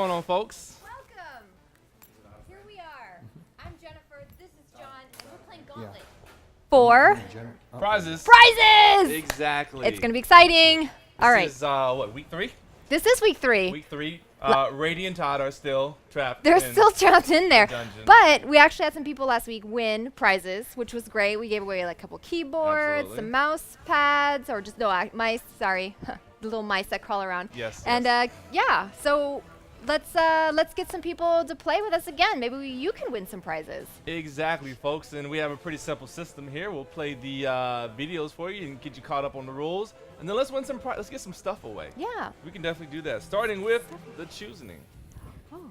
going on, folks? Welcome. Here we are. I'm Jennifer. This is John, and we're playing Gauntlet. For Prizes. prizes. Exactly. It's gonna be exciting. All right. This is what, week 3? This is week 3. Week 3. Rady and Todd are still trapped. They're still trapped in there. Dungeon. But we actually had some people last week win prizes, which was great. We gave away like a couple keyboards, Absolutely. some mouse pads, or just mice. Sorry, the little mice that crawl around. Yes. And yeah, so let's get some people to play with us again. Maybe you can win some prizes. Exactly, folks. And we have a pretty simple system here. We'll play the videos for you and get you caught up on the rules. And then let's win some let's get some stuff away. Yeah. We can definitely do that. Starting with the choosing. Oh.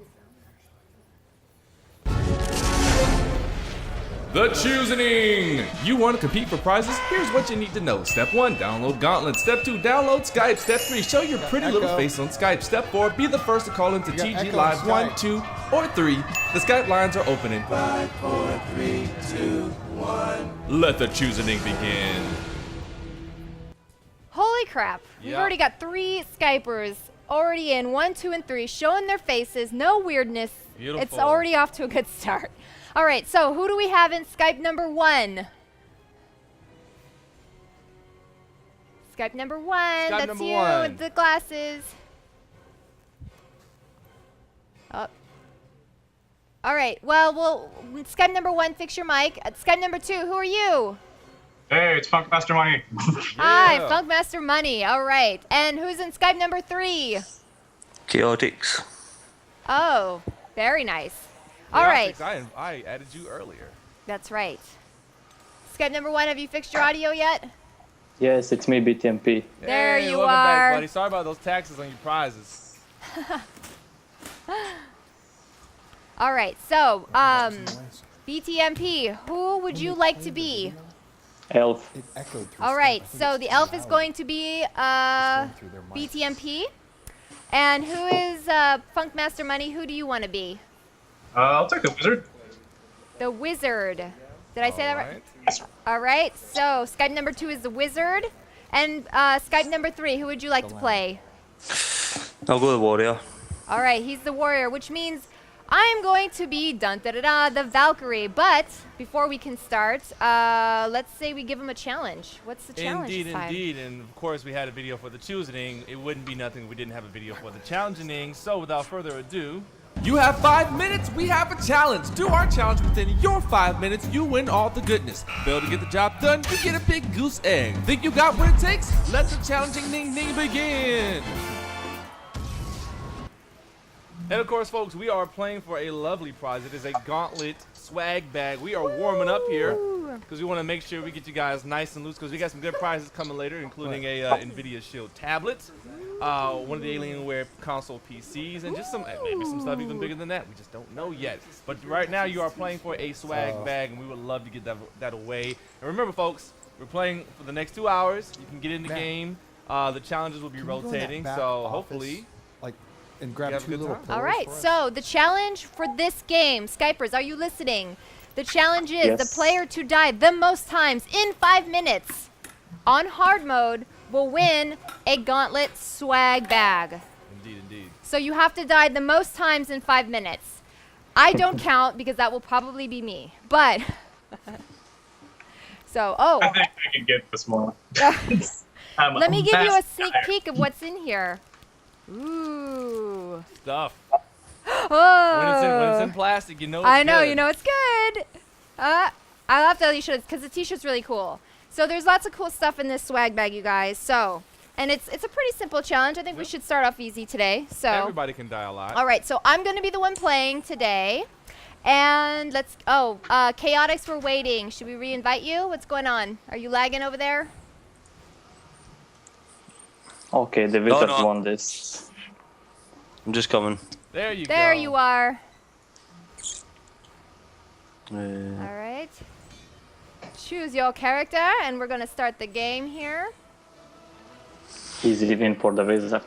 The choosing! You want to compete for prizes? Here's what you need to know. Step 1, download Gauntlet. Step 2, download Skype. Step 3, show your pretty little face on Skype. Step 4, be the first to call into TG Live 1, 2, or 3. The Skype lines are opening. 5, 4, 3, 2, 1. Let the choosing begin. Holy crap. We've Yeah. already got 3 Skypers already in, 1, 2, and 3, showing their faces, no weirdness. Beautiful. It's already off to a good start. All right, so who do we have in Skype number 1? Skype number 1, Skype that's number you 1. with the glasses. Oh. All right, well, Skype number 1, fix your mic. Skype number 2, who are you? Hey, it's Funkmaster Money. Hi, Funkmaster Money. All right, and who's in Skype number 3? Chaotix. Oh, very nice. All right. I added you earlier. That's right. Skype number 1, have you fixed your audio yet? Yes, it's me, BTMP. There Hey, you welcome back, are. buddy. Sorry about those taxes on your prizes. All right, so, BTMP, who would you like to be? Elf. All right, so the elf is going to be BTMP. And who is Funkmaster Money? Who do you want to be? I'll take the wizard. The wizard. Did I say that right? All right, so Skype number 2 is the wizard. And Skype number 3, who would you like to play? I'll go the warrior. All right, he's the warrior, which means I'm going to be the Valkyrie. But before we can start, let's say we give him a challenge. What's the challenge this time? Indeed. And of course, we had a video for the choosing. It wouldn't be nothing if we didn't have a video for the challenging. So without further ado, you have 5 minutes. We have a challenge. Do our challenge within your 5 minutes. You win all the goodness. Fail to get the job done, you get a big goose egg. Think you got what it takes? Let the challenging ding begin. And of course, folks, we are playing for a lovely prize. It is a Gauntlet swag bag. We are warming up here because we want to make sure we get you guys nice and loose because we got some good prizes coming later, including a NVIDIA Shield tablet, one of the Alienware console PCs, and just maybe some stuff even bigger than that. We just don't know yet. But right now, you are playing for a swag bag, and we would love to get that away. And remember, folks, we're playing for the next 2 hours. You can get in the game. The challenges will be rotating, so hopefully. And grab have a 2 good little time. pillows All right, for us. so the challenge for this game, Skypers, are you listening? The challenge is the Yes. player to die the most times in 5 minutes on hard mode will win a Gauntlet swag bag. Indeed. So you have to die the most times in 5 minutes. I don't count because that will probably be me. But so, I think I can get this one. let me give you a sneak peek of what's in here. Ooh. Stuff. Oh. When it's in plastic, you know it's I know, good. you know it's good. I'll have to tell you because the t-shirt's really cool. So there's lots of cool stuff in this swag bag, you guys. So, and it's a pretty simple challenge. I think we should start off easy today. So Everybody can die a lot. all right, so I'm gonna be the one playing today, and Chaotix, we're waiting. Should we re-invite you? What's going on? Are you lagging over there? Okay, the wizard no. won this. I'm just coming. There you go. There you are. Uh, All right. Choose your character, and we're gonna start the game here. easy win for the wizard.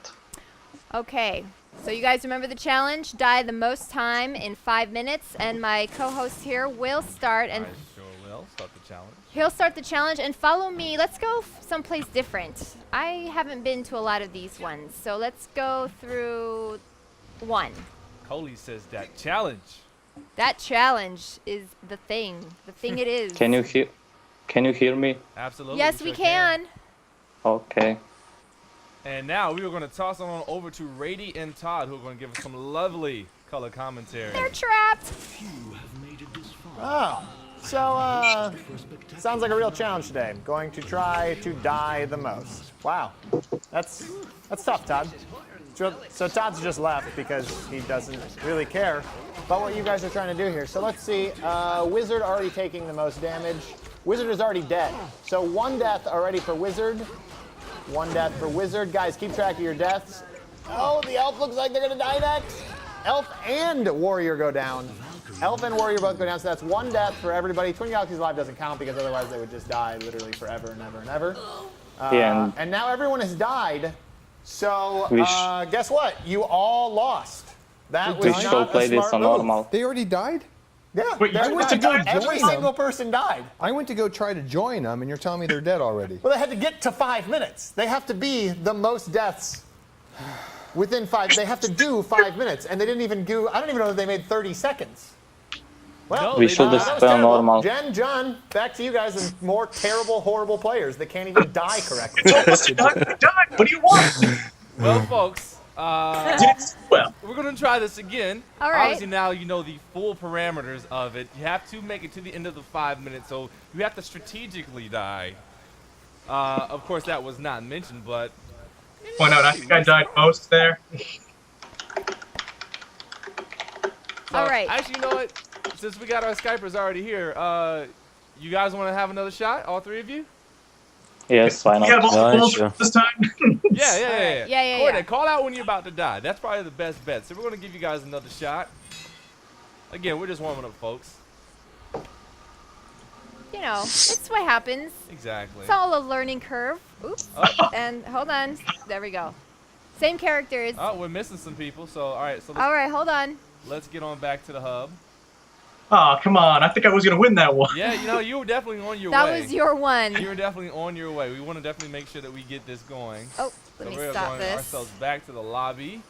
Okay, so you guys remember the challenge? Die the most time in 5 minutes, and my co-host here will start, and I sure will. Start the challenge. he'll start the challenge. And follow me. Let's go someplace different. I haven't been to a lot of these ones, so let's go through 1. Coley says that challenge. That challenge is the thing. The thing it is. Can you hear me? Absolutely. Yes, we sure can. Okay. And now we are going to toss it on over to Rady and Todd, who are going to give us some lovely color commentary. They're trapped. Oh, so sounds like a real challenge today. Going to try to die the most. Wow, that's tough, Todd. So Todd's just left because he doesn't really care about what you guys are trying to do here. So let's see. Wizard already taking the most damage. Wizard is already dead. So 1 death already for Wizard. 1 death for Wizard. Guys, keep track of your deaths. Oh, the elf looks like they're gonna die next. Elf and warrior go down. Elf and warrior both go down, so that's 1 death for everybody. Twin Galaxies Live doesn't count because otherwise they would just die literally forever and ever and ever. And now everyone has died. So guess what? You all lost. That was We not should a play this smart on move. normal. They already died? Yeah, Wait, they you went to died. go Every join single person died. I went to go try to join them, and you're telling me they're dead already. Well, they had to get to 5 minutes. They have to be the most deaths within 5. They have to do 5 minutes, and they didn't even do. I don't even know if they made 30 seconds. Well, No, We they should died. just that was play on terrible. normal. Jen, John, back to you guys and more terrible, horrible players that can't even die correctly. Done. What do you want? Well, folks, Yes. Well, we're going to try this again. All right. Obviously, now you know the full parameters of it. You have to make it to the end of the 5 minutes, so you have to strategically die. Of course, that was not mentioned, but point out, I think I died most there. All right. Actually, you know what? Since we got our Skypers already here, you guys want to have another shot, all 3 of you? Yes, why You got not? multiple sure. this time? Yeah. Yeah. Courtney, call out when you're about to die. That's probably the best bet. So we're going to give you guys another shot. Again, we're just warming up, folks. You know, it's what happens. Exactly. It's all a learning curve. Oops. Oh. And hold on. There we go. Same characters. Oh, we're missing some people. So, all right. So All right, hold on. let's get on back to the hub. Oh, come on. I think I was going to win that one. Yeah, you know, you were definitely on your That way. was your one. You were definitely on your way. We want to definitely make sure that we get this going. Oh, let So me we're stop going this. ourselves back to the lobby.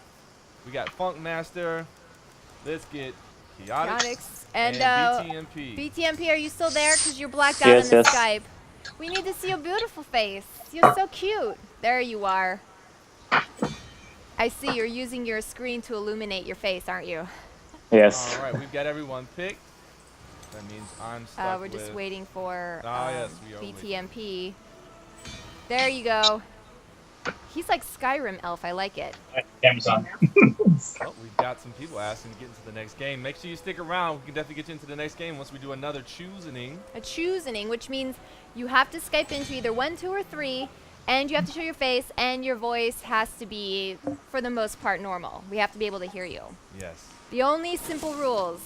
We got Funk Master. Let's get Chaotix Chaotix. And BTMP. BTMP, are you still there? Because you're blacked out Yes, in the yes. Skype. We need to see your beautiful face. You're so cute. There you are. I see you're using your screen to illuminate your face, aren't you? Yes. All right, we've got everyone picked. That means I'm stuck We're just with- waiting for yes, we are waiting. BTMP. There you go. He's like Skyrim elf. I like it. Amazon. Well, we've got some people asking to get into the next game. Make sure you stick around. We can definitely get you into the next game once we do another choosing. A choosening, which means you have to Skype into either 1, 2, or 3, and you have to show your face, and your voice has to be, for the most part, normal. We have to be able to hear you. Yes. The only simple rules.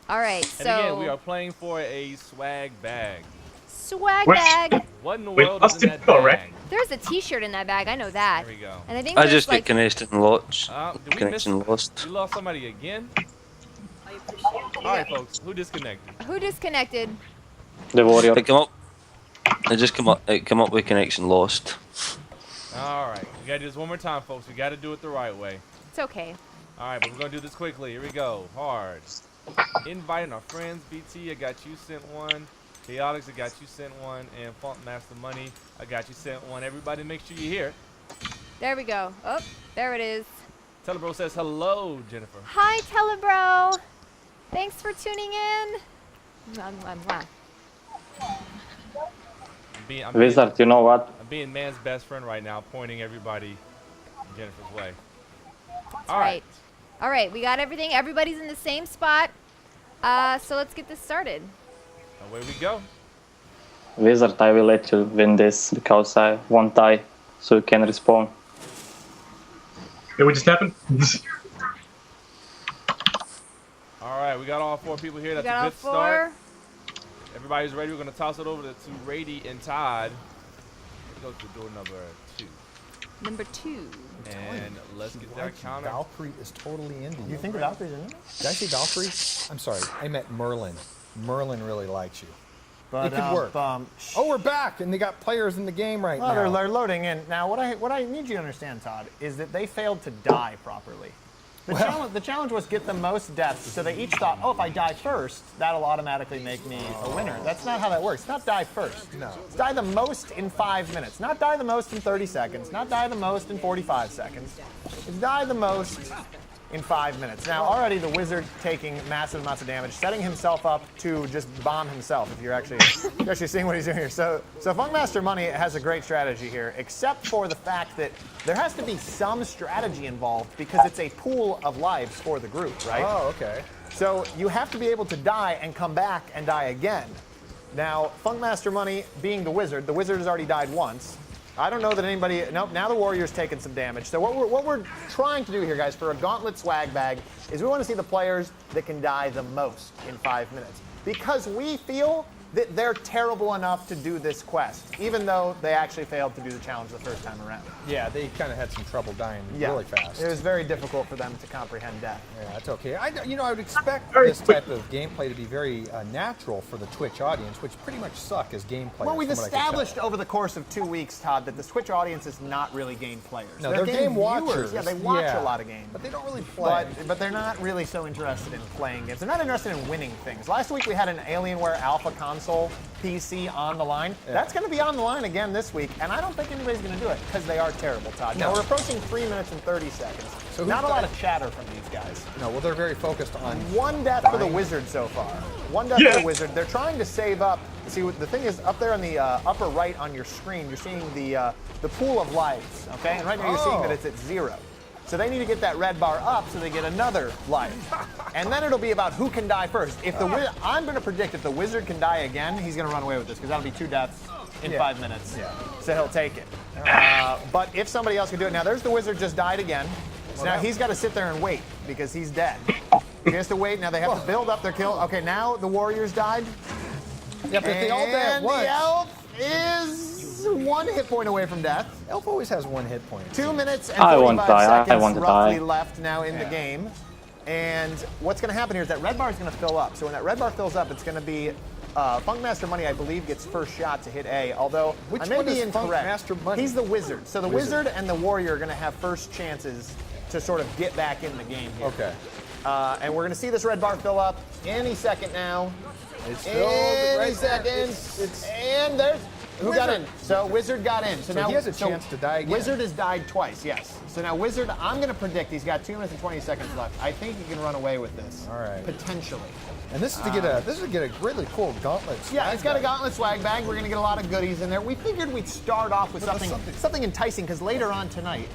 All right, And so again, we are playing for a swag bag. swag Wait. bag. What in the Wait, world let's is in do that it already. bag? There's a T-shirt in that bag. I know that. There we go. And I think I there's just like get connected and lost. Did we miss? Connection lost. We lost somebody again. All right, folks. Who disconnected? who disconnected? The warrior. It come up. It just come up. It come up with connection lost. All right. We gotta do this one more time, folks. We gotta do it the right way. It's okay. All right, but we're gonna do this quickly. Here we go. Hard. Inviting our friends. BT, I got you sent one. Chaotix, I got you sent one. And Funk Master Money, I got you sent one. Everybody, make sure you hear it. There we go. Oh, there it is. Telebro says hello, Jennifer. Hi, Telebro. Thanks for tuning in. Mwah, mwah, mwah. I'm Wizard, you know what? being man's best friend right now, pointing everybody Jennifer's way. That's All right. All right, we got everything. Everybody's in the same spot. So let's get this started. Away we go. Wizard, I will let you win this because I won't die, so you can respawn. It would just happen. All right, we got all 4 people here. We That's got a all good 4. start. Everybody's ready. We're going to toss it over to Rady and Todd. Let's go to door number 2. Number 2. And let's get that counter. Valkyrie is totally into you. You think Valkyrie's in it? Did I say Valkyrie? I'm sorry. I meant Merlin. Merlin really likes you. But, It could work. Oh, we're back, and they got players in the game right Well, now. they're loading in. Now, what I need you to understand, Todd, is that they failed to die properly. The challenge was get the most deaths. So they each thought, oh, if I die first, that'll automatically make me a winner. That's not how that works. It's not die first. No. It's die the most in 5 minutes. Not die the most in 30 seconds. Not die the most in 45 seconds. It's die the most in 5 minutes. Now, already the wizard taking massive amounts of damage, setting himself up to just bomb himself, if you're actually seeing what he's doing here. So Funkmaster Money has a great strategy here, except for the fact that there has to be some strategy involved because it's a pool of lives for the group, right? Oh, okay. So you have to be able to die and come back and die again. Now, Funkmaster Money being the wizard has already died once. I don't know that anybody, nope, now the warrior's taking some damage. So what we're trying to do here, guys, for a Gauntlet swag bag, is we want to see the players that can die the most in 5 minutes. Because we feel that they're terrible enough to do this quest, even though they actually failed to do the challenge the first time around. Yeah, they kind of had some trouble dying really fast. It was very difficult for them to comprehend death. Yeah, that's okay. I would expect this type of gameplay to be very natural for the Twitch audience, which pretty much suck as game players. Well, we've from what I can tell. established over the course of 2 weeks, Todd, that the Twitch audience is not really game players. No, they're game viewers. watchers. Yeah, they watch a lot of games. But they don't really play. But they're not really so interested in playing games. They're not interested in winning things. Last week we had an Alienware Alpha console PC on the line. Yeah. That's going to be on the line again this week, and I don't think anybody's going to do it because they are terrible, Todd. Now, we're approaching 3 minutes and 30 seconds. So not a lot of chatter from these guys. No, well, they're very focused on One death for the wizard so far. One death for the wizard. They're trying to save up. See, the thing is, up there on the upper right on your screen, you're seeing the pool of lives, okay? And right now you're seeing that it's at 0. So they need to get that red bar up so they get another life. And then it'll be about who can die first. If the I'm going to predict if the wizard can die again, he's going to run away with this because that'll be 2 deaths in 5 minutes. Yeah. So he'll take it. But if somebody else can do it, now there's the wizard just died again. So now he's got to sit there and wait because he's dead. He has to wait. Now they have to build up their kill. Okay, now the warriors died. Yeah, but they all die at once. The elf is 1 hit point away from death. Elf always has 1 hit point. 2 minutes and I won't 45 die. I seconds want to roughly die. left now in the game. And what's going to happen here is that red bar is going to fill up. So when that red bar fills up, it's going to be Funkmaster Money, I believe, gets first shot to hit A. Although Which I may one be is incorrect. Funkmaster Money? He's the wizard. So the wizard and the warrior are going to have first chances to sort of get back in the game here. Okay. And we're going to see this red bar fill up any second now. It's filled Any right second. And there's who got in? So Wizard got in. So now he has a chance to die again. Wizard has died twice, yes. So now Wizard, I'm going to predict he's got 2 minutes and 20 seconds left. I think he can run away with this. All right. Potentially. And this is to get a really cool Gauntlet. Yeah, it's got a swag bag. Gauntlet swag bag. We're going to get a lot of goodies in there. We figured we'd start off with something enticing because later on tonight,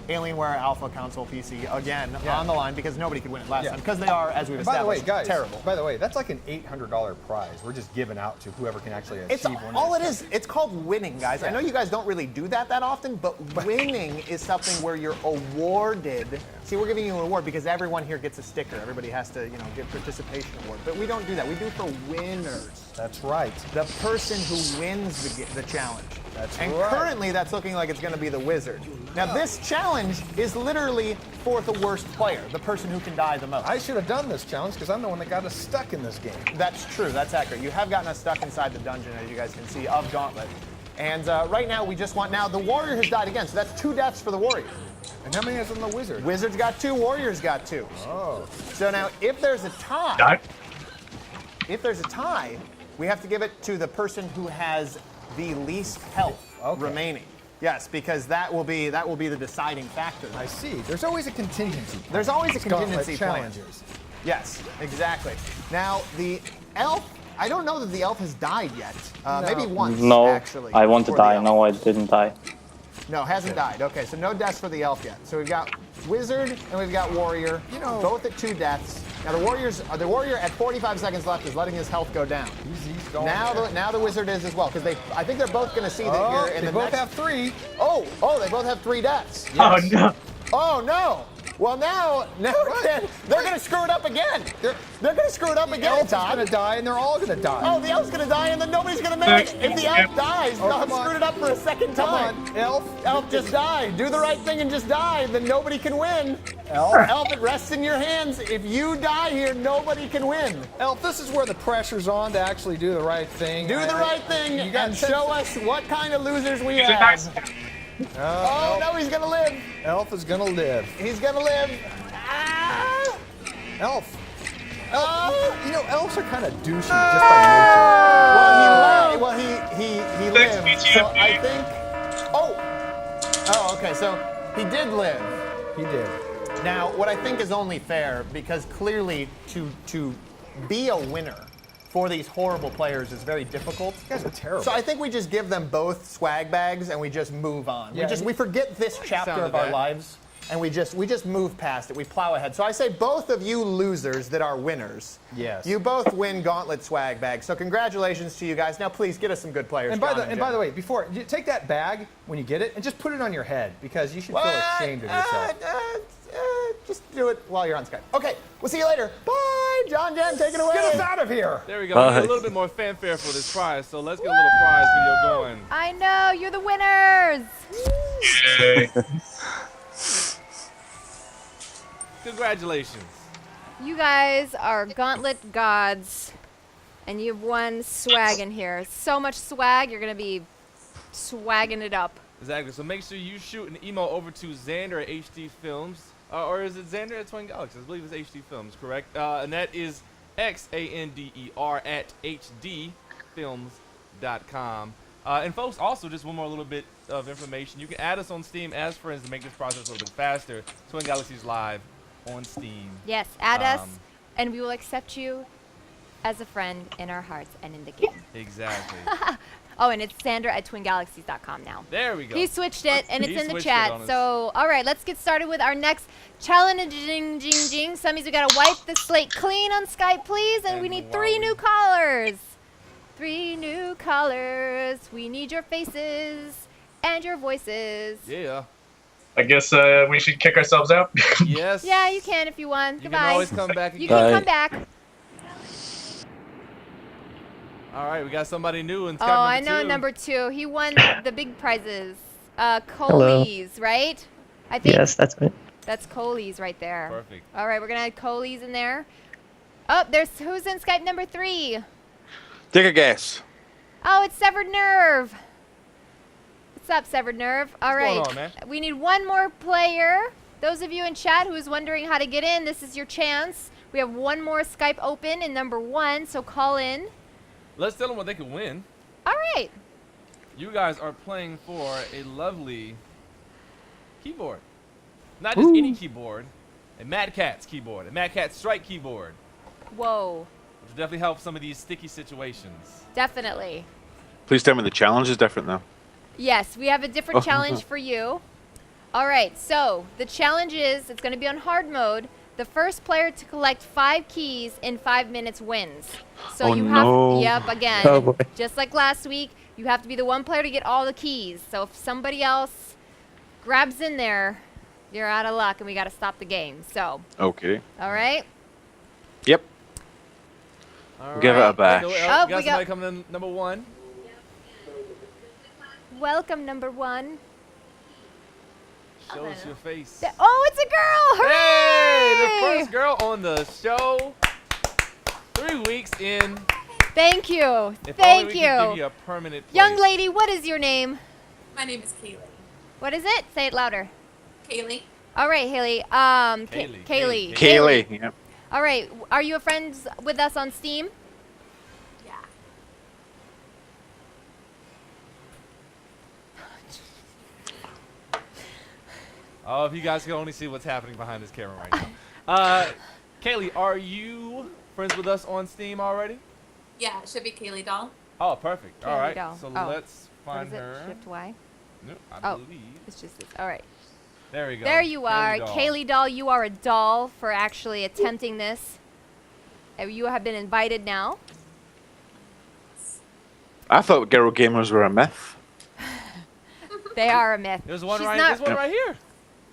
Alienware Alpha console PC again on the line because nobody could win it last time because they are, as we've By the way, established, guys, terrible. By the way, that's like an $800 prize. We're just giving out to whoever can actually achieve It's one. all it is. It's called winning, guys. I know you guys don't really do that often, but winning is something where you're awarded. See, we're giving you an award because everyone here gets a sticker. Everybody has to, get participation award. But we don't do that. We do it for winners. That's right. The person who wins the challenge. That's and right. currently, that's looking like it's going to be the wizard. Now, this challenge is literally for the worst player, the person who can die the most. I should have done this challenge because I'm the one that got us stuck in this game. That's true. That's accurate. You have gotten us stuck inside the dungeon, as you guys can see, of Gauntlet. And right now, we just want... Now, the warrior has died again, so that's 2 deaths for the warrior. And how many is on the wizard? Wizard's got 2, warrior's got 2. Oh. So now, if there's a tie... we have to give it to the person who has the least health remaining. Yes, because that will be the deciding factor. I see. There's always a contingency plan. There's always a It's Gauntlet contingency plan. challenges. Yes, exactly. Now, the elf, I don't know that the elf has died yet. Maybe once, No, actually. I want to for the die. elf. No, I didn't die. No, hasn't died. Okay, so no deaths for the elf yet. So we've got wizard and we've got warrior, both at 2 deaths. Now the warrior at 45 seconds left is letting his health go down. He's going Now the wizard is as well because I think they're both going to see that here in they the both next. have 3. Oh, they both have 3 deaths. Oh no. Oh no! Well now they're going to screw it up again. They're going to screw it up again, Elf's Todd. going to die, and they're all going to die. Oh, the elf's going to die, and then nobody's going to make it. If the elf dies, they'll have come on. screwed it up for a second time. Come on, Elf. Elf, just die. Do the right thing and just die. Then nobody can win. Elf. It rests in your hands. If you die here, nobody can win. Elf, this is where the pressure's on to actually do the right thing. Do the right thing You got and 10 show us what kind of losers we He's a have. nice- Oh, no, he's going to live. Elf is going to live. He's going to live. Elf. You know, elves are kind of douchey just by nature. Well, he Thanks, lived. BTFP. So I think. Oh, okay. So he did live. He did. Now, what I think is only fair, because clearly to be a winner for these horrible players is very difficult. You guys are terrible. So I think we just give them both swag bags and we just move on. Yeah, we forget this chapter sound of of our that. lives and we just move past it. We plow ahead. So I say both of you losers that are winners. Yes. You both win Gauntlet swag bags. So congratulations to you guys. Now please get us some good players. And by John the Jen. way, before you take that bag when you get it and just put it on your head because you should feel ashamed of yourself. Just do it while you're on Skype. Okay, we'll see you later. Bye, John Jen. Take it away. Get us out of here. There we go. We Bye. need a little bit more fanfare for this prize, so let's get a little prize video going. I know, you're the winners. Yay. Congratulations. You guys are Gauntlet gods, and you've won swag in here. So much swag, you're gonna be swagging it up. Exactly. So make sure you shoot an emo over to Xander at HD Films, or is it Xander at Twin Galaxies? I believe it's HD Films, correct? And that is XANDER at hdfilms.com. And folks, also just one more little bit of information. You can add us on Steam as friends to make this process a little bit faster. Twin Galaxies Live on Steam. Yes, add us, Um, and we will accept you as a friend in our hearts and in the game. Exactly. Oh, and it's Sander at twingalaxies.com now. There we go. He switched it, and it's He in the switched it chat. on us. So, all right, let's get started with our next challenging. Summies, we got to wipe the slate clean on Skype, please, and we need 3 new callers. 3 new callers. We need your faces and your voices. Yeah. I guess we should kick ourselves out. Yes. Yeah, you can if you want. You Goodbye. can always come back You again. can Bye. come back. All right, we got somebody new in Skype Oh, I number know 2. number 2. He won the big prizes. Coleys, right? I think Yes, that's it. that's Coleys right there. Perfect. All right, we're gonna add Coleys in there. Oh, there's who's in Skype number 3? Take a guess. Oh, it's Severed Nerve. What's up, Severed Nerve? All What's right, going on, man? we need one more player. Those of you in chat who is wondering how to get in, this is your chance. We have one more Skype open in number 1, so call in. Let's tell them what they can win. All right. You guys are playing for a lovely keyboard. Not just any keyboard, a Mad Catz keyboard, a Mad Catz Strike keyboard, Whoa, which will definitely help some of these sticky situations. definitely. Please tell me the challenge is different though. Yes, we have a different challenge for you. All right, so the challenge is it's going to be on hard mode. The first player to collect 5 keys in 5 minutes wins. So Oh, you no. have, yep, again, Oh, boy. just like last week, you have to be the one player to get all the keys. So if somebody else grabs in there, you're out of luck and we got to stop the game. So, Okay. all right? Yep. All Give it a bash. So, Oh, we we got got- somebody coming in number 1. Welcome, number 1. Show us your face. Oh, it's a girl! Hey, the Hooray! first girl on the show. 3 weeks in. Thank you. If only we Thank could give you you. a permanent place. Young lady, what is your name? My name is Kaylee. What is it? Say it louder. Kaylee? All right, Haley. Kaylee. Kaylee. Kaylee. Yep. All right. Are you a friend with us on Steam? Yeah. Oh, if you guys can only see what's happening behind this camera right now. Kaylee, are you friends with us on Steam already? Yeah, it should be Kaylee Doll. Oh, perfect. All Kaylee right. doll. So Oh. let's What find is it? her. Shift Y. No, I Oh. believe. It's just this. All right. There we go. There you are. doll. Kaylee doll, you are a doll for actually attempting this. You have been invited now. I thought girl gamers were a myth. They are a myth. There's one She's right. not- There's one right here.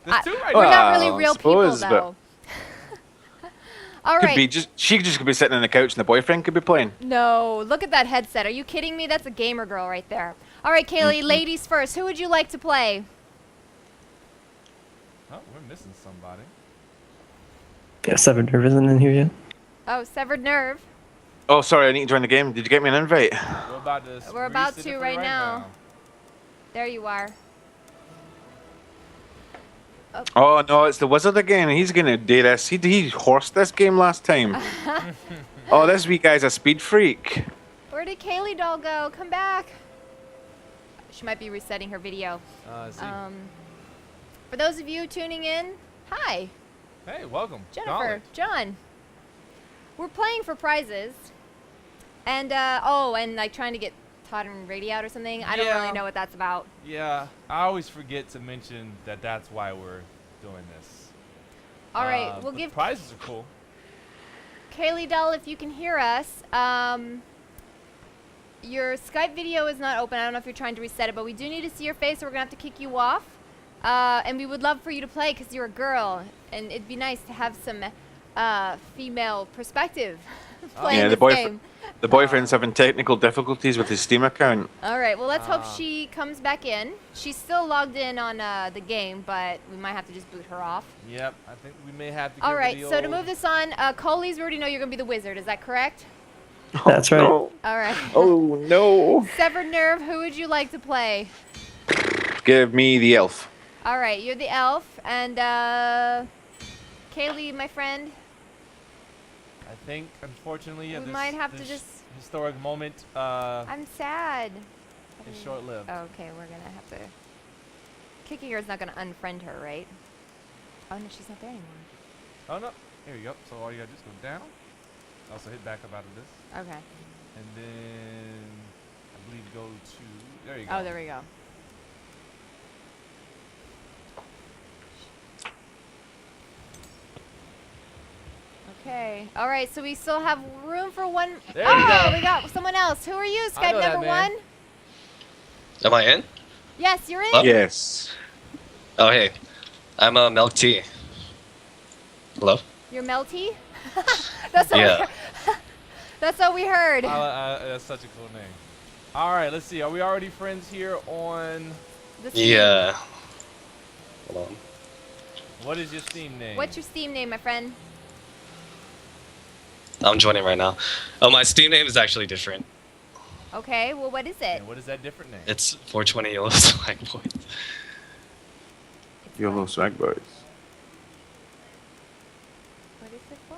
There's I- 2 right We're here. not really Well, real people, suppose, but- though. All Could right. be just she could be sitting on the couch and the boyfriend could be playing. No, look at that headset. Are you kidding me? That's a gamer girl right there. All right, Kaylee, ladies first. Who would you like to play? Oh, we're missing somebody. Yeah, Severed Nerve isn't in here yet. Oh, Severed Nerve. Oh, sorry, I need to join the game. Did you get me an invite? We're about to. We're about reset to it for right you now. There you are. Oh no, it's the wizard again. He's gonna do this. He horsed this game last time. Oh, this wee guy's a speed freak. Where did Kaylee doll go? Come back. She might be resetting her video. I see. For those of you tuning in, hi, Hey, welcome. Jennifer, Gauntlet. John. We're playing for prizes, and and like trying to get Todd and Rady out or something. I don't Yeah. really know what that's about. Yeah, I always forget to mention that that's why we're doing this. All right, we'll but give prizes are cool. Kaylee doll, if you can hear us. Your Skype video is not open. I don't know if you're trying to reset it, but we do need to see your face, so we're gonna have to kick you off. And we would love for you to play because you're a girl, and it'd be nice to have some female perspective playing Yeah, this game. the boyfriend's having technical difficulties with his Steam account. All right, well, let's hope she comes back in. She's still logged in on the game, but we might have to just boot her off. Yep, I think we may have to. All give her right, the so to old- move this on, Coley's, we already know you're gonna be the wizard. Is that correct? That's right. No. All right. Oh no. Severed Nerve, who would you like to play? Give me the elf. All right, you're the elf, and Kaylee, my friend, I think, unfortunately, we might have to just. historic moment I'm sad. is short-lived. Okay, we're gonna have to. Kicking her is not gonna unfriend her, right? Oh no, she's not there anymore. Oh no, here you go. So all you gotta do is go down. Also hit back up out of this, Okay. and then I believe go to. There you go. Oh, there we go. Okay. All right. So we still have room for one. There you go. We got someone else. Who are you? I Skype know that number man. one. Am I in? Yes, you're in. Oh. Yes. Oh, hey. I'm Milk Tea. Hello? You're Melty. That's what Yeah. That's what we heard. That's such a cool name. All right, let's see. Are we already friends here on? The Steam. Yeah. Hold on. What is your Steam name? What's your Steam name, my friend? I'm joining right now. Oh, my Steam name is actually different. Okay. Well, what is it? And what is that different name? It's 420 Yellow Swag Boys. Yellow swag boys. What is it for?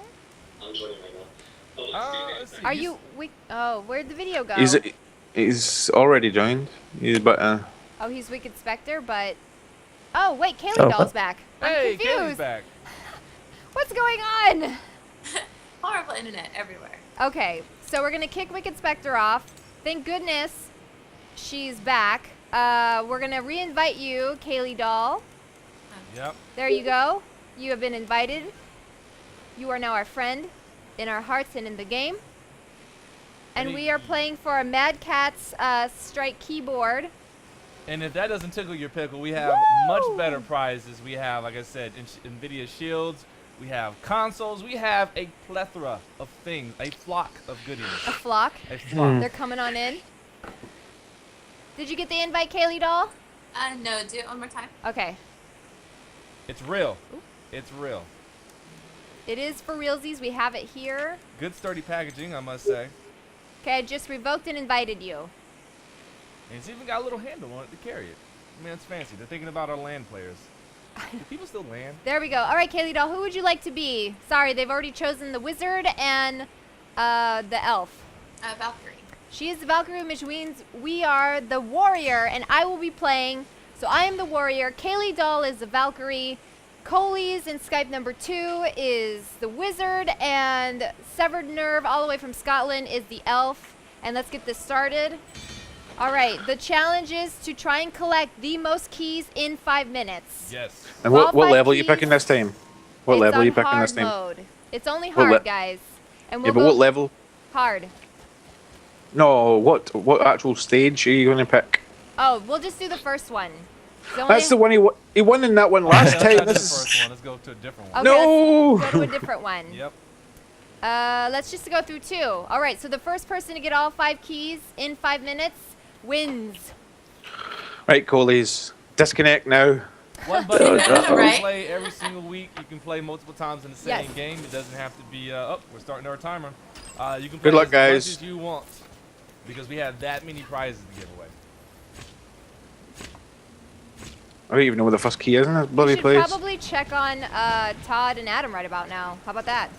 I'm joining right now. Let's see. Are He's- you? Where'd the video go? He's already joined. But Oh, he's Wicked Spectre, but. Oh wait, Kaylee Oh, Doll's what? back. Hey, I'm confused. Kaylee's back. What's going on? Horrible internet everywhere. Okay, so we're gonna kick Wicked Spectre off. Thank goodness she's back. We're gonna re-invite you, Kaylee Doll. Yep. There you go. You have been invited. You are now our friend in our hearts and in the game. And we are playing for a Mad Catz Strike keyboard. And if that doesn't tickle your pickle, we have much better prizes. We have, like I said, NVIDIA shields. We have consoles. We have a plethora of things. A flock of goodies. A flock. A flock. They're coming on in. Did you get the invite, Kaylee Doll? No, do it one more time. Okay. It's real. It's real. It is for realsies. We have it here. Good sturdy packaging, I must say. Okay, I just revoked and invited you. And it's even got a little handle on it to carry it. I mean, it's fancy. They're thinking about our LAN players. Do people still LAN? There we go. All right, Kaylee Doll, who would you like to be? Sorry, they've already chosen the wizard and the elf. Valkyrie. She is the Valkyrie, which means we are the warrior, and I will be playing. So I am the warrior. Kaylee Doll is the Valkyrie. Coley's in Skype number 2 is the wizard, and Severed Nerve, all the way from Scotland, is the elf. And let's get this started. All right, the challenge is to try and collect the most keys in 5 minutes. Yes. and what Qualified level are you keys. picking this time? What It's level are on you picking hard this time? mode. It's only What hard, le- guys. And Yeah, we'll but go what level? hard. No, what actual stage are you going to pick? Oh, we'll just do the first one. It's That's the only- one he won in that one last Let's time. not do the This first is one. Let's go to a different one. Okay, no. let's go to a different one. Yep. Let's just go through 2. All right, so the first person to get all 5 keys in 5 minutes wins. Right, Coleys, disconnect now. One button. You can Right? play every single week. You can play multiple times in the same Yes. game. It doesn't have to be. Oh, we're starting our timer. You can play Good luck, as guys. much as you want because we have that many prizes to give away. I don't even know where the first key is in this bloody We should place. probably check on Todd and Adam right about now. How about that?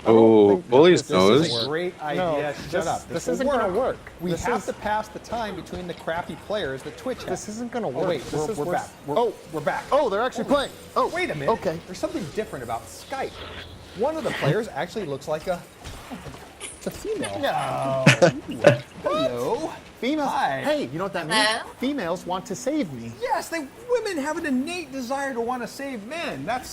Oh, Bully's This knows. is a great idea. No, Shut up. this will isn't gonna work. We This have is- to pass the time between the crappy players that Twitch has. This isn't gonna Oh, work. wait, This is we're worse. back. We're back. Oh, they're actually playing. Oh, Wait a minute. Okay. There's something different about Skype. One of the players actually looks like it's a female. No. Hello. Females. Hi. Hey, you know what that means? Hello? Females want to save me. Yes, women have an innate desire to want to save men. That's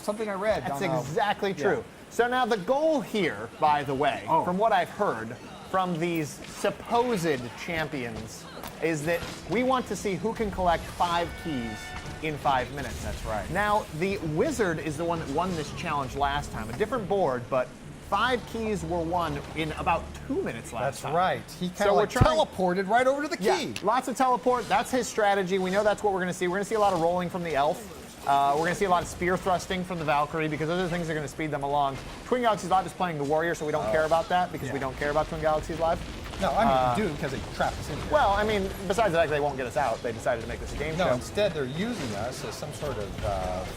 something I read. That's on, exactly yeah. true. So now the goal here, by the way, from what I've heard from these supposed champions, is that we want to see who can collect 5 keys in 5 minutes. That's right. Now, the wizard is the one that won this challenge last time. A different board, but 5 keys were won in about 2 minutes last time. That's right. He kind So of we're like trying- teleported right over to the Yeah, key. lots of teleport. That's his strategy. We know that's what we're going to see. We're going to see a lot of rolling from the elf. We're going to see a lot of spear thrusting from the Valkyrie because those are the things that are going to speed them along. Twin Galaxies Live is playing the warrior, so we don't care about that because we don't care about Twin Galaxies Live. No, I mean, we do because they trapped us in here. Well, I mean, besides the fact they won't get us out, they decided to make this a game No, show. instead they're using us as some sort of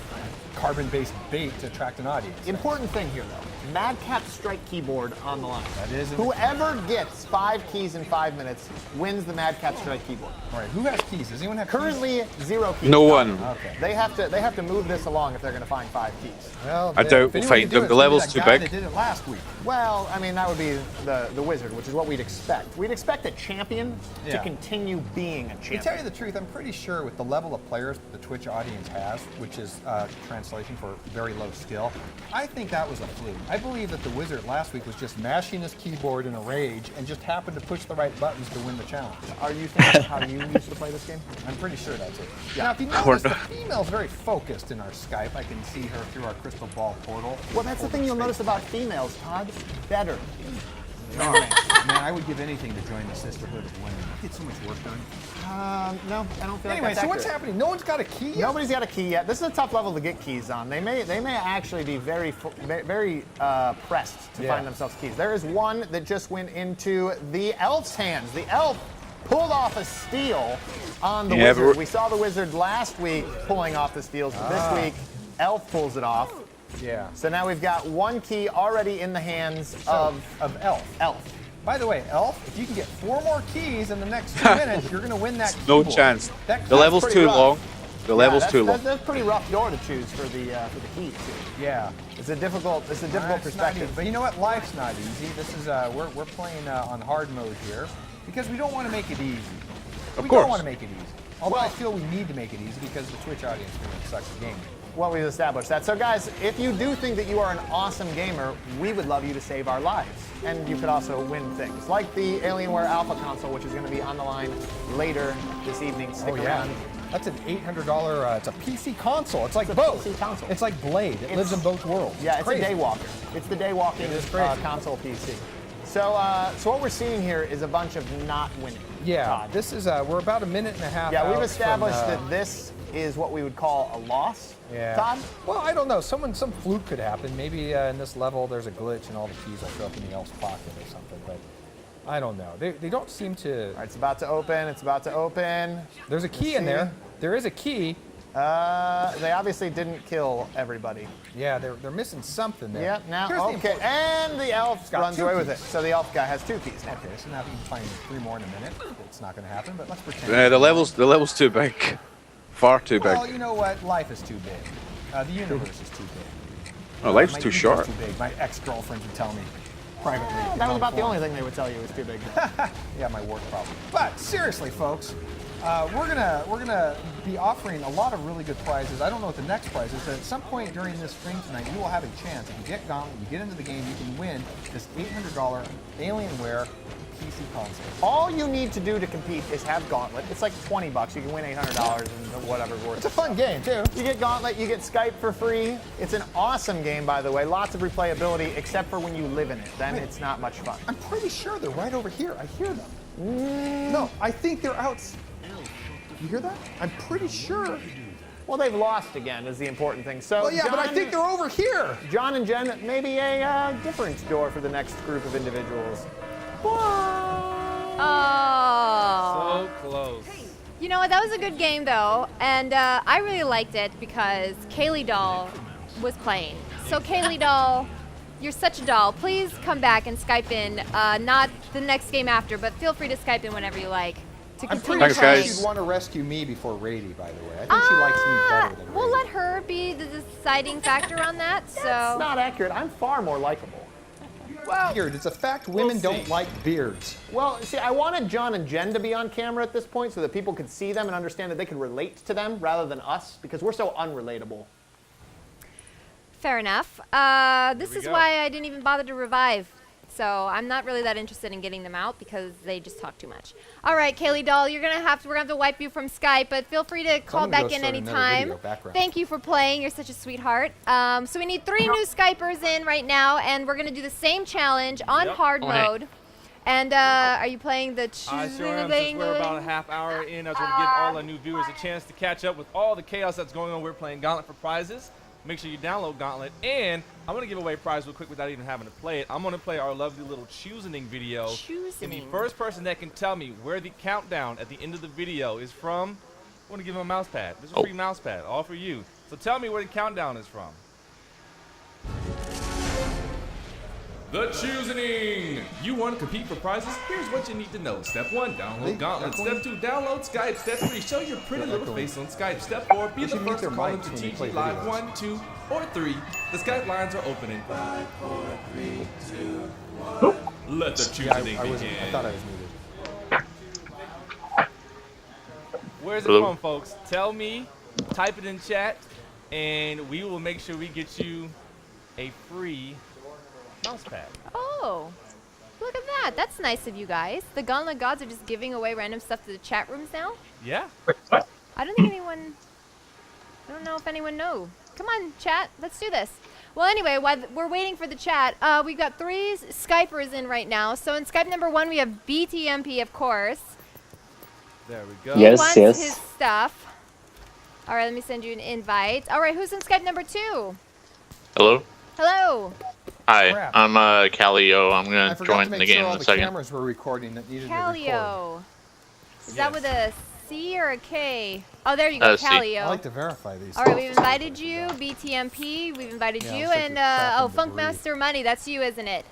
carbon-based bait to attract an audience. Important thing here, though. Madcap Strike keyboard on the line. That is. Whoever gets 5 keys in 5 minutes wins the Madcap Strike keyboard. All right, who has keys? Does anyone have Currently, 0 keys. No one. Okay. They have to move this along if they're going to find 5 keys. Well, I if doubt anyone we'll can find do them. it, The it's level's that too guy big. that did it last week. Well, I mean, that would be the wizard, which is what we'd expect. We'd expect a champion to Yeah. continue being a To champion. tell you the truth, I'm pretty sure with the level of players the Twitch audience has, which is translation for very low skill, I think that was a fluke. I believe that the wizard last week was just mashing his keyboard in a rage and just happened to push the right buttons to win the challenge. Are you thinking how you used to play this game? I'm pretty sure that's it. Now, if you notice, the female's very focused in our Skype. I can see her through our crystal ball portal. Well, that's the thing you'll notice about females, Todd. Better. Oh, man, I would give anything to join the Sisterhood of Women. I get so much work done. No, I don't feel Anyway, like that's so what's accurate. happening? No one's got a key yet? Nobody's got a key yet. This is a tough level to get keys on. They may actually be very pressed to find themselves keys. There is one that just went into the elf's hands. The elf pulled off a steal on the wizard. We saw the wizard last week pulling off the steals, but this week elf pulls it off. Yeah. So now we've got 1 key already in the hands of Elf. Elf. By the way, Elf, if you can get 4 more keys in the next 2 minutes, you're going to win that No keyboard. chance. That- The level's pretty too rough. long. The level's too long. That's a pretty rough door to choose for the keys. Yeah. It's a difficult It's perspective. not easy. But you know what? Life's not easy. This is we're playing on hard mode here because we don't want to make it easy. We course. don't want to make it easy. Although I feel we need to make it easy because the Twitch audience really sucks at gaming. Well, we've established that. So, guys, if you do think that you are an awesome gamer, we would love you to save our lives. And you could also win things, like the Alienware Alpha console, which is going to be on the line later this evening. Stick around. That's an $800. It's a PC console. It's like both. PC console. It's like Blade. It lives in both worlds. Yeah, it's crazy. a day walker. It's the day walking It is crazy. console PC. So, so what we're seeing here is a bunch of not winning. Yeah, Todd. this is we're about a minute and a half. Yeah, we've out established from, that this is what we would call a loss. Yeah. Todd? Well, I don't know. Some fluke could happen. Maybe in this level there's a glitch and all the keys will show up in the elf's pocket or something. But I don't know. They don't seem to. All right, it's about to open. It's about to open. There's a key in there. There is a key. They obviously didn't kill everybody. Yeah, they're missing something there. Yeah, now, Here's the okay, important- and the elf got runs 2 away with it. keys. So the elf guy has 2 keys now. Okay, so now if you can find 3 more in a minute, it's not going to happen. But let's pretend. The level's too big. Far too big. Well, you know what? Life is too big. The universe is too big. Oh, life's My too ego's short. Too big. My ex-girlfriend would tell me privately. That was about the only thing they would tell you was too big. Yeah, my work problem. But seriously, folks, we're gonna be offering a lot of really good prizes. I don't know what the next prize is, but at some point during this stream tonight, you will have a chance. If you get Gauntlet, you get into the game, you can win this $800 Alienware PC console. All you need to do to compete is have Gauntlet. It's like $20. You can win $800 and whatever's worth. It's a fun game too. You get Gauntlet, you get Skype for free. It's an awesome game, by the way. Lots of replayability, except for when you live in it. Then it's not much fun. I'm pretty sure they're right over here. I hear them. No, I think they're out. You hear that? I'm pretty sure. Well, they've lost again is the important thing. So, Well, yeah, but I John- think they're over here. John and Jen, maybe a different door for the next group of individuals. Oh. So close. You know what? That was a good game, though, and I really liked it because Kaylee Doll was playing. So Kaylee Doll, you're such a doll. Please come back and Skype in. Not the next game after, but feel free to Skype in whenever you like to I'm continue pretty playing. sure she'd want to rescue me before Rady, by the way. I think she likes me better than We'll Rady. let her be the deciding factor on that. That's So not accurate. I'm far more likable. Well, beard. It's a fact women don't see. like beards. Well, see, I wanted John and Jen to be on camera at this point so that people could see them and understand that they could relate to them rather than us, because we're so unrelatable. fair enough. This we is go. why I didn't even bother to revive. So I'm not really that interested in getting them out because they just talk too much. All right, Kaylee Doll, we're gonna have to wipe you from Skype, but feel free to call I'm gonna back go in start another anytime. video, background. Thank you for playing. You're such a sweetheart. So we need 3 new Skypers in right now, and we're gonna do the same challenge on Yep. hard Oh, hey. mode. And are you playing the I sure am. Since we're about a half hour in, I just want to give all our new viewers a chance to catch up with all the chaos that's going on. We're playing Gauntlet for prizes. Make sure you download Gauntlet. And I'm going to give away a prize real quick without even having to play it. I'm going to play our lovely little choosing video. And the Choosing. first person that can tell me where the countdown at the end of the video is from, I'm going to give him a mouse pad. This is a free mouse pad, all for you. So tell me where the countdown is from. The Choosing! You want to compete for prizes? Here's what you need to know. Step 1, download Gauntlet. Step 2, download Skype. Step 3, show your pretty little face on Skype. Step 4, be They the should mute first to their call mics into when they TG play Live. videos. 1, 2, or 3. The Skype lines are open in 5, 4, 3, 2, 1. Let the choosing Yeah, I begin. thought I was muted. Where's it Hello? from, folks? Tell me, type it in chat, and we will make sure we get you a free mouse pad. Oh, look at that. That's nice of you guys. The Gauntlet gods are just giving away random stuff to the chat rooms now. Yeah? I don't think anyone. I don't know if anyone knows. Come on, chat. Let's do this. Well, anyway, while we're waiting for the chat, we've got 3 Skypers in right now. So in Skype number 1, we have BTMP, of course. There we go. He Yes, wants yes. his stuff. All right, let me send you an invite. All right, who's in Skype number 2? Hello. Hello. Hi, Crap. I'm Callio. I'm I gonna forgot to join make the sure game all in a the second. cameras were recording that needed to record. Callio. Is that Yes. with a C or a K? Oh, there you go, C. Callio. I like to verify these. All right, we've invited you, BTMP. We've invited Yeah, you, looks like and you're crap and debris. Funkmaster Money. That's you, isn't it?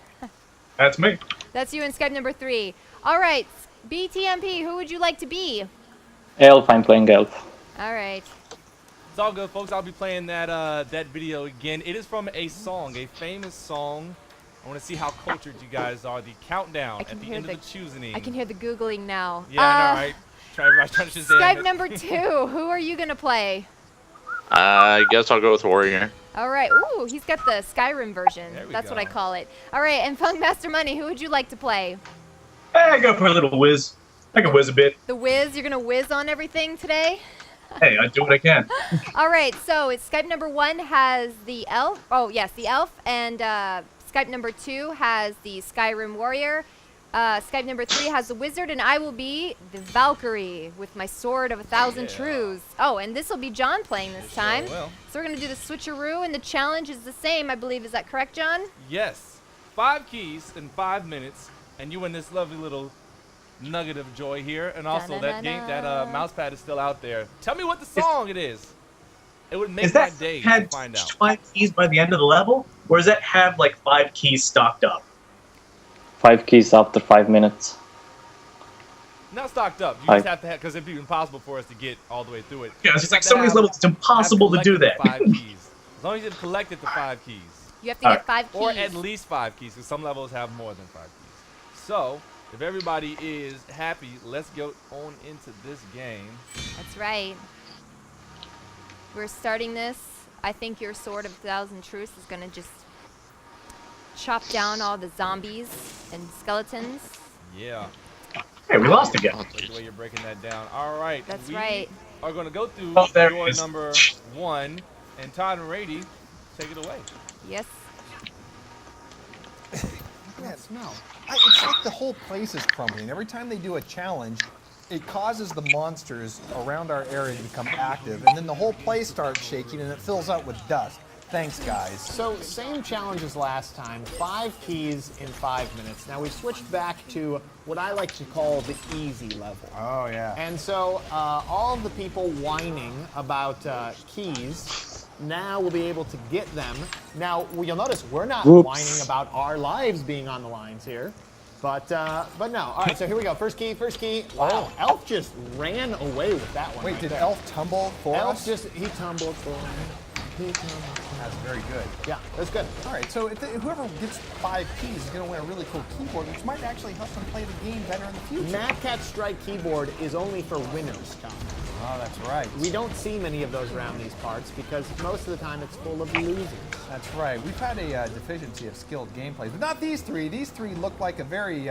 That's me. That's you in Skype number 3. All right, BTMP. Who would you like to be? Elf, I'm playing Elf. All right. It's all good, folks. I'll be playing that video again. It is from a song, a famous song. I want to see how cultured you guys are. The countdown I can at the hear end the- of the choosing. I can hear the Googling now. Yeah, I know, right? Everybody's trying to Shazam Skype it. number 2. Who are you going to play? I guess I'll go with Warrior. All right. Ooh, he's got the Skyrim version. There we That's what I go. call it. All right, and Funkmaster Money, who would you like to play? I go for a little whiz. I can whiz a bit. The Wiz? You're going to whiz on everything today? Hey, I do what I can. All right, so it's Skype number 1 has the elf. Oh, yes, the elf. And Skype number 2 has the Skyrim warrior. Skype number 3 has the wizard, and I will be the Valkyrie with my sword of 1,000 Yeah. truths. Oh, and this will be John playing this Sure time. will. So we're going to do the switcheroo, and the challenge is the same, I believe. Is that correct, John? Yes. 5 keys in 5 minutes, and you win this lovely little nugget of joy here. And also that game, that mouse pad is still out there. Tell me what the song it is. It would make Is my that day to had find out. 5 keys by the end of the level? Or does that have like 5 keys stocked up? 5 keys after 5 minutes. Not stocked up. You Hi. just have to have, because it'd be impossible for us to get all the way through it. Yeah, it's You just like have some to of these have- levels, it's impossible to do have that. collected the 5 keys. As long as you've collected the 5 keys. You have to get 5 keys. Or at least 5 keys, because some levels have more than 5 keys. So, if everybody is happy, let's go on into this game. That's right. We're starting this. I think your sword of 1,000 truths is going to just chop down all the zombies and skeletons. Yeah. Hey, we lost again. That's the way you're breaking that down. All right. That's we right. are going to go through Oh, there it your is. number 1. And Todd and Rady, take it away. Yes. Look at that smell. It's like the whole place is crumbling. Every time they do a challenge, it causes the monsters around our area to become active, and then the whole place starts shaking and it fills up with dust. Thanks, guys. So same challenge as last time, 5 keys in 5 minutes. Now we've switched back to what I like to call the easy level. Oh, yeah. And so all of the people whining about keys now will be able to get them. Now you'll notice we're not whining about our lives being on the lines here. But no. All right, so here we go. First key, first key. Wow, Elf just ran away with that one. Wait, right did there. Elf tumble for Elf us? he tumbled for me. That's very good. Yeah, that's good. All right, so whoever gets 5 keys is going to win a really cool keyboard, which might actually help them play the game better in the future. Mad Cat Strike keyboard is only for winners, Tom. Oh, that's right. We don't see many of those around these parts because most of the time it's full of losers. That's right. We've had a deficiency of skilled gameplay, but not these 3. These 3 look like a very...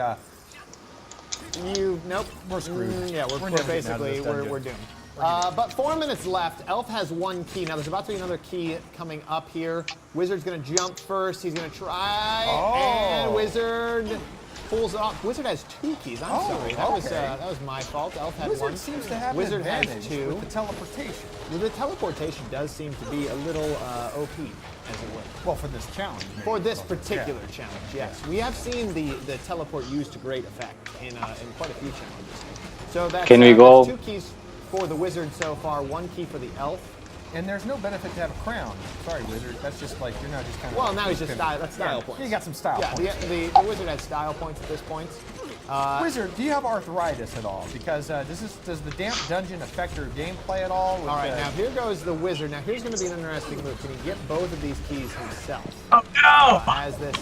Nope. We're screwed. Yeah, we're never getting out of basically, this we're dungeon. doomed. But 4 minutes left. Elf has 1 key. Now there's about to be another key coming up here. Wizard's gonna jump first. He's gonna try, and Wizard pulls off. Wizard has 2 keys. I'm sorry. That was my fault. Elf had Wizard 1. seems to have Wizard an has advantage 2. with the teleportation. Well, the teleportation does seem to be a little OP, as it were. Well, for this challenge. Maybe. For this particular challenge, yes. We have seen the teleport used to great effect in quite a few challenges. So that's, Can we go? that's 2 keys for the Wizard so far, 1 key for the Elf. And there's no benefit to have a crown. Sorry, Wizard. That's just like, you're not just kind of... Well, now he's just style. That's style points. You got some style points. The Wizard has style points at this point. Wizard, do you have arthritis at all? Because does the damp dungeon affect your gameplay at all? All right, now here goes the Wizard. Now here's going to be an interesting move. Can he get both of these keys himself? Oh no! As this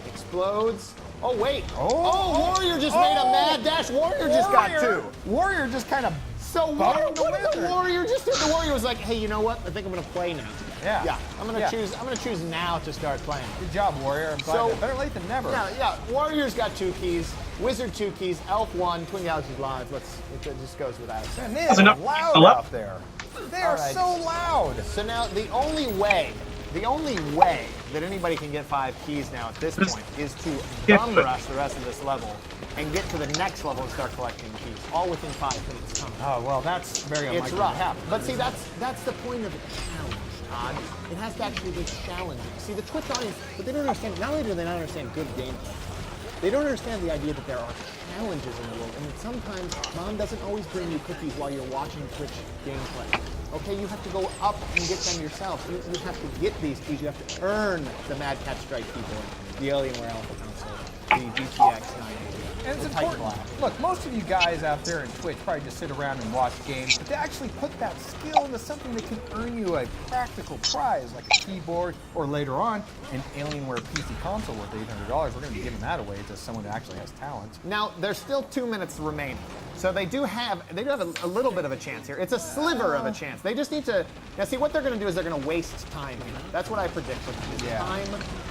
explodes. Oh wait! Oh, Warrior just made a mad dash. Warrior just got 2. Warrior just kind of... So what did the Warrior just do? The Warrior was like, hey, you know what? I think I'm going to play now. Yeah. I'm going to choose now to start playing. Good job, Warrior. I'm glad. Better late than never. Yeah. Warrior's got 2 keys. Wizard 2 keys. Elf 1. Twin Galaxies live. It just goes without saying. Man, they are loud out there. They are so loud. So now the only way that anybody can get 5 keys now at this point is to bum rush the rest of this level and get to the next level and start collecting keys, all within 5 minutes time. Oh, well, that's very unlikely. It's rough. But see, that's the point of a challenge, Todd. It has to actually be challenging. See, the Twitch audience, but they don't understand, not only do they not understand good gameplay, they don't understand the idea that there are challenges in the world, and that sometimes Mom doesn't always bring you cookies while you're watching Twitch gameplay. Okay, you have to go up and get them yourself. You have to get these keys. You have to earn the Mad Cat Strike keyboard, the Alienware Alpha console, the GTX 980. And it's important. Look, most of you guys out there in Twitch probably just sit around and watch games, but to actually put that skill into something that can earn you a practical prize, like a keyboard, or later on, an Alienware PC console worth $800. We're going to be giving that away to someone who actually has talent. Now, there's still 2 minutes remaining. So they do have a little bit of a chance here. It's a sliver of a chance. They just need to, now see what they're going to do is they're going to waste time here. That's what I predict for them, is time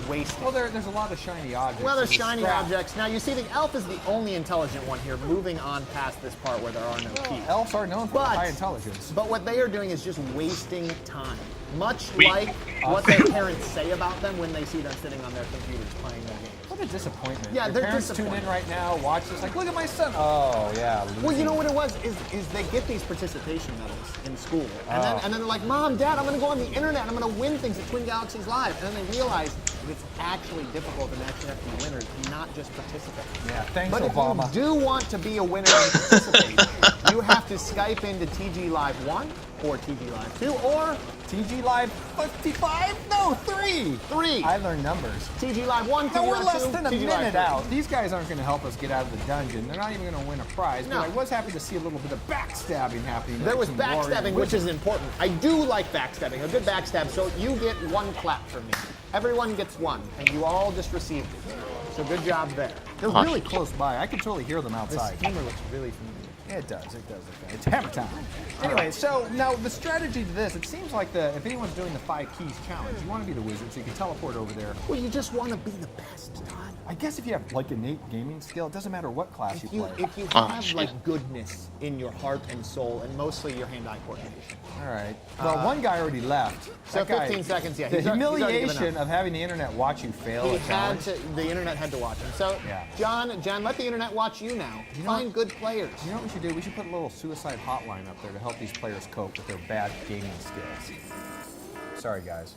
wasted. Well, there's a lot of shiny objects. Well, there's shiny objects. Now, you see the Elf is the only intelligent one here, moving on past this part where there are no keys. Elves are known for high intelligence. But what they are doing is just wasting time. Much like what their parents say about them when they see them sitting on their computers playing their games. What a disappointment. Yeah, Your they're parents tune in right now, watch this, like, look at my son. Oh, yeah. Well, you know what it was is they get these participation medals in school, and then they're like, Mom, Dad, I'm going to go on the internet, I'm going to win things at Twin Galaxies Live, and then they realize that it's actually difficult and actually have to be winners, not just participate. Yeah, thanks, but Obama. If you do want to be a winner and participate, you have to Skype into TG Live 1 or TG Live 2 or TG Live 55? No, 3. 3. I learned numbers. TG Live 1, TG No, we're Live less 2, than a TG Live minute 3. out. These guys aren't going to help us get out of the dungeon. They're not even going to win a prize. No. But I was happy to see a little bit of backstabbing happening. There was Some backstabbing, warrior which is important. I do like backstabbing, a good backstab. So you get 1 clap from me. Everyone gets 1, and you all just received it. So good job there. They're really close by. I can totally hear them This outside. steamer looks really familiar. It does. Okay. It's hammer time. Anyway, so now the strategy to this, it seems like if anyone's doing the 5 keys challenge, you want to be the wizard so you can teleport over there. Well, you just want to be the best, Todd. I guess if you have like innate gaming skill, it doesn't matter what class you play. If you have like goodness in your heart and soul, and mostly your hand-eye coordination. All right. Well, one guy already left. So That guy, 15 seconds, yeah. The he's already given humiliation up. of having the internet watch you fail He a had challenge. to, the internet had to watch him. So, Yeah. John, let the internet watch you now. Find good players. You know what we should do? We should put a little suicide hotline up there to help these players cope with their bad gaming skills. Sorry, guys.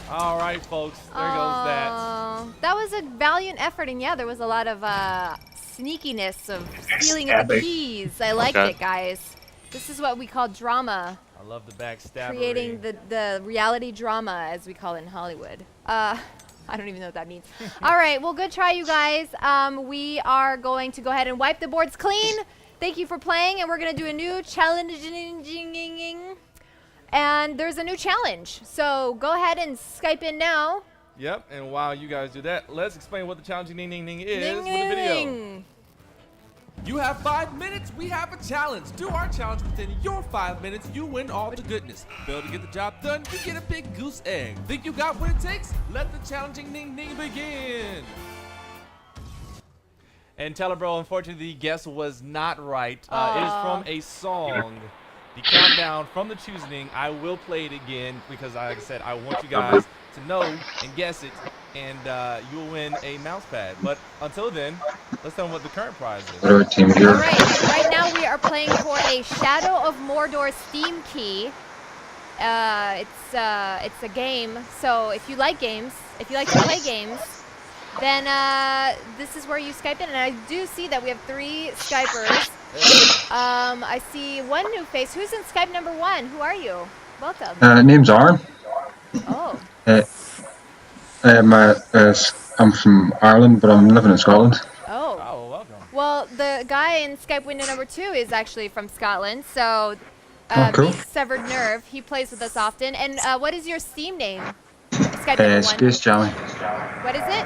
All right, folks. There goes that. That was a valiant effort, and yeah, there was a lot of sneakiness of stealing of the Backstabbing. keys. I liked Okay. it, guys. This is what we call drama. I love the backstabbery. Creating the reality drama, as we call it in Hollywood. I don't even know what that means. All right, well, good try, you guys. We are going to go ahead and wipe the boards clean. Thank you for playing, and we're going to do a new challenge. And there's a new challenge. So go ahead and Skype in now. Yep, and while you guys do that, let's explain what the challenging ding ding ding is Ding, with the video. ding. You have 5 minutes, we have a challenge. Do our challenge within your 5 minutes, you win all the goodness. Fail to get the job done, you get a big goose egg. Think you got what it takes? Let the challenging ding ding begin. And Telebro, unfortunately, the guess was not right. It is from a song. The countdown from the choosing. I will play it again because, like I said, I want you guys to know and guess it, and you will win a mouse pad. But until then, let's tell them what the current prize is. All right, right now we are playing for a Shadow of Mordor Steam key. It's a game, so if you like games, if you like to play games, then this is where you Skype in. And I do see that we have 3 Skypers. I see one new face. Who's in Skype number 1? Who are you? Welcome. Name's Aaron. Oh. I'm from Ireland, but I'm living in Scotland. Oh. Oh, welcome. Well, the guy in Skype window number 2 is actually from Scotland, so cool. meet Severed Nerve. He plays with us often. And what is your Steam name? Skype number 1. Space Jammy. What is it?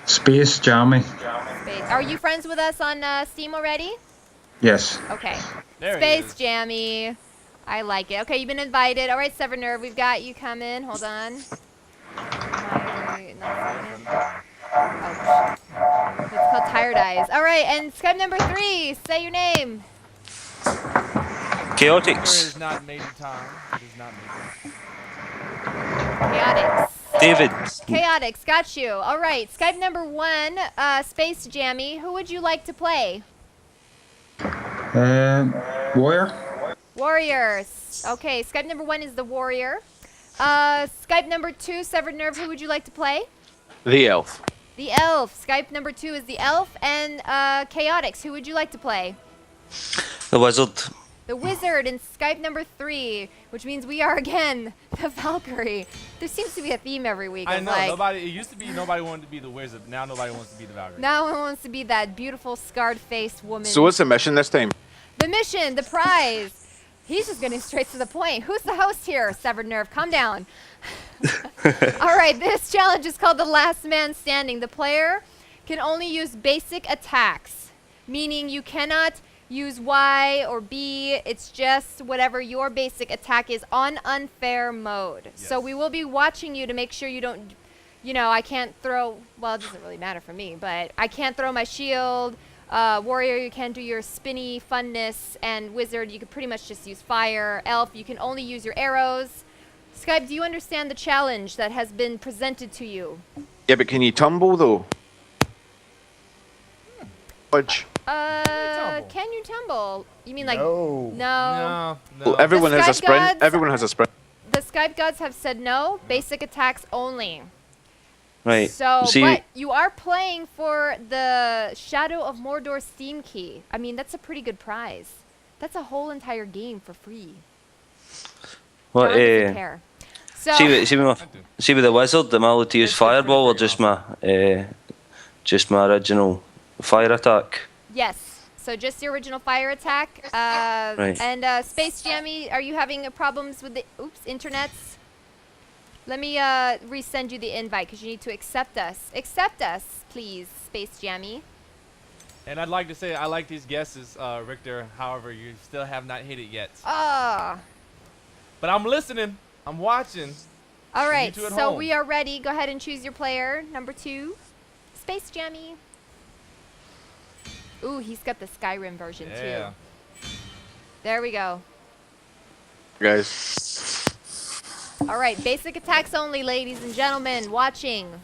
Space Jammy. Space. Are you friends with us on Steam already? Yes. Okay. There it Space is. Jammy. I like it. Okay, you've been invited. All right, Severed Nerve, we've got you coming. Hold on. Oh, it's called Tired Eyes. All right, and Skype number 3. Say your name. It Chaotix. is not Major Tom. It is not Major. Chaotix. David. Chaotix, got you. All right, Skype number 1, Space Jammy. Who would you like to play? Warrior. Warriors. Okay, Skype number 1 is the Warrior. Skype number 2, Severed Nerve. Who would you like to play? The elf. The Elf. Skype number 2 is the Elf. And Chaotix. Who would you like to play? The Wizard. The Wizard in Skype number 3, which means we are again the Valkyrie. There seems to be a theme every week. I of know. like, It used to be nobody wanted to be the wizard. Now nobody wants to be the Valkyrie. now one wants to be that beautiful scarred-faced woman. So what's the mission this time? The mission, the prize. He's just getting straight to the point. Who's the host here? Severed Nerve, calm down. All right, this challenge is called the Last Man Standing. The player can only use basic attacks, meaning you cannot use Y or B. It's just whatever your basic attack is on unfair mode. Yes. So we will be watching you to make sure you don't, you know, I can't throw, well, it doesn't really matter for me, but I can't throw my shield. Warrior, you can do your spinny funness, and Wizard, you can pretty much just use fire. Elf, you can only use your arrows. Skype, do you understand the challenge that has been presented to you? Yeah, but can you tumble though? Fudge. Can you tumble? You mean like No. No. Well, everyone has a Skype sprint. gods- Everyone has a sprint. The Skype gods have said no. Basic attacks only. Right. So, See, but you are playing for the Shadow of Mordor Steam key. I mean, that's a pretty good prize. That's a whole entire game for free. what? John doesn't care. So, See with the Wizard, am I allowed to use Fireball or just my original fire attack? yes. So just the original fire attack. Right. And Space Jammy, are you having problems with the internets? Let me resend you the invite because you need to accept us. Accept us, please, Space Jammy. And I'd like to say I like these guesses, Richter. However, you still have not hit it yet. Ah. But I'm listening. I'm watching. All right. two at So home. we are ready. Go ahead and choose your player. Number 2, Space Jammy. Ooh, he's got the Skyrim version Yeah. too. There we go. Guys. All right, basic attacks only, ladies and gentlemen, watching.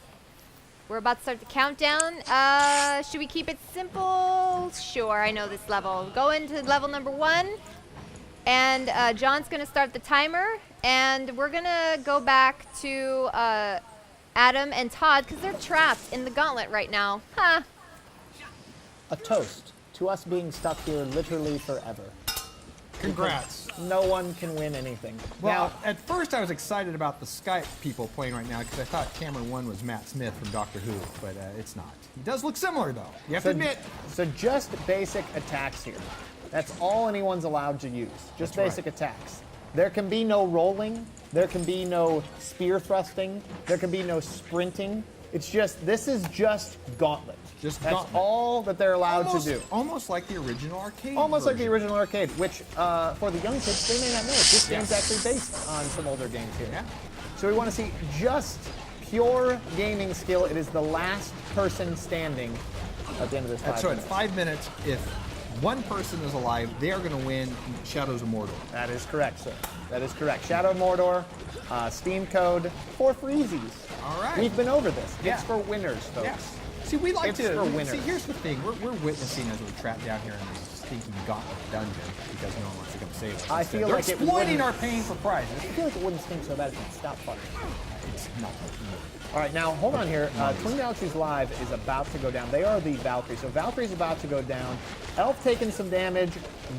We're about to start the countdown. Should we keep it simple? Sure, I know this level. Go into level number 1. And John's going to start the timer. And we're gonna go back to Adam and Todd because they're trapped in the gauntlet right now. Huh. A toast to us being stuck here literally forever. Congrats. No one can win anything. Well, at first I was excited about the Skype people playing right now because I thought camera 1 was Matt Smith from Doctor Who, but it's not. He does look similar though. You have to admit. So just basic attacks here. That's all anyone's allowed to use. Just That's basic attacks. There can be no rolling. There can be no spear thrusting. There can be no sprinting. It's just, this is just Gauntlet. Just That's Gauntlet. all that they're allowed to do. Almost like the original arcade. Almost like the version. original arcade, which for the young kids, they may not know it. This game's actually based on some older games here. Yeah. So we want to see just pure gaming skill. It is the last person standing at the end of this 5 So minutes. at 5 minutes, if one person is alive, they are going to win Shadows of Mordor. That is correct, sir. That is correct. Shadow of Mordor, Steam code for freezies. All right. We've been over this. Yeah. It's for winners, folks. Yeah. See, we like It's to. for winners. See, here's the thing: we're witnessing as we're trapped down here in this stinking Gauntlet dungeon because no one wants to come save us. I Instead, feel they're like it exploiting wouldn't- our pain for prizes. I feel like it wouldn't stink so bad if you'd stop farting. It's not. All right, now hold on here. Twin Galaxies Live is about to go down. They are the Valkyrie, so Valkyrie's about to go down. Elf taking some damage.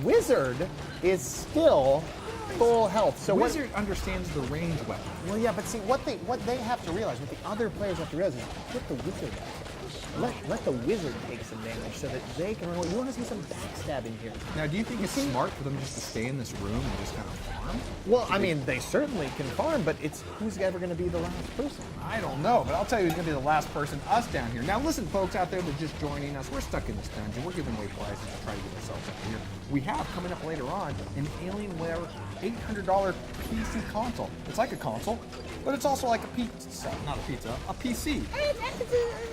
Wizard is still full health. So Wizard understands the range weapon. Well, yeah, but see what they have to realize, what the other players have to realize is put the Wizard out there. Let the Wizard take some damage so that they can run away. You want to see some backstabbing here. Now, do you think it's smart for them just to stay in this room and just kind of farm? Well, I mean, they certainly can farm, but it's who's ever going to be the last person? I don't know, but I'll tell you who's going to be the last person, us down here. Now, listen, folks out there that are just joining us, we're stuck in this dungeon. We're giving away prizes to try to get ourselves out of here. We have, coming up later on, an Alienware $800 PC console. It's like a console, but it's also like a pizza. Not a pizza, a PC.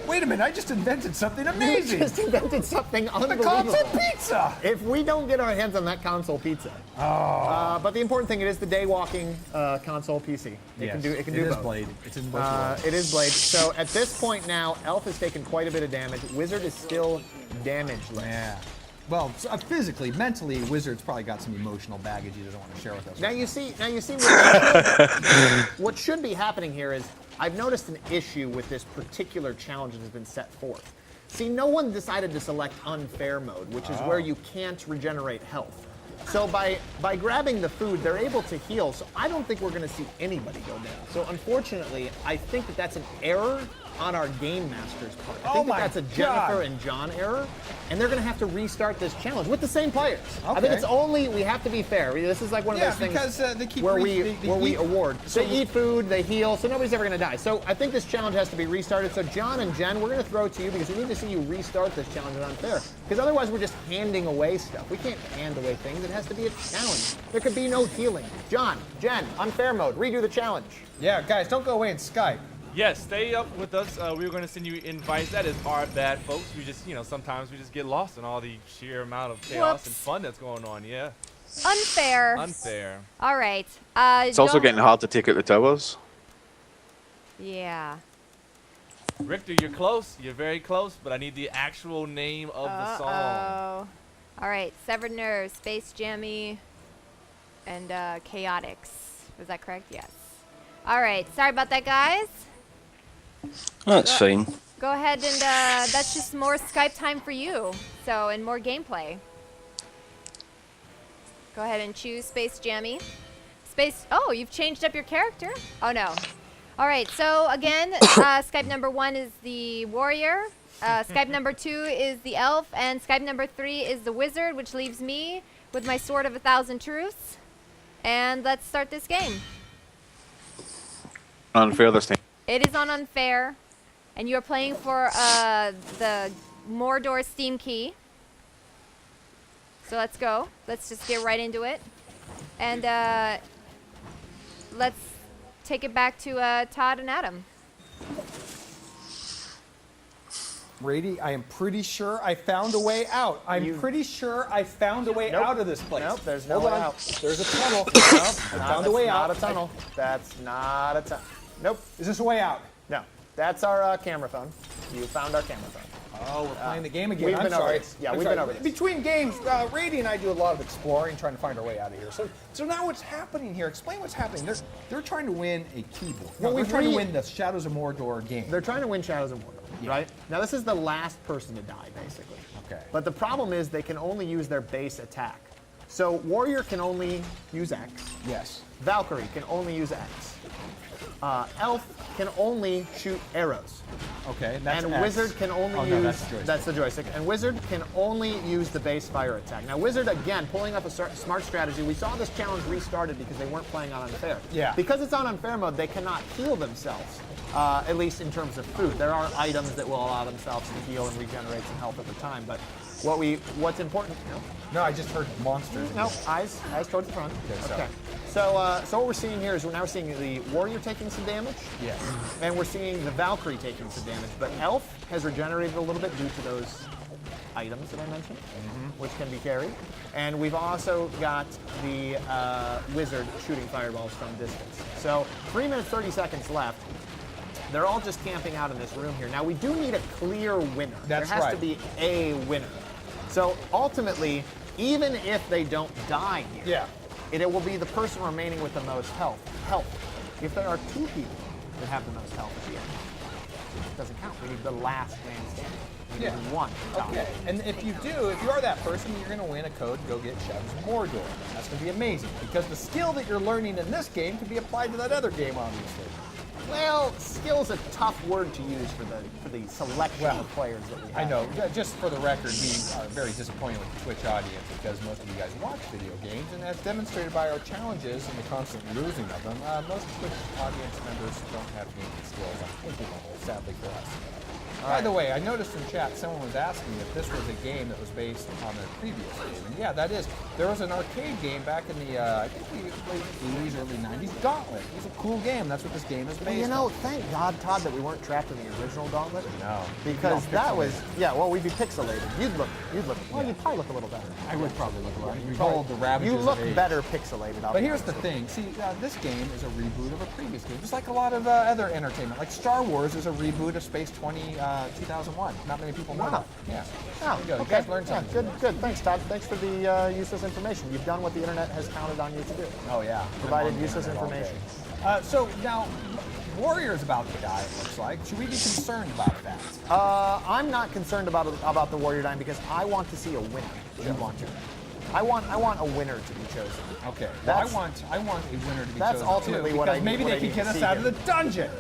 Wait a minute, I just invented something amazing. You just invented something The unbelievable. console pizza! If we don't get our hands on that console pizza. But the important thing, it is the day-walking console PC. It can do It both. is Blade. It's in both worlds. It is Blade. So at this point now, Elf has taken quite a bit of damage. Wizard is still damageless. Yeah. Well, physically, mentally, Wizard's probably got some emotional baggage he doesn't want to share with us. Now you see what should be happening here is I've noticed an issue with this particular challenge that has been set forth. See, no one decided to select unfair mode, which is where you can't regenerate health. So by grabbing the food, they're able to heal. So I don't think we're going to see anybody go down. So unfortunately, I think that that's an error on our game master's part. I think that's a Jennifer and John error, and they're going to have to restart this challenge with the same players. I think it's only, we have to be fair. This is like one of those things because they keep where they we eat. award. So They eat food, they heal, so nobody's ever going to die. So I think this challenge has to be restarted. So John and Jen, we're going to throw it to you because we need to see you restart this challenge at unfair. Because otherwise we're just handing away stuff. We can't hand away things. It has to be a challenge. There could be no healing. John, Jen, unfair mode, redo the challenge. Yeah, guys, don't go away and Skype. Yes, stay up with us. We were going to send you invites. That is our bad, folks. We just, sometimes we just get lost in all the sheer amount of chaos and fun that's going on. Yeah. Unfair. Unfair. All right. It's also getting hard to take out the towers. Yeah. Richter, you're close. You're very close, but I need the actual name of the song. All right. Severed Nerves, Space Jammy, and Chaotix. Was that correct? Yes. All right. Sorry about that, guys. That's fine. Go ahead and that's just more Skype time for you. So, and more gameplay. Go ahead and choose Space Jammy. Oh, you've changed up your character? Oh, no. All right, so again, Skype number 1 is the warrior. Skype number 2 is the elf. And Skype number 3 is the wizard, which leaves me with my Sword of 1,000 Truths. And let's start this game. Unfair this time. It is on unfair, and you are playing for the Mordor Steam key. So let's go. Let's just get right into it, and let's take it back to Todd and Adam. Rady, I am pretty sure I found a way out. I'm pretty sure I found a way out of this place. Nope, there's no Hold way on. out. There's a tunnel. Nope, I found a way out. Not a tunnel. That's not a tunnel. Nope. Is this a way out? No. That's our camera phone. You found our camera phone. Oh, we're playing the game again. we've I'm been over sorry. this. Yeah, I'm we've sorry. been over this. Between games, Rady and I do a lot of exploring, trying to find our way out of here. So now what's happening here? Explain what's happening. They're trying to win a keyboard. No, Well, they're we've trying to re- win the Shadows of Mordor game. They're trying to win Shadows of Mordor, right? Now this is the last person to die, basically. Okay. But the problem is they can only use their base attack. So Warrior can only use X. Yes. Valkyrie can only use X. Elf can only shoot arrows. Okay, that's And X. Wizard can only Oh, use... no, that's the joystick. That's the joystick. And Wizard can only use the base fire attack. Now Wizard, again, pulling up a smart strategy. We saw this challenge restarted because they weren't playing on Unfair. Yeah. Because it's on Unfair mode, they cannot heal themselves, at least in terms of food. There are items that will allow themselves to heal and regenerate some health over time, but what's important... No, I just heard monsters. No, eyes towards the front. Okay, So what we're seeing here is we're now seeing the Warrior taking some damage. Yes. And we're seeing the Valkyrie taking some damage. But Elf has regenerated a little bit due to those items that I mentioned, which can be carried. And we've also got the Wizard shooting fireballs from distance. So 3 minutes, 30 seconds left. They're all just camping out in this room here. Now we do need a clear winner. That's there has right. to be a winner. So ultimately, even if they don't die here, it will be the person remaining with the most health. If there are 2 people that have the most health at the end, it doesn't count. We need the last man standing. We need one. Okay. And if you are that person, you're going to win a code to go get Shadows of Mordor. That's going to be amazing because the skill that you're learning in this game can be applied to that other game, obviously. Well, skill's a tough word to use for the selection of players that we have. I know. Just for the record, we are very disappointed with the Twitch audience because most of you guys watch video games, and as demonstrated by our challenges and the constant losing of them, most Twitch audience members don't have gaming skills on any level, sadly for us. By the way, I noticed in chat someone was asking if this was a game that was based on a previous game. And yeah, that is. There was an arcade game back in the, I think the late 80s, early 90s, Gauntlet. It was a cool game. That's what this game is based on. Thank God, Todd, that we weren't trapped in the original Gauntlet. No. Because that was, we'd be pixelated. You'd look, well, you'd probably look a little better. I would probably look a little better. Behold the ravages You look of age. better pixelated. But here's the thing. See, this game is a reboot of a previous game, just like a lot of other entertainment. Like Star Wars is a reboot of Space 2001. Not many people know that. Yeah. Oh, There you go. You okay. guys learned something. Good. Thanks, Todd. Thanks for the useless information. You've done what the internet has counted on you to do. Oh, yeah. Provided useless information. So now, Warrior's about to die, it looks like. Should we be concerned about that? I'm not concerned about the Warrior dying because I want to see a winner. You want to. I want a winner to be chosen. Okay. Well, I want a winner to be That's chosen ultimately too, what I because need- maybe what they I can need get to us see out here. of the dungeon.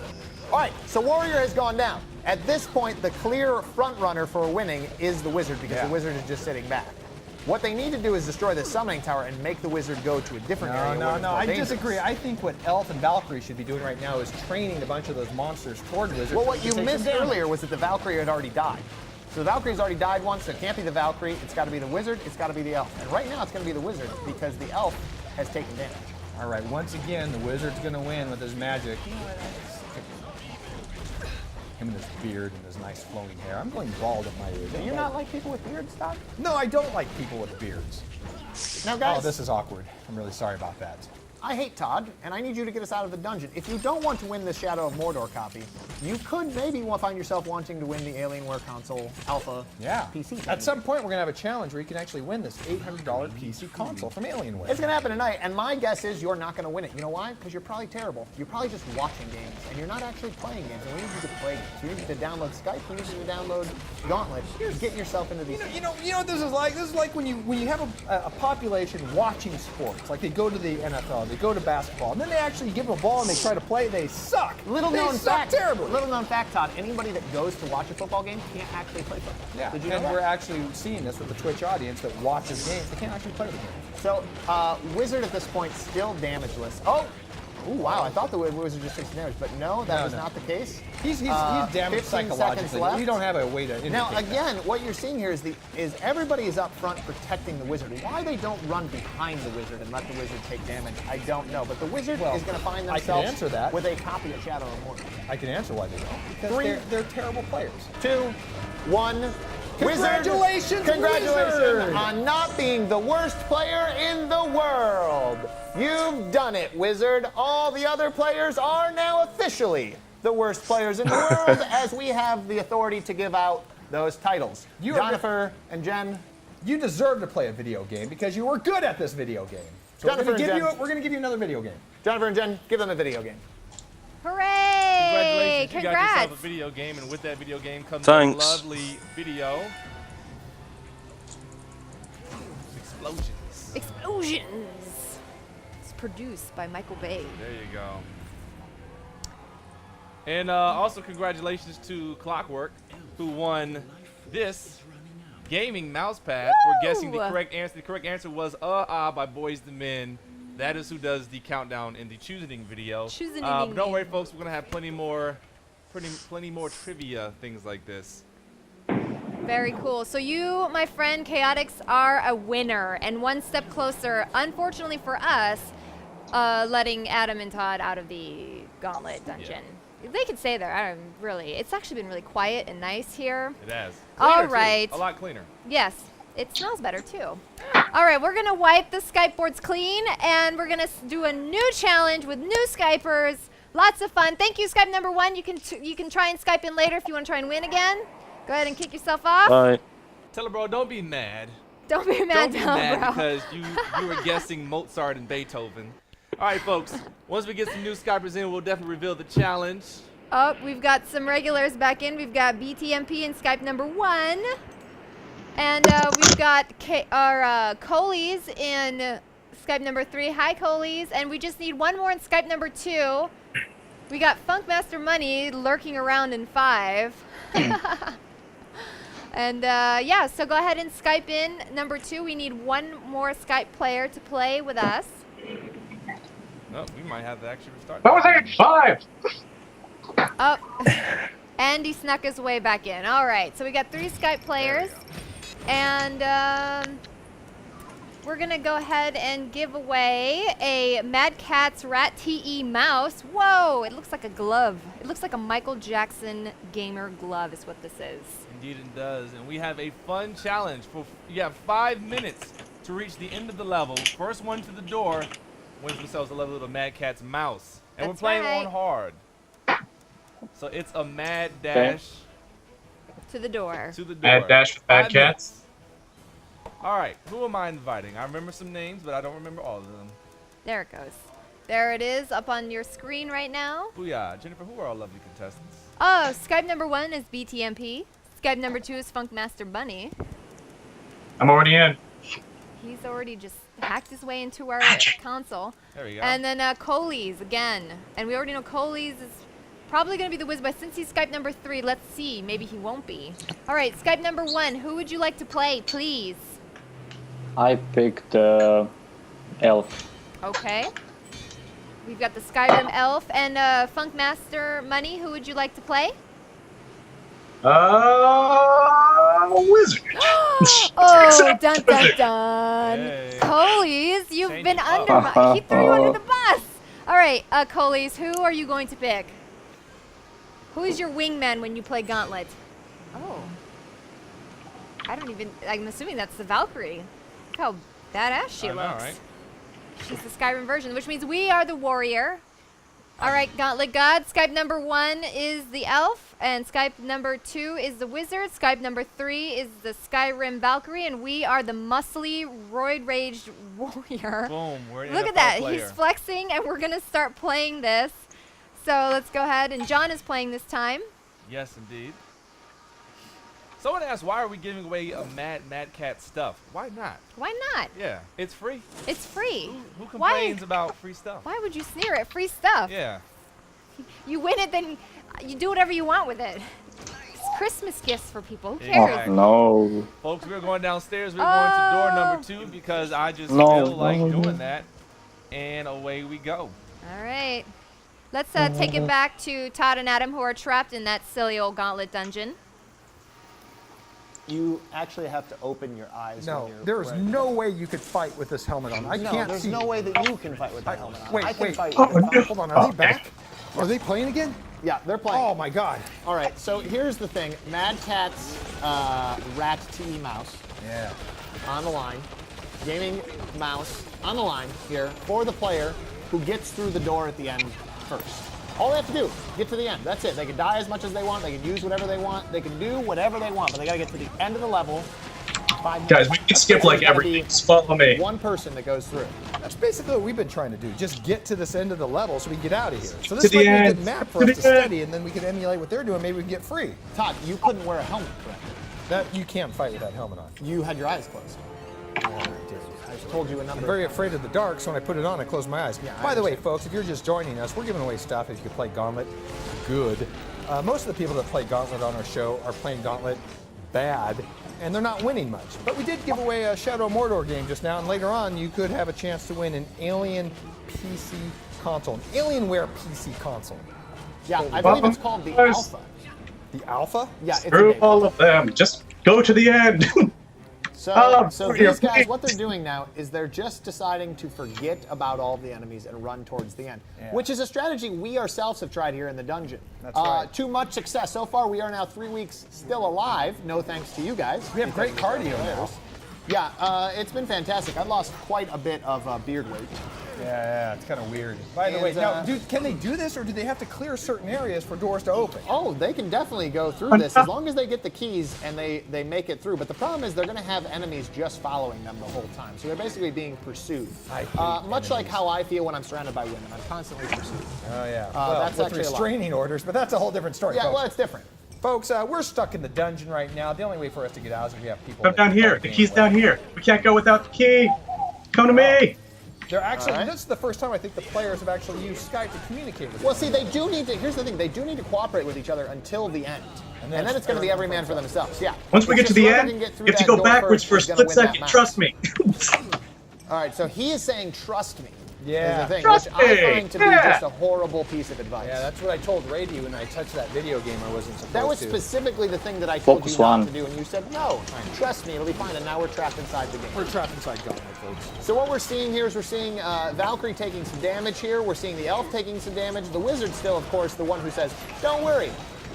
All right, so Warrior has gone down. At this point, the clear front runner for winning is the Wizard because the Wizard is just sitting back. What they need to do is destroy the summoning tower and make the Wizard go to a different area. where it's more I dangerous. disagree. I think what Elf and Valkyrie should be doing right now is training a bunch of those monsters toward Wizard. Well, so what they you can take missed some damage. earlier was that the Valkyrie had already died. So the Valkyrie's already died once, so it can't be the Valkyrie. It's got to be the Wizard. It's got to be the Elf. And right now, it's going to be the Wizard because the Elf has taken damage. All right, once again, the Wizard's going to win with his magic. Him and his beard and his nice flowing hair. I'm going bald at my age. Do you not like people with beards, Todd? No, I don't like people with beards. Now, guys. Oh, this is awkward. I'm really sorry about that. I hate Todd, and I need you to get us out of the dungeon. If you don't want to win the Shadow of Mordor copy, you could maybe find yourself wanting to win the Alienware console Alpha PC. At some point, we're going to have a challenge where you can actually win this $800 PC console from Alienware. It's going to happen tonight, and my guess is you're not going to win it. You know why? Because you're probably terrible. You're probably just watching games, and you're not actually playing games. And we need you to play games. We need you to download Skype. We need you to download Gauntlet. Get yourself into these. You know what this is like? This is like when you have a population watching sports. Like they go to the NFL, they go to basketball, and then they actually give them a ball and they try to play. They suck. Little they known suck fact, terribly. Little known fact, Todd. Anybody that goes to watch a football game can't actually play football. Yeah, Did you know and that? we're actually seeing this with the Twitch audience that watches games. They can't actually play the game. So, Wizard at this point still damageless. Oh! Ooh, wow, I thought the Wizard just takes damage, but no, that was not the case. He's damaged 15 psychologically. seconds left. We don't have a way to indicate Now, that. again, what you're seeing here is everybody is up front protecting the Wizard. Why they don't run behind the Wizard and let the Wizard take damage, I don't know. But the Wizard is going to find I can themselves answer that. with a copy of Shadow of Mordor. I can answer why they don't. Because 3, they're terrible players. 2, 1. Congratulations, Congratulations Wizard! on not being the worst player in the world. You've done it, Wizard. All the other players are now officially the worst players in the world as we have the authority to give out those titles. Jennifer and Jen. You deserve to play a video game because you were good at this video game. So Jennifer we're and Jen. going to give you another video game. Jennifer and Jen, give them a video game. Hooray! Congratulations, you got yourself a video game, and with that video game comes Thanks. a lovely video. Explosions. Explosions. It's produced by Michael Bay. There you go. And also congratulations to Clockwork, who won this gaming mouse pad for guessing the correct answer. The correct answer was by Boys the Men. That is who does the countdown in the choosing video. But don't worry, folks. We're gonna have plenty more trivia things like this. Very cool. So you, my friend, Chaotix, are a winner and one step closer, unfortunately for us, letting Adam and Todd out of the Gauntlet dungeon. Yeah. They could stay there. It's actually been really quiet and nice here. It has. All right. A lot cleaner. Yes. It smells better, too. All right, we're going to wipe the Skype boards clean, and we're going to do a new challenge with new Skypers. Lots of fun. Thank you, Skype number 1. You can try and Skype in later if you want to try and win again. Go ahead and kick yourself off. Bye. Tell her, bro, don't be mad. Don't be mad, bro. Because you were guessing Mozart and Beethoven. All right, folks. Once we get some new Skypers in, we'll definitely reveal the challenge. Oh, we've got some regulars back in. We've got BTMP in Skype number 1. And we've got Coleys in Skype number 3. Hi, Coleys. And we just need one more in Skype number 2. We got Funkmaster Money lurking around in 5. And yeah, so go ahead and Skype in number 2. We need one more Skype player to play with us. Oh, we might have to actually restart. That was like 5. Oh, Andy snuck his way back in. All right, so we got 3 Skype players. And we're going to go ahead and give away a Mad Catz Rat TE mouse. Whoa, it looks like a glove. It looks like a Michael Jackson gamer glove is what this is. Indeed it does. And we have a fun challenge. You have 5 minutes to reach the end of the level. First one to the door wins themselves a lovely little Mad Catz mouse. And That's we're playing right. on hard. So it's a mad dash. To the door. To the door. Mad dash with Mad Catz. All right, who am I inviting? I remember some names, but I don't remember all of them. There it goes. There it is up on your screen right now. Booyah. Jennifer, who are our lovely contestants? Oh, Skype number 1 is BTMP. Skype number 2 is Funkmaster Bunny. I'm already in. He's already just hacked his way into our console. There we go. And then Coleys again. And we already know Coleys is probably going to be the whiz, but since he's Skype number 3, let's see. Maybe he won't be. All right, Skype number 1. Who would you like to play, please? I picked Elf. Okay. We've got the Skyrim Elf and Funkmaster Money. Who would you like to play? Wizard. Oh, dun dun dun. Hey. Coleys, you've Change been it under up. he threw you under the bus. All right, Coleys, who are you going to pick? Who is your wingman when you play Gauntlet? Oh. I'm assuming that's the Valkyrie. Look how badass she I know, looks. right? She's the Skyrim version, which means we are the warrior. All right, Gauntlet God. Skype number 1 is the elf, and Skype number 2 is the wizard. Skype number 3 is the Skyrim Valkyrie, and we are the muscly, roid-raged warrior. Boom. We're an Look at NFL that. player. He's flexing, and we're going to start playing this. So let's go ahead, and John is playing this time. Yes, indeed. Someone asked, why are we giving away a Mad Catz stuff? Why not? Why not? Yeah, it's free. It's free. Who complains about free stuff? Why would you sneer at free stuff? Yeah. You win it, then you do whatever you want with it. It's Christmas gifts for people. Who cares? Exactly. No. Folks, we're going downstairs. We're going to door number 2 because I just No, feel like no. doing that. And away we go. All right. Let's take it back to Todd and Adam, who are trapped in that silly old Gauntlet dungeon. You actually have to open your eyes. No, when you're there is ready. no way you could fight with this helmet on. I can't there's see. no way that you can fight with that helmet on. Wait, I can wait. fight Oh, with no. it. Hold on. Are they back? Are they playing again? Yeah, they're playing. Oh my God. All right, so here's the thing. Mad Catz Rat TE mouse Yeah. on the line. Gaming mouse on the line here for the player who gets through the door at the end first. All they have to do, get to the end. That's it. They can die as much as they want. They can use whatever they want. They can do whatever they want, but they got to get to the end of the level. 5 Guys, we can skip like everything. Just follow me. One person that goes through. That's basically what we've been trying to do. Just get to this end of the level so we can get out of here. So To this the might be a end. good map for To us the to study, end. and then we can emulate what they're doing. Maybe we can get free. Todd, you couldn't wear a helmet correctly. That you can't fight with that helmet on. You had your eyes closed. I told you a number. I'm very afraid of the dark, so when I put it on, I close my eyes. Yeah, By the way, folks, if you're just joining us, we're giving away stuff if you play Gauntlet good. Most of the people that play Gauntlet on our show are playing Gauntlet bad, and they're not winning much. But we did give away a Shadow of Mordor game just now, and later on, you could have a chance to win an Alien PC console, an Alienware PC console. Yeah, I believe it's called the Alpha. The Alpha? Yeah, it's a Screw game. all of them. Just go to the end. So these guys, what they're doing now is they're just deciding to forget about all the enemies and run towards the end, which is a strategy we ourselves have tried here in the dungeon. That's right. Too much success. So far, we are now 3 weeks still alive, no thanks to you guys. We have great cardio now. Yeah, it's been fantastic. I've lost quite a bit of beard weight. Yeah, it's kind of weird. By the way, now, dude, can they do this, or do they have to clear certain areas for doors to open? Oh, they can definitely go through this as long as they get the keys and they make it through. But the problem is they're going to have enemies just following them the whole time. So they're basically being pursued. Much like how I feel when I'm surrounded by women. I'm constantly pursued. Oh, yeah. That's with actually a lot. restraining orders, but that's a whole different story. Yeah, folks. well, it's different. Folks, we're stuck in the dungeon right now. The only way for us to get out is if we have people. Come down here. The key's down here. We can't go without the key. Come to me. They're actually, this is the first time I think the players have actually used Skype to communicate with Well, one see, they do need to, here's the thing, they do need to cooperate with each other until the end. And then it's going to be every man for themselves, yeah. Once we get to the end, you have to go backwards for a split second. Trust me. All right, so he is saying, trust me. Yeah. Is the thing, Trust which I me. find to be just a horrible piece of advice. Yeah, that's what I told Rady when I touched that video game I wasn't supposed to. That was specifically the thing that I told Focus you not one. to do, and you said, no, trust me, it'll be fine, and now we're trapped inside the game. We're trapped inside Gauntlet, folks. So what we're seeing here is we're seeing Valkyrie taking some damage here. We're seeing the elf taking some damage. The wizard still, of course, the one who says, don't worry.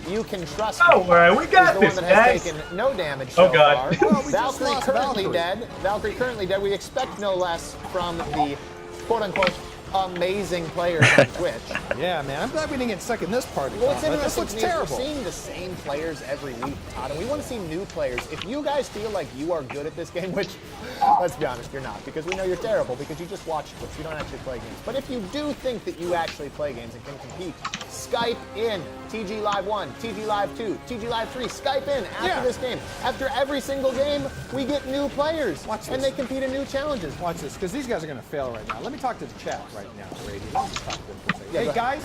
You can trust me. Don't worry, we got the this, one that has guys. taken no damage so Oh, God. far. Well, we just Valkyrie lost currently Valkyrie. dead. Valkyrie currently dead. We expect no less from the quote-unquote amazing players on Twitch. Yeah, man, I'm glad we didn't get stuck in this party. Well, what's Gauntlet. interesting This looks to me is terrible. we're seeing the same players every week, Todd, and we want to see new players. If you guys feel like you are good at this game, which, let's be honest, you're not, because we know you're terrible, because you just watch Twitch, you don't actually play games. But if you do think that you actually play games and can compete, Skype in TG Live 1, TG Live 2, TG Live 3, Skype in after this game. After every single game, we get new players, and they compete in new challenges. Watch this, because these guys are going to fail right now. Let me talk to the chat right now, Rady. Let me just talk to them for a second. Yeah, Hey, go ahead.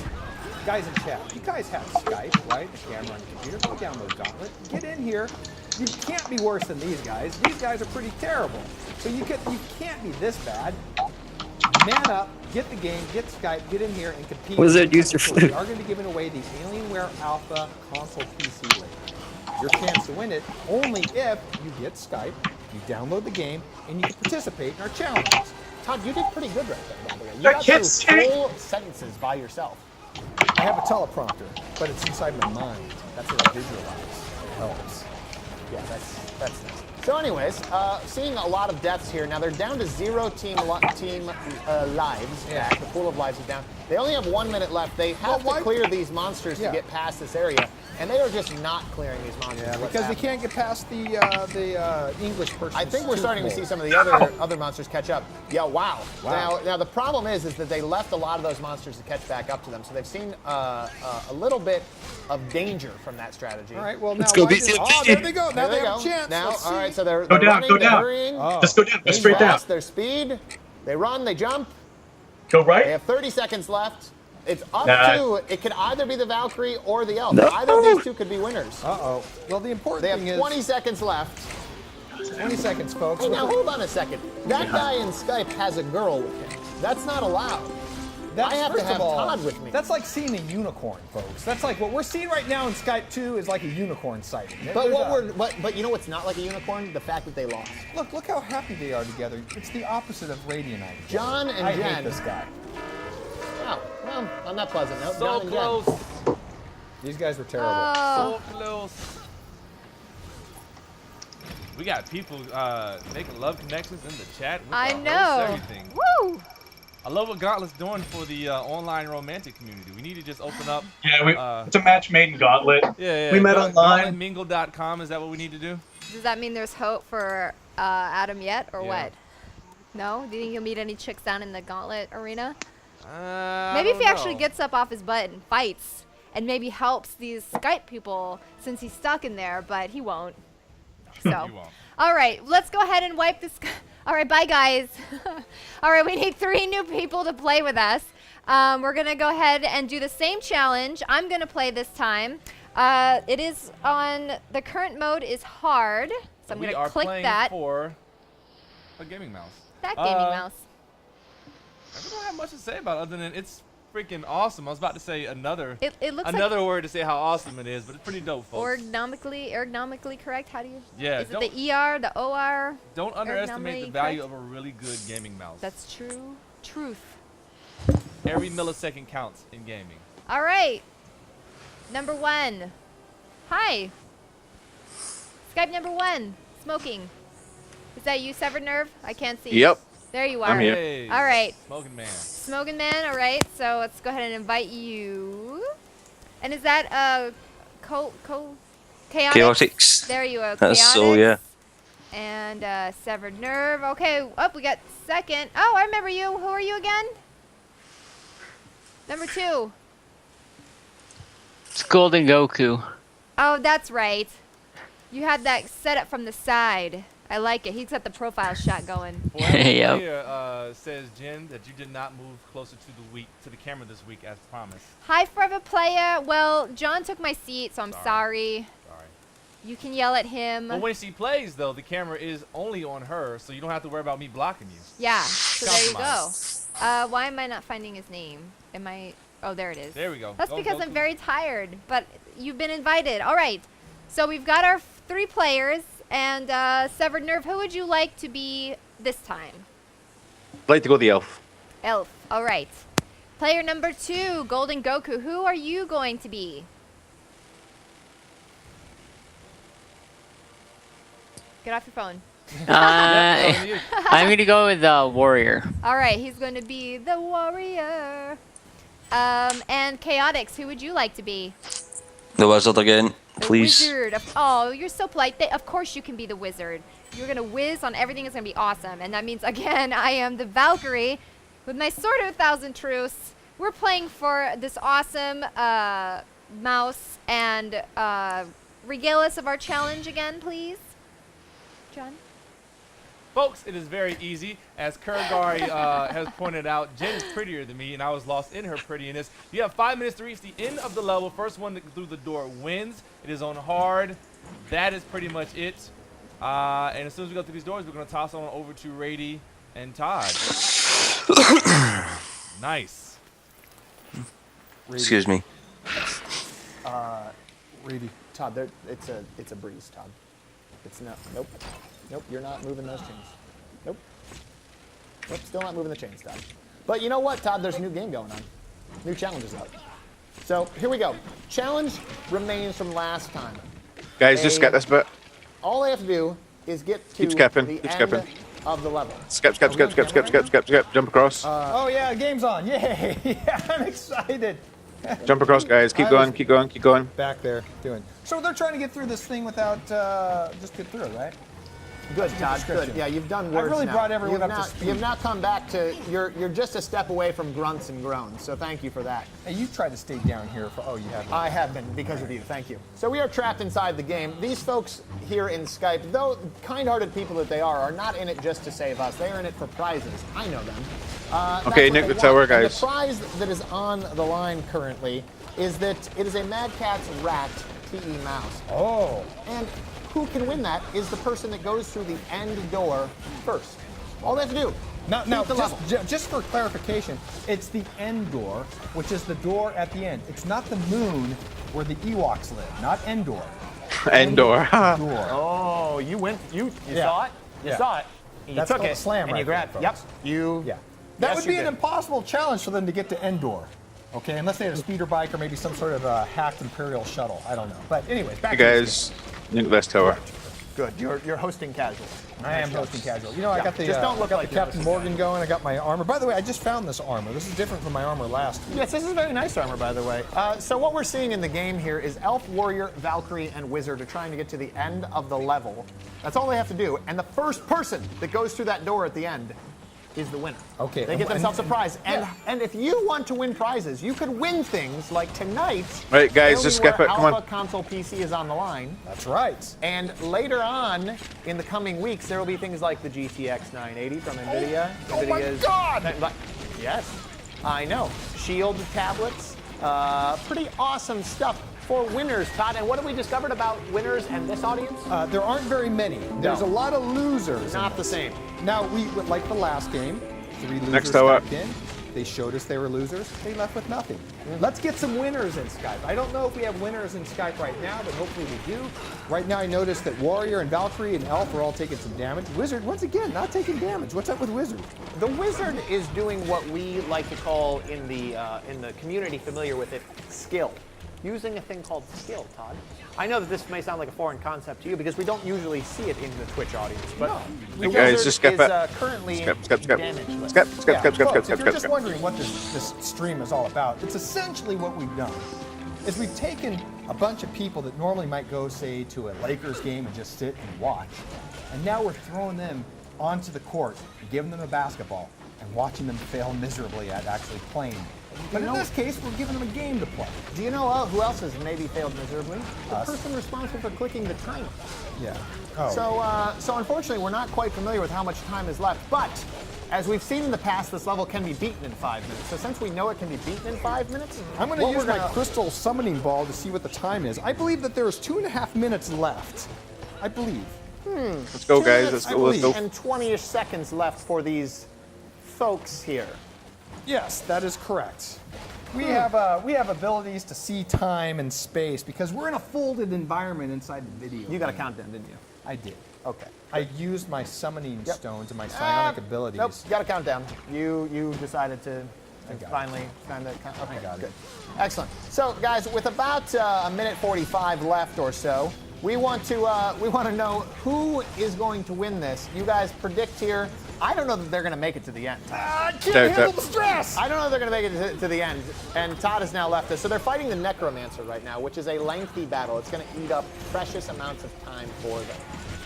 guys in chat, you guys have Skype, right? The camera on the computer. Go download Gauntlet. Get in here. You can't be worse than these guys. These guys are pretty terrible. So you can't be this bad. Man up, get the game, get Skype, get in here and compete. Wizard, use your We flute. are going to be giving away the Alienware Alpha console PC later. Your chance to win it only if you get Skype, you download the game, and you can participate in our challenges. Todd, you did pretty good right there, by the way. You I got can't through see. full sentences by yourself. I have a teleprompter, but it's inside my mind. That's what I visualize. It helps. Yeah, that's nice. So anyways, seeing a lot of deaths here. Now they're down to 0 team lives. Yeah. The pool of lives is down. They only have 1 minute left. They have to clear these monsters to get past this area, and they are just not clearing these monsters. Yeah, What's because they happening? can't get past the English person. I think we're starting to see some of the other monsters catch up. Yeah, wow. Now the problem is that they left a lot of those monsters to catch back up to them, so they've seen a little bit of danger from that strategy. All right, well now. Let's go why beat did- the Oh, team. there they go. Now There they they have go. a chance. Now, Let's all right, see. so they're Go down, running, go they're down. hurrying. Oh. Just go down. Go They straight down. invest their speed. They run, they jump. Go They right. have 30 seconds left. It's up Nah. to, it could either be the Valkyrie or the Elf. No. Either of these two could be winners. Uh-oh. Well, the important They thing have is 20 seconds left. 20 seconds, folks. Hey, now hold on a second. That guy in Skype has a girl with him. That's not allowed. I have to first have of all, Todd with me. That's like seeing a unicorn, folks. That's like what we're seeing right now in Skype 2 is like a unicorn sighting. But There's but you know what's not like a unicorn? The fact that they lost. Look how happy they are together. It's the opposite of Rady and I. John and I Jen. hate this guy. Oh, well, on that pleasant note, So John and Jen. close. These guys were terrible. Oh, So close. We got people making love connections in the chat. With I our hosts, know. Everything. Woo! I love what Gauntlet's doing for the online romantic community. We need to just open up. Yeah, it's a match made in Gauntlet. Yeah. We met online. Gauntletmingle.com. Is that what we need to do? Does that mean there's hope for Adam yet, or what? No? Do you think he'll meet any chicks down in the Gauntlet arena? Maybe if he actually gets up off his butt and fights, and maybe helps these Skype people since he's stuck in there, but he won't. So, all right, let's go ahead and wipe this. All right, bye guys. All right, we need 3 new people to play with us. We're gonna go ahead and do the same challenge. I'm gonna play this time. It is on, the current mode is hard, so I'm gonna click that. For a gaming mouse. That gaming mouse. I don't have much to say about it other than it's freaking awesome. I was about to say another Looks word to say how awesome it is, but it's pretty dope, folks. Ergonomically correct? How do you? Yeah. Is it the ER, the OR? Don't underestimate the value of a really good gaming mouse. That's true. Truth. Every millisecond counts in gaming. All right. Number 1. Hi. Skype number 1. Smoking. Is that you, Severed Nerve? I can't see. Yep. There you are. I'm here. Hey, all right. Smoking Man. Smoking Man. All right. So let's go ahead and invite you. And is that Chaotix? There you are. That's so, yeah. And Severed Nerve. Okay. Oh, we got second. Oh, I remember you. Who are you again? Number 2. It's Golden Goku. Oh, that's right. You had that set up from the side. I like it. He's got the profile shot going. Yep. Here, says Jen that you did not move closer to the camera this week as promised. Hi, Forever Player. Well, John took my seat, so I'm sorry. You can yell at him. But when she plays, though, the camera is only on her, so you don't have to worry about me blocking you. Yeah. So there you go. Why am I not finding his name? Am I? Oh, there it is. There we go. That's because I'm very tired, but you've been invited. All right. So we've got our 3 players. And Severed Nerve, who would you like to be this time? I'd like to go the elf. Elf. All right. Player number 2, Golden Goku. Who are you going to be? Get off your phone. I'm going to go with Warrior. All right. He's going to be the Warrior. And Chaotix, who would you like to be? The Wizard again, please. The Wizard. Oh, you're so polite. Of course you can be the Wizard. You're going to whiz on everything. It's going to be awesome. And that means, again, I am the Valkyrie with my Sword of 1,000 Truths. We're playing for this awesome mouse. And regale us of our challenge again, please. John? Folks, it is very easy. As Kurgari has pointed out, Jen is prettier than me, and I was lost in her prettiness. You have 5 minutes to reach the end of the level. First one through the door wins. It is on hard. That is pretty much it. And as soon as we go through these doors, we're going to toss on over to Rady and Todd. Nice. Excuse me. Rady, Todd, it's a breeze, Todd. It's not. Nope. Nope, you're not moving those chains. Nope. Nope, still not moving the chains, Todd. But you know what, Todd? There's a new game going on. New challenges up. So here we go. Challenge remains from last time. Guys, just skip this bit. All they have to do is get to Keep skipping. the Keep end skipping. of the level. Skip. Jump across. Oh yeah, game's on. Yay! Yeah, I'm excited. Jump across, guys. Keep going. Back there, doing. So they're trying to get through this thing without just get through it, right? Good, Todd. Good. Yeah, you've done words. I really now. brought everyone up to speed. You've now come back to you're just a step away from grunts and groans. So thank you for that. Hey, you tried to stay down here for. Oh, you have. I have been because of you. Thank you. So we are trapped inside the game. These folks here in Skype, though kind-hearted people that they are not in it just to save us. They are in it for prizes. I know them. Okay, Nick the Tower, guys. And the prize that is on the line currently is that it is a Mad Catz Rat TE mouse. Oh. And who can win that is the person that goes through the end door first. All they have to do. Now just for clarification, it's the end door, which is the door at the end. It's not the moon where the Ewoks live, not Endor. Endor. Oh, you went. You saw it. You saw it. You That's took called it. a slam, and right you grabbed. there, Yep. folks. Yeah. That Yes, would you be an did. impossible challenge for them to get to Endor. Okay, unless they had a speeder bike or maybe some sort of hacked Imperial shuttle. I don't know. But anyways, back Hey to guys, Nick West Tower. Good. You're hosting casual. I am hosting casual. You know, I got the, just don't look got like the you're Captain hosting Morgan going. I got my armor. By the way, I just found this armor. This is different from my armor last week. Yes, this is very nice armor, by the way. So what we're seeing in the game here is Elf, Warrior, Valkyrie, and Wizard are trying to get to the end of the level. That's all they have to do. And the first person that goes through that door at the end is the winner. Okay. They get themselves a prize. And if you want to win prizes, you could win things like tonight. Right, guys, just skip it. Come on. Alpha console PC is on the line. That's right. And later on in the coming weeks, there will be things like the GTX 980 from NVIDIA. Oh my God! Yes, I know. Shield tablets. Pretty awesome stuff for winners, Todd. And what have we discovered about winners and this audience? There aren't very many. There's a lot of losers. Not the same. Now, we like the last game, 3 losers Next tower. stepped in. They showed us they were losers. They left with nothing. Let's get some winners in Skype. I don't know if we have winners in Skype right now, but hopefully we do. Right now, I noticed that Warrior and Valkyrie and Elf are all taking some damage. Wizard, once again, not taking damage. What's up with Wizard? The Wizard is doing what we like to call in the community familiar with it, skill. Using a thing called skill, Todd. I know that this may sound like a foreign concept to you because we don't usually see it in the Twitch audience, but the Guys, just skip Wizard it. is currently Skip. damage-less. Folks, if you're just wondering what this stream is all about, it's essentially what we've done is we've taken a bunch of people that normally might go, say, to a Lakers game and just sit and watch, and now we're throwing them onto the court, giving them a basketball, and watching them fail miserably at actually playing. But in this case, we're giving them a game to play. Do you know who else has maybe failed miserably? The person responsible for clicking the timer. Yeah. Oh. So unfortunately, we're not quite familiar with how much time is left. But as we've seen in the past, this level can be beaten in 5 minutes. So since we know it can be beaten in 5 minutes, I'm going to use my crystal summoning ball to see what the time is. I believe that there is 2.5 minutes left. I believe. Let's go, guys. Let's go. And 20-ish seconds left for these folks here. Yes, that is correct. We have abilities to see time and space because we're in a folded environment inside the video. You got a countdown, didn't you? I did. Okay. I used my summoning stones and my psionic abilities. Nope, you got a countdown. You decided to finally kind of. Okay, I got good. it. Excellent. So, guys, with about a minute 45 left or so, we want to know who is going to win this. You guys predict here. I don't know that they're going to make it to the end. I can't handle the stress. I don't know if they're going to make it to the end. And Todd has now left us. So they're fighting the Necromancer right now, which is a lengthy battle. It's going to eat up precious amounts of time for them.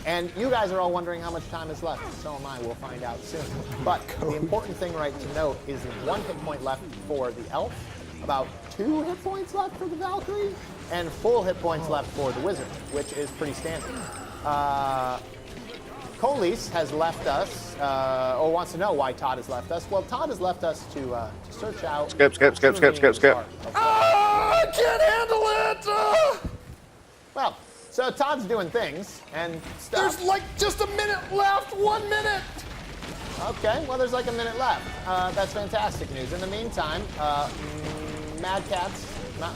And you guys are all wondering how much time is left. So am I. We'll find out soon. But the important thing to note is 1 hit point left for the Elf, about 2 hit points left for the Valkyrie, and full hit points left for the Wizard, which is pretty standard. Colis has left us, or wants to know why Todd has left us. Well, Todd has left us to search out... Skip. I can't handle it! Well, so Todd's doing things and stuff. There's like just a minute left, 1 minute! Okay, well, there's like a minute left. That's fantastic news. In the meantime, Mad Cat's not...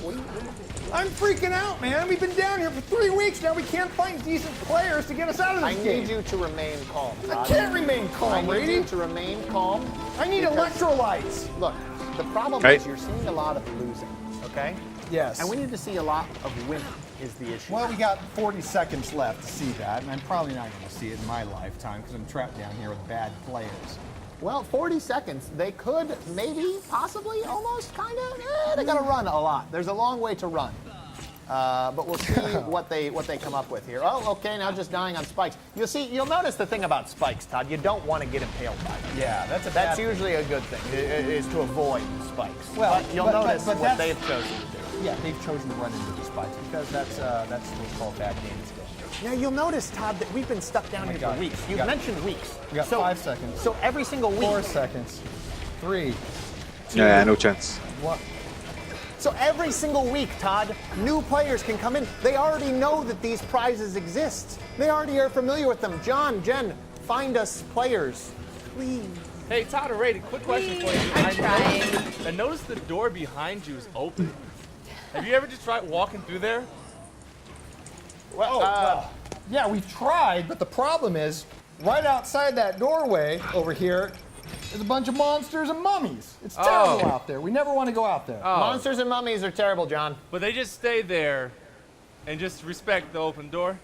I'm freaking out, man. We've been down here for 3 weeks now. We can't find decent players to get us out of this game. I need you to remain calm, Todd. I can't remain calm, I need you to remain calm. I need electrolytes. Look, the problem is you're seeing a lot of losing, okay? Yes. And we need to see a lot of winning is the issue. Well, we got 40 seconds left to see that, and I'm probably not going to see it in my lifetime because I'm trapped down here with bad players. Well, 40 seconds. They could, maybe, possibly, almost, kind of. They got to run a lot. There's a long way to run. But we'll see what they come up with here. Oh, okay, now just dying on spikes. You'll notice the thing about spikes, Todd. You don't want to get impaled by them. Yeah, that's usually a good thing, is to avoid spikes. Well, but you'll notice what they've chosen to do. Yeah, they've chosen to run into the spikes because that's what's called bad game skill. Now you'll notice, Todd, that we've been stuck down here for weeks. You've mentioned weeks. We got 5 seconds. So every single week. 4 seconds. 3. 2. Yeah, no chance. 1. So every single week, Todd, new players can come in. They already know that these prizes exist. They already are familiar with them. John, Jen, find us players, please. Hey, Todd or Rady, quick question for you. I'm trying. I noticed the door behind you is open. Have you ever just tried walking through there? Well, yeah, we've tried, but the problem is, right outside that doorway over here, there's a bunch of monsters and mummies. It's terrible out there. We never want to go out there. Monsters and mummies are terrible, John. But they just stay there and just respect the open door?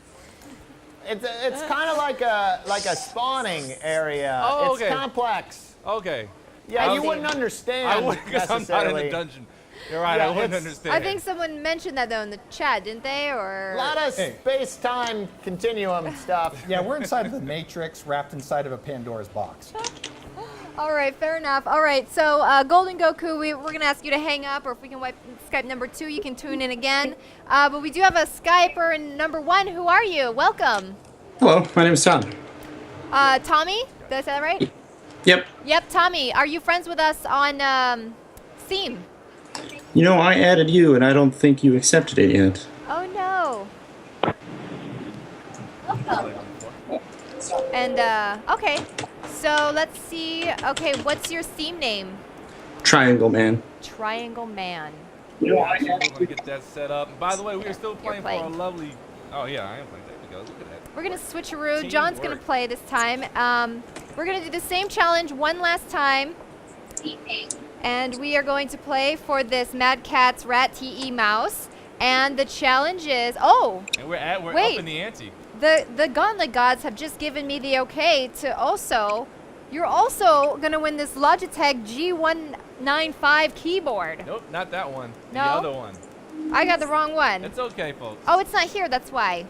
It's kind of like a spawning area. Oh, it's okay. complex. Okay. Yeah, you wouldn't understand. I would, because I'm not in the dungeon. You're right, I wouldn't understand. I think someone mentioned that though in the chat, didn't they? Or A lot of space-time continuum stuff. Yeah, we're inside of the Matrix, wrapped inside of a Pandora's box. All right, fair enough. All right, so Golden Goku, we're going to ask you to hang up, or if we can wipe Skype number 2, you can tune in again. But we do have a Skyper number 1. Who are you? Welcome. Hello, my name is Tom. Tommy? Did I say that right? Yep. Yep, Tommy. Are you friends with us on Steam? You know, I added you, and I don't think you accepted it yet. Oh, no. And, okay. So, let's see. Okay, what's your Steam name? Triangle Man. Triangle Man. We're going to get that set up. And by the way, we are still playing for a lovely... Oh, yeah, I am playing. There we go. Look at that. We're going to switcheroo. Teamwork. John's going to play this time. We're going to do the same challenge one last time. And we are going to play for this Mad Catz Rat TE mouse. And the challenge is... Oh! And we're up in the ante. The Gauntlet gods have just given me the okay to also... You're also going to win this Logitech G195 keyboard. Nope, not that one. No? The other one. I got the wrong one. It's okay, folks. Oh, it's not here. That's why.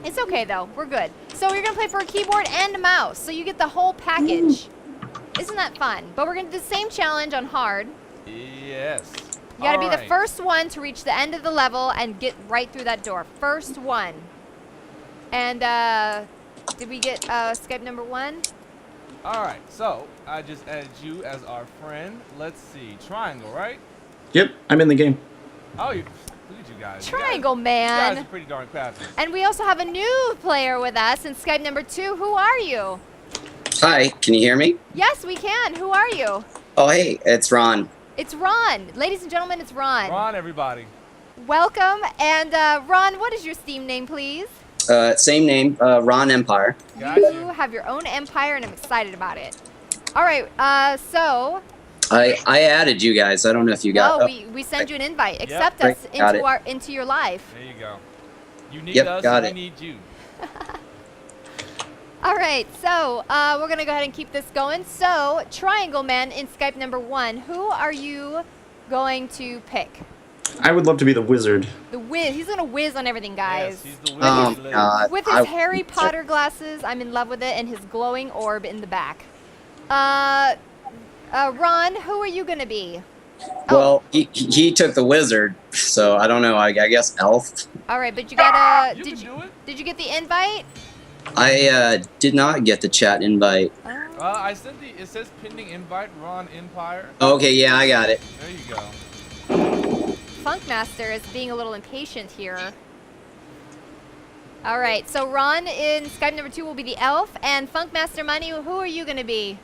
It's okay, though. We're good. So you're going to play for a keyboard and a mouse. So you get the whole package. Isn't that fun? But we're going to do the same challenge on hard. Yes. You got to be the first one to reach the end of the level and get right through that door. First one. And did we get Skype number 1? All right. So I just added you as our friend. Let's see. Triangle, right? Yep, I'm in the game. Oh, look at you guys. Triangle You Man. guys are pretty darn crafty. And we also have a new player with us in Skype number 2. Who are you? Hi, can you hear me? Yes, we can. Who are you? Oh, hey, it's Ron. It's Ron. Ladies and gentlemen, it's Ron. Ron, everybody. Welcome. And Ron, what is your Steam name, please? Same name, Ron Empire. You have your own empire, and I'm excited about it. All right, so... I added you guys. I don't know if you got. No, we send you an invite. Accept us into your life. There you go. You need us, and we need you. All right, so we're going to go ahead and keep this going. So, Triangle Man in Skype number 1, who are you going to pick? I would love to be the wizard. The whiz. He's going to whiz on everything, guys. Yes, he's the wizard. With his Harry Potter glasses, I'm in love with it, and his glowing orb in the back. Ron, who are you going to be? Well, he took the wizard, so I don't know. I guess elf. All right, but you got to... Did you get the invite? I did not get the chat invite. I sent it says pending invite, Ron Empire. Okay, yeah, I got it. There you go. Funkmaster is being a little impatient here. All right, so Ron in Skype number 2 will be the elf, and Funkmaster Money, who are you going to be?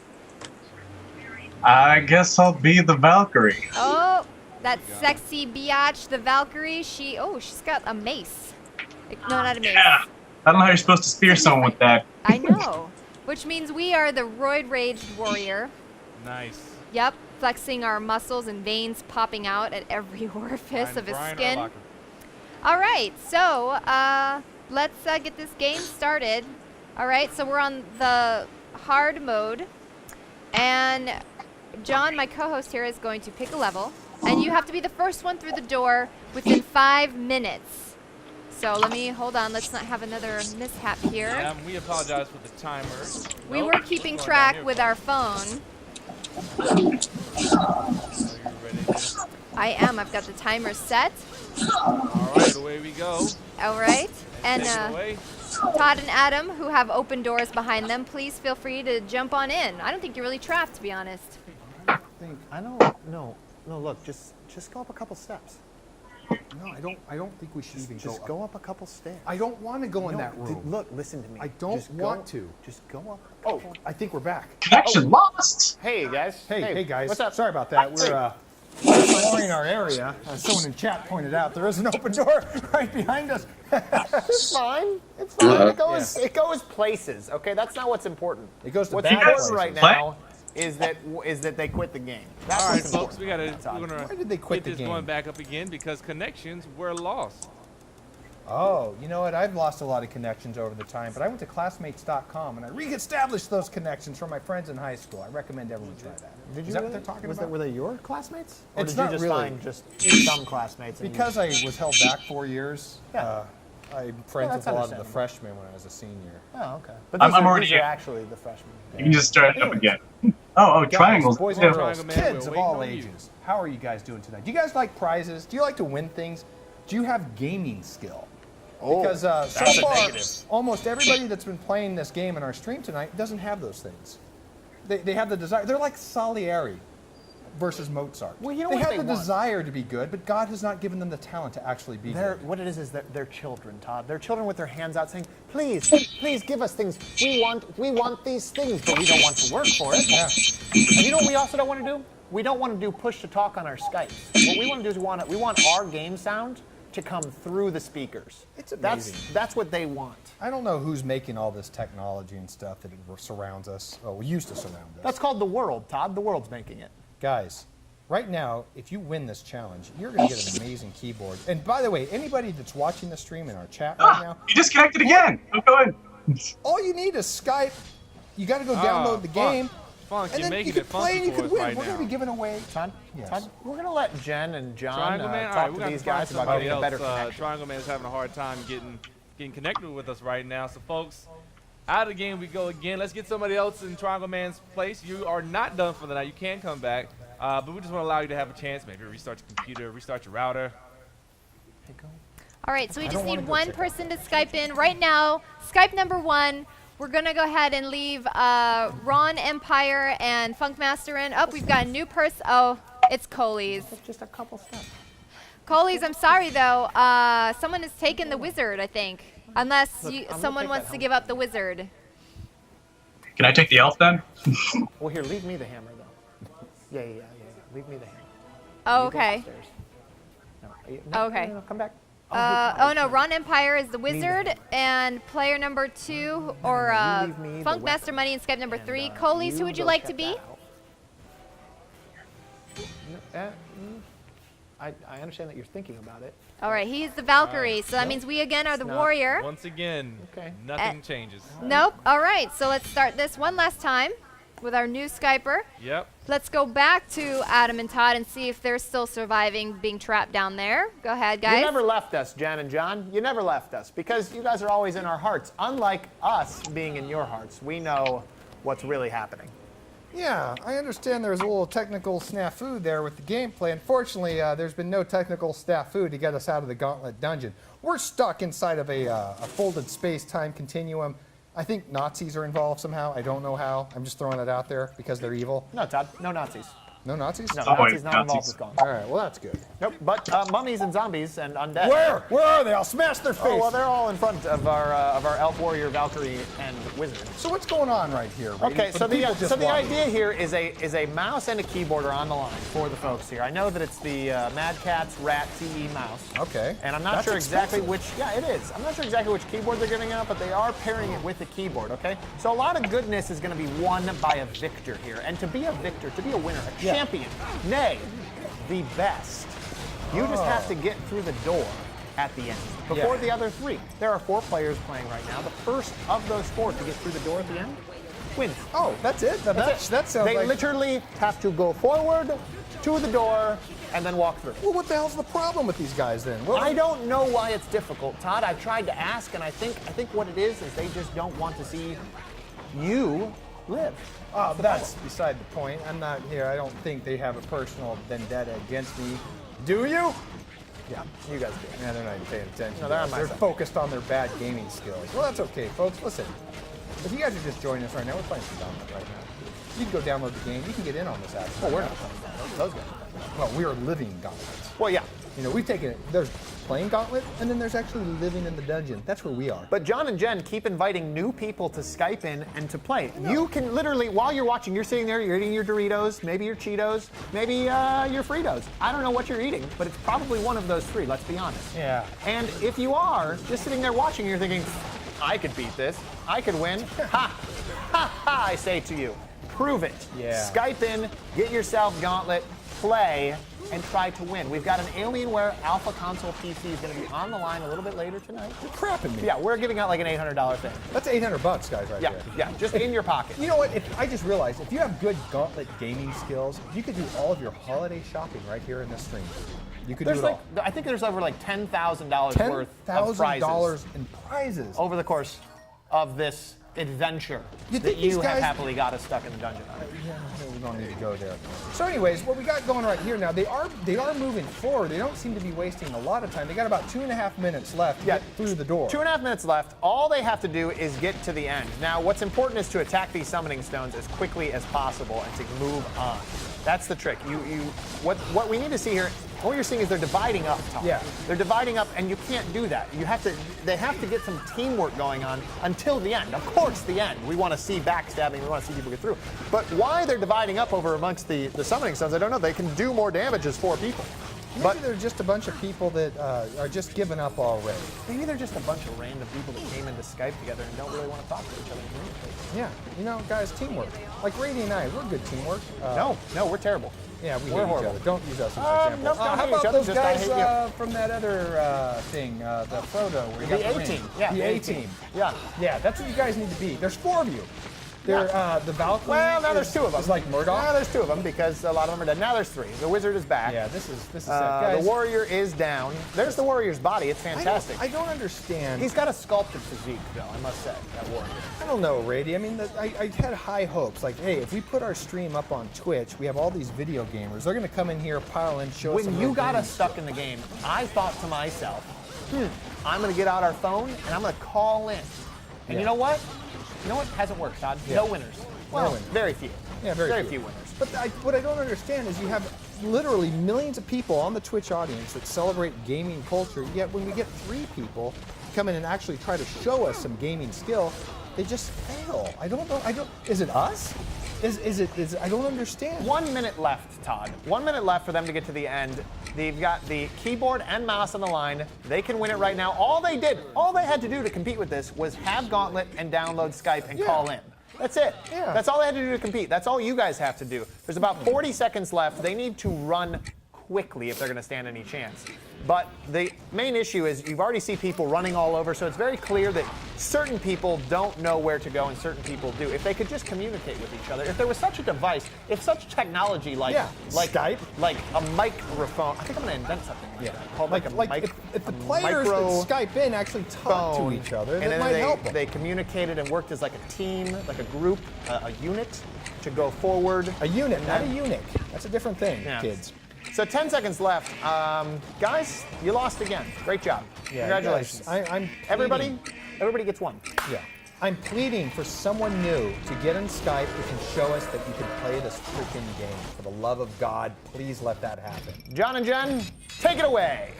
I guess I'll be the Valkyrie. Oh, that sexy biatch, the Valkyrie. She's got a mace. No, not a mace. Yeah. I don't know how you're supposed to spear someone with that. I know. Which means we are the roid-raged warrior. Nice. Yep, flexing our muscles and veins popping out at every orifice of his skin. All right, so let's get this game started. All right, so we're on the hard mode. And John, my co-host here, is going to pick a level. And you have to be the first one through the door within 5 minutes. So hold on, let's not have another mishap here. We apologize for the timer. We were keeping track with our phone. I am, I've got the timer set. All right, away we go. All right, and Todd and Adam, who have open doors behind them, please feel free to jump on in. I don't think you're really trapped, to be honest. No, look, just go up a couple steps. No, I don't think we should even Just go up a couple stairs. I don't want to go in that room. Look, listen to me. I don't want to. Just go up. Oh, I think we're back. Connection lost. Hey guys. Hey guys. What's up? Sorry about that. We're exploring our area. As someone in chat pointed out, there is an open door right behind us. It's fine. It's fine. It goes places. Okay, that's not what's important. It goes to what's bad important places. right now is that they quit the game. That's all right, what's folks, important. we're gonna Why did they quit get the this game? going back up again because connections were lost. Oh, you know what? I've lost a lot of connections over the time, but I went to classmates.com and I re-established those connections from my friends in high school. I recommend everyone try that. Did you Is that really? what they're talking about? Were they your classmates? Or It's did you not just really. find just some classmates? And Because I was held back 4 years, I'm friends that's with a lot of the understandable. freshmen when I was a senior. Oh, okay. But I'm these are, already these are in. actually the freshmen. You can just start it up again. Oh, Guys, triangles. boys Yeah. and girls, Triangle Man, kids we're of all waiting on you. ages. How are you guys doing tonight? Do you guys like prizes? Do you like to win things? Do you have gaming skill? Because so that's a far, negative. almost everybody that's been playing this game in our stream tonight doesn't have those things. They have the desire. They're like Salieri versus Mozart. Well, you know they what have they the want. desire to be good, but God has not given them the talent to actually be good. What it is that they're children, Todd. They're children with their hands out saying, please, please give us things. We want these things, but we don't want to work for it. Yeah. And you know what we also don't want to do? We don't want to do push to talk on our Skypes. What we want to do is we want our game sound to come through the speakers. It's amazing. That's what they want. I don't know who's making all this technology and stuff that surrounds us. Oh, we used to surround us. That's called the world, Todd. The world's making it. Guys, right now, if you win this challenge, you're going to get an amazing keyboard. And by the way, anybody that's watching the stream in our chat right now, You disconnected again. Go in. all you need is Skype. You got to go download the game. Funky, And then making you can it play funky and you for can us win. right We're now. going to be giving away. Todd, Yes. Todd, we're going to let Jen and John Triangle Man, all talk right, we to got these to find guys about somebody getting a better else. connection. Triangle Man is having a hard time getting connected with us right now. So, folks, out of the game we go again. Let's get somebody else in Triangle Man's place. You are not done for the night. You can come back, but we just want to allow you to have a chance. Maybe restart your computer, restart your router. All right, so we I just don't wanna need go one check out person to Skype in. Right now, Skype number 1, we're going to go ahead and leave Ron Empire and Funkmaster in. Oh, we've got a new person. Oh, it's Coleys. Just a couple steps. Coleys, I'm sorry, though. Someone has taken the wizard, I think. Unless Look, I'm gonna someone take wants that to home. give up the wizard. Can I take the elf then? Well, here, leave me the hammer, though. Yeah. Leave me the hammer. Oh, You go okay. upstairs. No, Okay. No, come back. Oh no, Ron Empire is the wizard, and player number 2, or You leave me the Funkmaster Money in Skype number 3. Coleys, who would you go like to check be? that out. I understand that you're thinking about it. All right, he's the Valkyrie, so that means we again are the not. warrior. Once again, Okay. nothing changes. Nope. All right, so let's start this one last time with our new Skyper. Yep. Let's go back to Adam and Todd and see if they're still surviving being trapped down there. Go ahead, guys. You never left us, Jen and John. You never left us because you guys are always in our hearts. Unlike us being in your hearts, we know what's really happening. Yeah, I understand there's a little technical snafu there with the gameplay. Unfortunately, there's been no technical snafu to get us out of the Gauntlet dungeon. We're stuck inside of a folded space-time continuum. I think Nazis are involved somehow. I don't know how. I'm just throwing it out there because they're evil. No, Todd. No Nazis. No Nazis? No, Oh, wait, Nazis not involved Nazis. with Gauntlet. All right, well, that's good. Nope, but mummies and zombies and undead. Where are they? I'll smash their face. Oh, well, they're all in front of our elf warrior, Valkyrie, and wizard. So what's going on right here? Brady? Okay, For so people the just watching. idea here is a mouse and a keyboard are on the line for the folks here. I know that it's the Mad Catz Rat TE mouse. Okay. And I'm not That's sure exactly expensive. which. Yeah, it is. I'm not sure exactly which keyboard they're giving out, but they are pairing it with the keyboard. Okay. So a lot of goodness is going to be won by a victor here, and to be a victor, to be a winner, a champion, nay, the best. You just have to get through the door at the end before the other 3. There are 4 players playing right now. The first of those 4 to get through the door at the end wins. Oh, that's it? That sounds They like... literally have to go forward to the door and then walk through. Well, what the hell's the problem with these guys then? Well, I don't know why it's difficult, Todd. I've tried to ask, and I think what it is they just don't want to see you live. Oh, that's beside the point. I'm not here. I don't think they have a personal vendetta against me. Do you? Yeah, you guys do. Yeah, they're not even paying attention. No, they're on my They're side. focused on their bad gaming skills. Well, that's okay, folks. Listen, if you guys are just joining us right now, we're playing some Gauntlet right now. You can go download the game. You can get in on this action. Well, we're not playing Gauntlet. Those guys. Well, we are living Gauntlet. Well, yeah. You know, we've taken it. There's playing Gauntlet, and then there's actually living in the dungeon. That's where we are. But John and Jen keep inviting new people to Skype in and to play. You can literally, while you're watching, you're sitting there, you're eating your Doritos, maybe your Cheetos, maybe your Fritos. I don't know what you're eating, but it's probably one of those 3, let's be honest. Yeah. And if you are just sitting there watching, you're thinking, I could beat this. I could win. Ha! Ha ha, I say to you. Prove it. Yeah. Skype in, get yourself Gauntlet, play and try to win. We've got an Alienware Alpha Console PC is going to be on the line a little bit later tonight. You're crapping me. Yeah, we're giving out like an $800 thing. That's $800, guys, right there. Yeah, just in your pocket. You know what? I just realized if you have good Gauntlet gaming skills, you could do all of your holiday shopping right here in this stream. You could do it all. I think there's over like $10,000 worth of prizes. $10,000 in prizes over the course of this adventure that you have happily got us stuck in the dungeon. Yeah, we don't need to go there. So anyways, what we got going right here now, they are moving forward. They don't seem to be wasting a lot of time. They got about 2.5 minutes left to get through the door. 2.5 minutes left. All they have to do is get to the end. Now, what's important is to attack these summoning stones as quickly as possible and to move on. That's the trick. What we need to see here, what you're seeing is they're dividing up, Tom. Yeah. They're dividing up, and you can't do that. They have to get some teamwork going on until the end. Of course, the end. We want to see backstabbing. We want to see people get through. But why they're dividing up over amongst the summoning stones, I don't know. They can do more damage as 4 people. Maybe they're just a bunch of people that are just giving up already. Maybe they're just a bunch of random people that came into Skype together and don't really want to talk to each other and communicate. Yeah, you know, guys, teamwork. Like Rady and I, we're good teamwork. No, we're terrible. Yeah, we're horrible. Each other. Don't use us as an example. No, how about those guys from that other thing, the Frodo? Where you got the A-team. Yeah, the A-team. Yeah. Yeah, that's what you guys need to be. There's 4 of you. They're the Valkyrie. Well, now there's 2 of them. It's like Murdoch. Now there's 2 of them because a lot of them are dead. Now there's 3. The wizard is back. Yeah, this is guys, the warrior is down. There's the warrior's body. It's fantastic. I don't understand. He's got a sculpted physique, though. I must say, that warrior. I don't know, Rady. I mean, I had high hopes. Like, hey, if we put our stream up on Twitch, we have all these video gamers. They're going to come in here, pile in, show us. When you got us stuck in the game, I thought to myself, I'm going to get out our phone and I'm going to call in. And you know what? You know what? Hasn't worked, Todd. Yeah. No winners. Well, very few. Yeah, very few winners. But what I don't understand is you have literally millions of people on the Twitch audience that celebrate gaming culture, yet when we get 3 people come in and actually try to show us some gaming skill, they just fail. I don't know. Is it us? Is it? I don't understand. 1 minute left, Todd. 1 minute left for them to get to the end. They've got the keyboard and mouse on the line. They can win it right now. All they had to do to compete with this was have Gauntlet and download Skype and call in. That's it. Yeah. That's all they had to do to compete. That's all you guys have to do. There's about 40 seconds left. They need to run quickly if they're going to stand any chance. But the main issue is you've already seen people running all over, so it's very clear that certain people don't know where to go and certain people do. If they could just communicate with each other, if there was such a device, if such technology like Skype, like a microphone, I think I'm going to invent something called if the players that Skype in actually talk to each other, that might help them. They communicated and worked as like a team, like a group, a unit to go forward. A unit, not a eunuch. That's a different thing, Yeah. kids. So 10 seconds left. Guys, you lost again. Great job. Yeah, Congratulations. guys, I'm everybody gets 1. Yeah. I'm pleading for someone new to get on Skype who can show us that you can play this freaking game. For the love of God, please let that happen. John and Jen, take it away.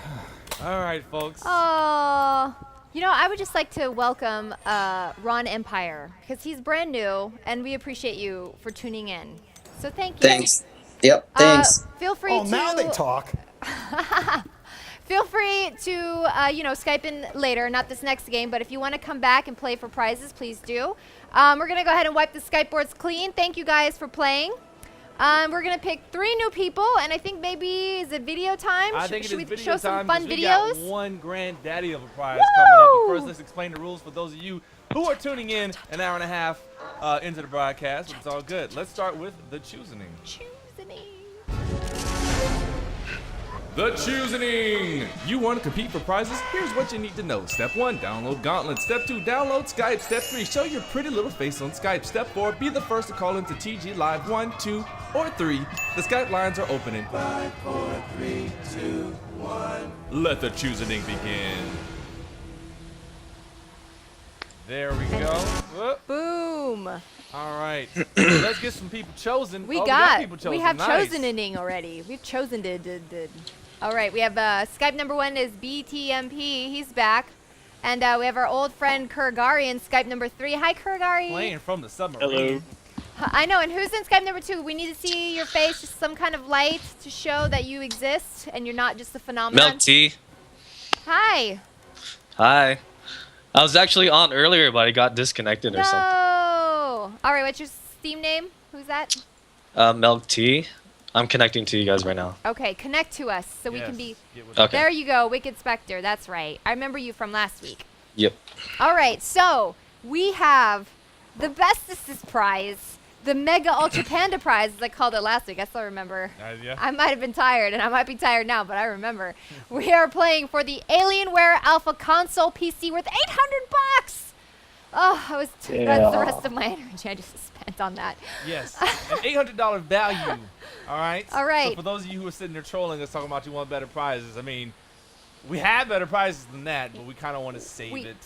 All right, folks. Oh, you know, I would just like to welcome Ron Empire because he's brand new, and we appreciate you for tuning in. So thank you. Thanks. Yep, thanks. Feel free to. now they talk. Feel free to, Skype in later, not this next game, but if you want to come back and play for prizes, please do. We're going to go ahead and wipe the Skype boards clean. Thank you guys for playing. We're going to pick 3 new people, and I think maybe, is it video time? I think Should it is we video show some time fun because videos? We got one granddaddy of a prize coming up. But first, let's explain the rules for those of you who are tuning in an hour and a half into the broadcast. But it's all good. Let's start with the Choosening. The Choosening! You want to compete for prizes? Here's what you need to know. Step 1, download Gauntlet. Step 2, download Skype. Step 3, show your pretty little face on Skype. Step 4, be the first to call into TG Live 1, 2, or 3. The Skype lines are open in 5, 4, 3, 2, 1. Let the Choosening begin. There we go. Whoop. Boom. All right. Let's get some people chosen. We Oh, got people chosen. We have Nice. chosening already. We've chosen did. All right, we have Skype number 1 is BTMP. He's back. And we have our old friend Kurgarian, Skype number 3. Hi, Kurgari. Playing from the submarine. Hello. I know, and who's in Skype number 2? We need to see your face, just some kind of light to show that you exist and you're not just a phenomenon. Milk tea. Hi. Hi. I was actually on earlier, but I got disconnected or something. No. All right, what's your Steam name? Who's that? Milk tea. I'm connecting to you guys right now. Okay, connect to us so we Yes, can be. get with Okay. There you go, Wicked Spectre. That's right. I remember you from last week. Yep. All right, so we have the bestest prize, the Mega Ultra Panda prize, as I called it last week. I still remember. Yeah. I might have been tired, and I might be tired now, but I remember. We are playing for the Alienware Alpha Console PC worth $800. Oh, that's the rest of my energy I just spent on that. Yes, an $800 value. All right. All right. So for those of you who are sitting there trolling us talking about you want better prizes, I mean, we have better prizes than that, but we kind of want to save it.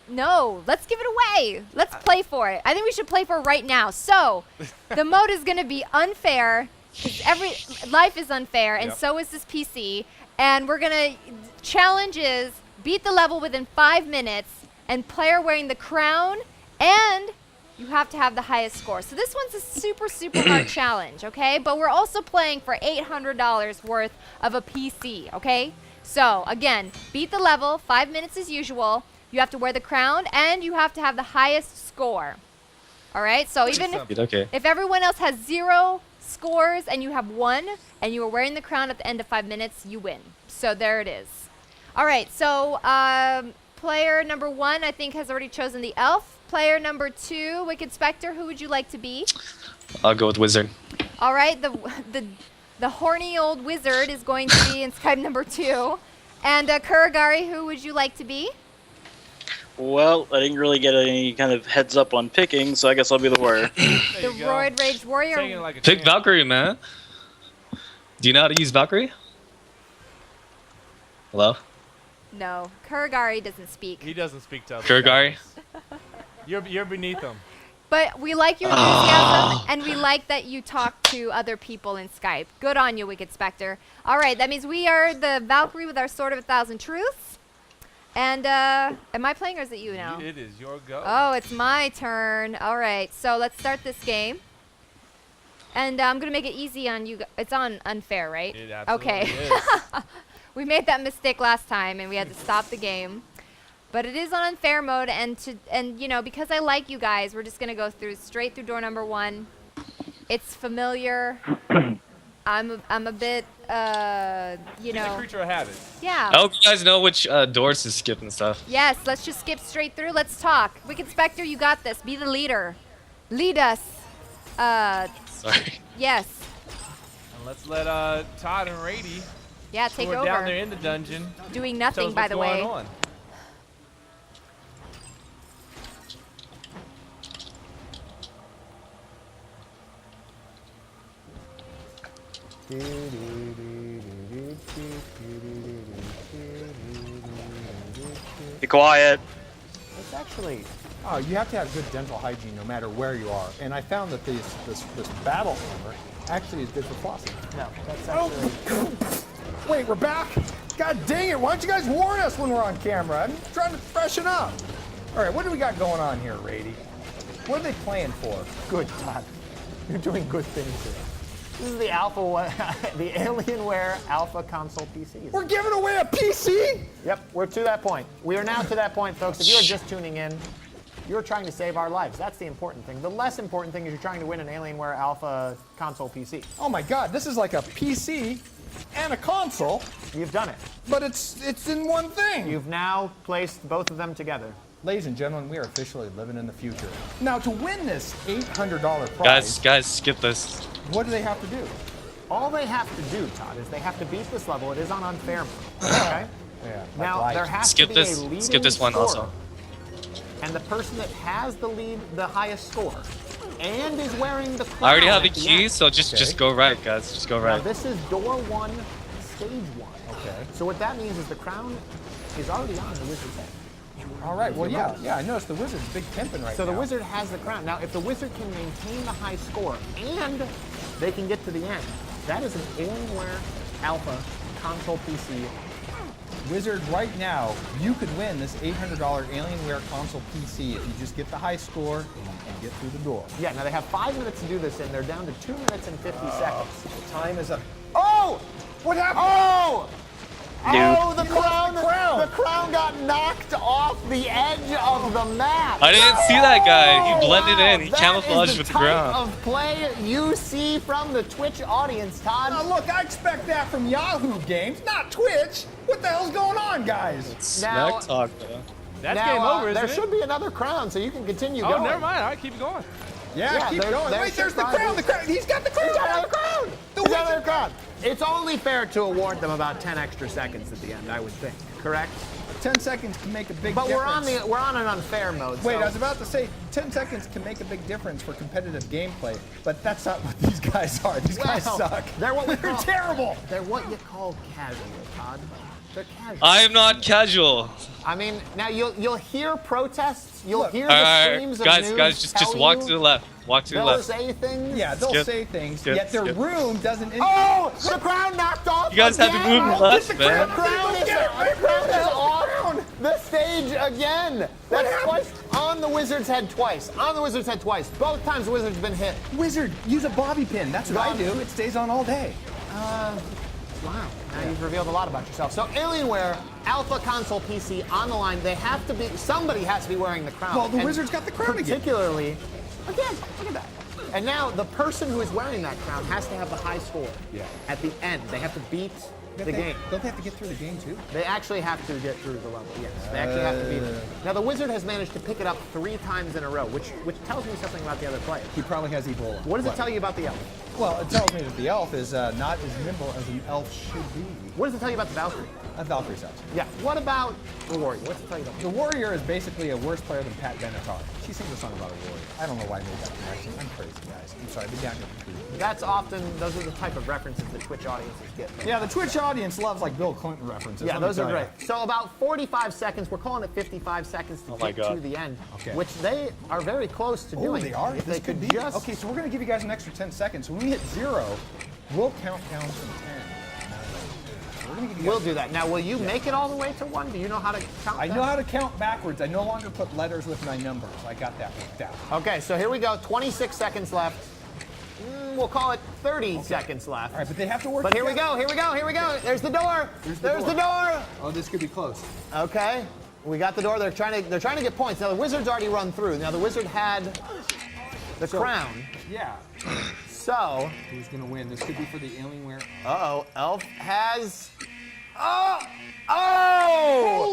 No, let's give it away. Let's play for it. I think we should play for it right now. So, the mode is going to be unfair. 'Cause life is unfair, and so is this PC. And we're going to challenges beat the level within 5 minutes, and player wearing the crown, and you have to have the highest score. So this one's a super, super hard challenge, okay? But we're also playing for $800 worth of a PC, okay? So, again, beat the level, 5 minutes as usual. You have to wear the crown, and you have to have the highest score. All right? So even if everyone else has 0 scores and you have 1, and you are wearing the crown at the end of 5 minutes, you win. So there it is. All right, so player number 1, I think, has already chosen the elf. Player number 2, Wicked Spectre, who would you like to be? I'll go with wizard. All right, the horny old wizard is going to be in Skype number 2. And Kuragari, who would you like to be? Well, I didn't really get any kind of heads up on picking, so I guess I'll be the warrior. The Roid Rage Warrior. Pick Valkyrie, man. Do you know how to use Valkyrie? Hello? No, Kuragari doesn't speak. He doesn't speak to others. Kuragari? You're beneath him. But we like your enthusiasm, and we like that you talk to other people in Skype. Good on you, Wicked Spectre. All right, that means we are the Valkyrie with our Sword of 1,000 Truths. And am I playing, or is it you now? It is your go. Oh, it's my turn. All right, so let's start this game. And I'm going to make it easy on you. It's on unfair, right? It absolutely okay. is. We made that mistake last time, and we had to stop the game. But it is on unfair mode, and you know, because I like you guys, we're just going to go straight through door number 1. It's familiar. I'm a bit, you know. He's a creature of habit. Yeah. I hope you guys know which doors to skip and stuff. Yes, let's just skip straight through. Let's talk. Wicked Spectre, you got this. Be the leader. Lead us. Sorry. Yes. And let's let Todd and Rady. Yeah, take who are over. down there in the dungeon. Doing tell nothing, us by what's the going way. on. Be quiet. It's actually, you have to have good dental hygiene no matter where you are. And I found that this battle armor actually is good for flossing. No, that's actually. Wait, we're back? God dang it! Why don't you guys warn us when we're on camera? I'm trying to freshen up. All right, what do we got going on here, Rady? What are they playing for? Good, Todd. You're doing good things here. This is the Alpha one, the Alienware Alpha Console PC. We're giving away a PC? Yep, we're to that point. We are now to that point, folks. If you are just tuning in, you're trying to save our lives. That's the important thing. The less important thing is you're trying to win an Alienware Alpha Console PC. Oh my God, this is like a PC and a console. You've done it. But it's in one thing. You've now placed both of them together. Ladies and gentlemen, we are officially living in the future. Now, to win this $800 prize, Guys, skip this. what do they have to do? All they have to do, Todd, is they have to beat this level. It is on unfair mode. Okay? Yeah. Now, there has Skip to be this. a leading Skip this one scorer. also. And the person that has the highest score, and is wearing the crown I already have the at key, end. so just go right, guys. Just go Now, right. this is door 1, stage 1. Okay. So what that means is the crown is already on the wizard's head. All right. Well, yeah. I noticed the wizard's big pimping right So now. the wizard has the crown. Now, if the wizard can maintain the high score and they can get to the end, that is an Alienware Alpha Console PC. Wizard, right now, you could win this $800 Alienware console PC if you just get the high score and get through the door. Yeah. Now they have 5 minutes to do this, and they're down to 2 minutes and 50 seconds. Time is up. Oh! What happened? Oh! Dude. Oh, the crown! The crown got knocked walked off the edge of the map. I didn't see that guy. He blended in. He That camouflaged is with the type ground. of play you see from the Twitch audience, Todd. Now look, I expect that from Yahoo Games, not Twitch. What the hell's going on, guys? Now- Smack talk, though. That's now, game over, isn't there it? should be another crown, so you can continue Oh, going. never mind. All right, keep it going. Yeah, keep going. Wait, there's the crown. The crown. He's got the crown. He's got another crown. He's got another crown. It's only fair to award them about 10 extra seconds at the end, I would think. Correct? 10 seconds can make a big But difference. we're on an unfair mode. Wait, so. I was about to say 10 seconds can make a big difference for competitive gameplay, but that's not what these guys are. These guys Well, suck. They're what we They're call, terrible. They're what you call casual, Todd. They're casual. I am not casual. I mean, now you'll hear protests. You'll Look, hear All the right, streams of guys, news guys, just tell walk you to the left. Walk to the they'll left. say things. Yeah, they'll Skip. say things, Skip, yet their skip. room doesn't. Oh, the crown knocked off. You guys have to again. move left, the man. The crown is off the stage again. That's twice on the wizard's head twice. On the wizard's head twice. Both times the wizard's been hit. Wizard, use a bobby pin. That's what I do. It stays on all day. Wow. Now you've revealed a lot about yourself. So Alienware, Alpha Console PC on the line. They have to be. Somebody has to be wearing the crown. Well, the And wizard's got the crown again. Particularly, again, look at that. And now the person who is wearing that crown has to have the high score. Yeah. At the end, they have to beat the game. Don't they have to get through the game too? They actually have to get through the level. Yes, they actually have to beat it. Now the wizard has managed to pick it up 3 times in a row, which tells me something about the other players. He probably has Ebola. What does it tell you about the elf? Well, it tells me that the elf is not as nimble as an elf should be. What does it tell you about the Valkyrie? Valkyrie sucks. Yeah. What about the warrior? What's it tell you about? The warrior is basically a worse player than Pat Benatar. She sings a song about a warrior. I don't know why I made that connection. I'm crazy, guys. I'm sorry, but down here. That's often, those are the type of references the Twitch audiences get. Yeah, the Twitch audience loves like Bill Clinton references. Yeah, let me those are tell great. ya. So about 45 seconds, we're calling it 55 seconds to my get God. to the end, Okay. which they are very close to Oh, doing. they are? If This they could be. just... Okay, so we're going to give you guys an extra 10 seconds. So when we hit 0, we'll count down from 10. We're gonna give you We'll guys- do that. Now, will you make it all the way to 1? Do you know how to count I that? know how to count backwards. I no longer put letters with my numbers. I got that worked out. Okay, so here we go. 26 seconds left. We'll call it 30 seconds left. All right, but they have to work But here we together. go, here we go, here we go. There's the door. There's the door. Oh, this could be close. Okay, we got the door. They're trying to get points. Now the wizard's already run through. Now the wizard had the crown. Yeah. So, Who's going to win? This could be for the Alienware. uh-oh, Elf has... Oh!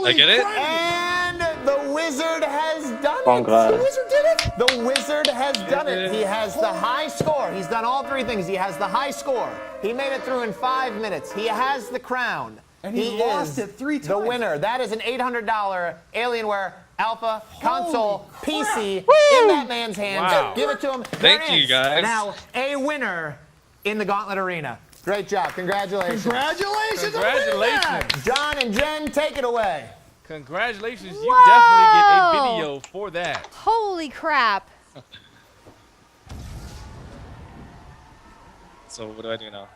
I get it? And the wizard has done Congrats. it. The wizard did it. The wizard has done it. He has the high score. He's done all 3 things. He has the high score. He made it through in 5 minutes. He has the crown. And he lost it 3 times. The winner. That is an $800 Alienware Alpha Console PC in that man's hands. Wow. Give it to him. Thank There you, is guys. Now a winner in the Gauntlet Arena. Great job. Congratulations. Congratulations. Congratulations. John and Jen, take it away. Congratulations. You Whoa. definitely get a video for that. Holy crap. So what do I do now?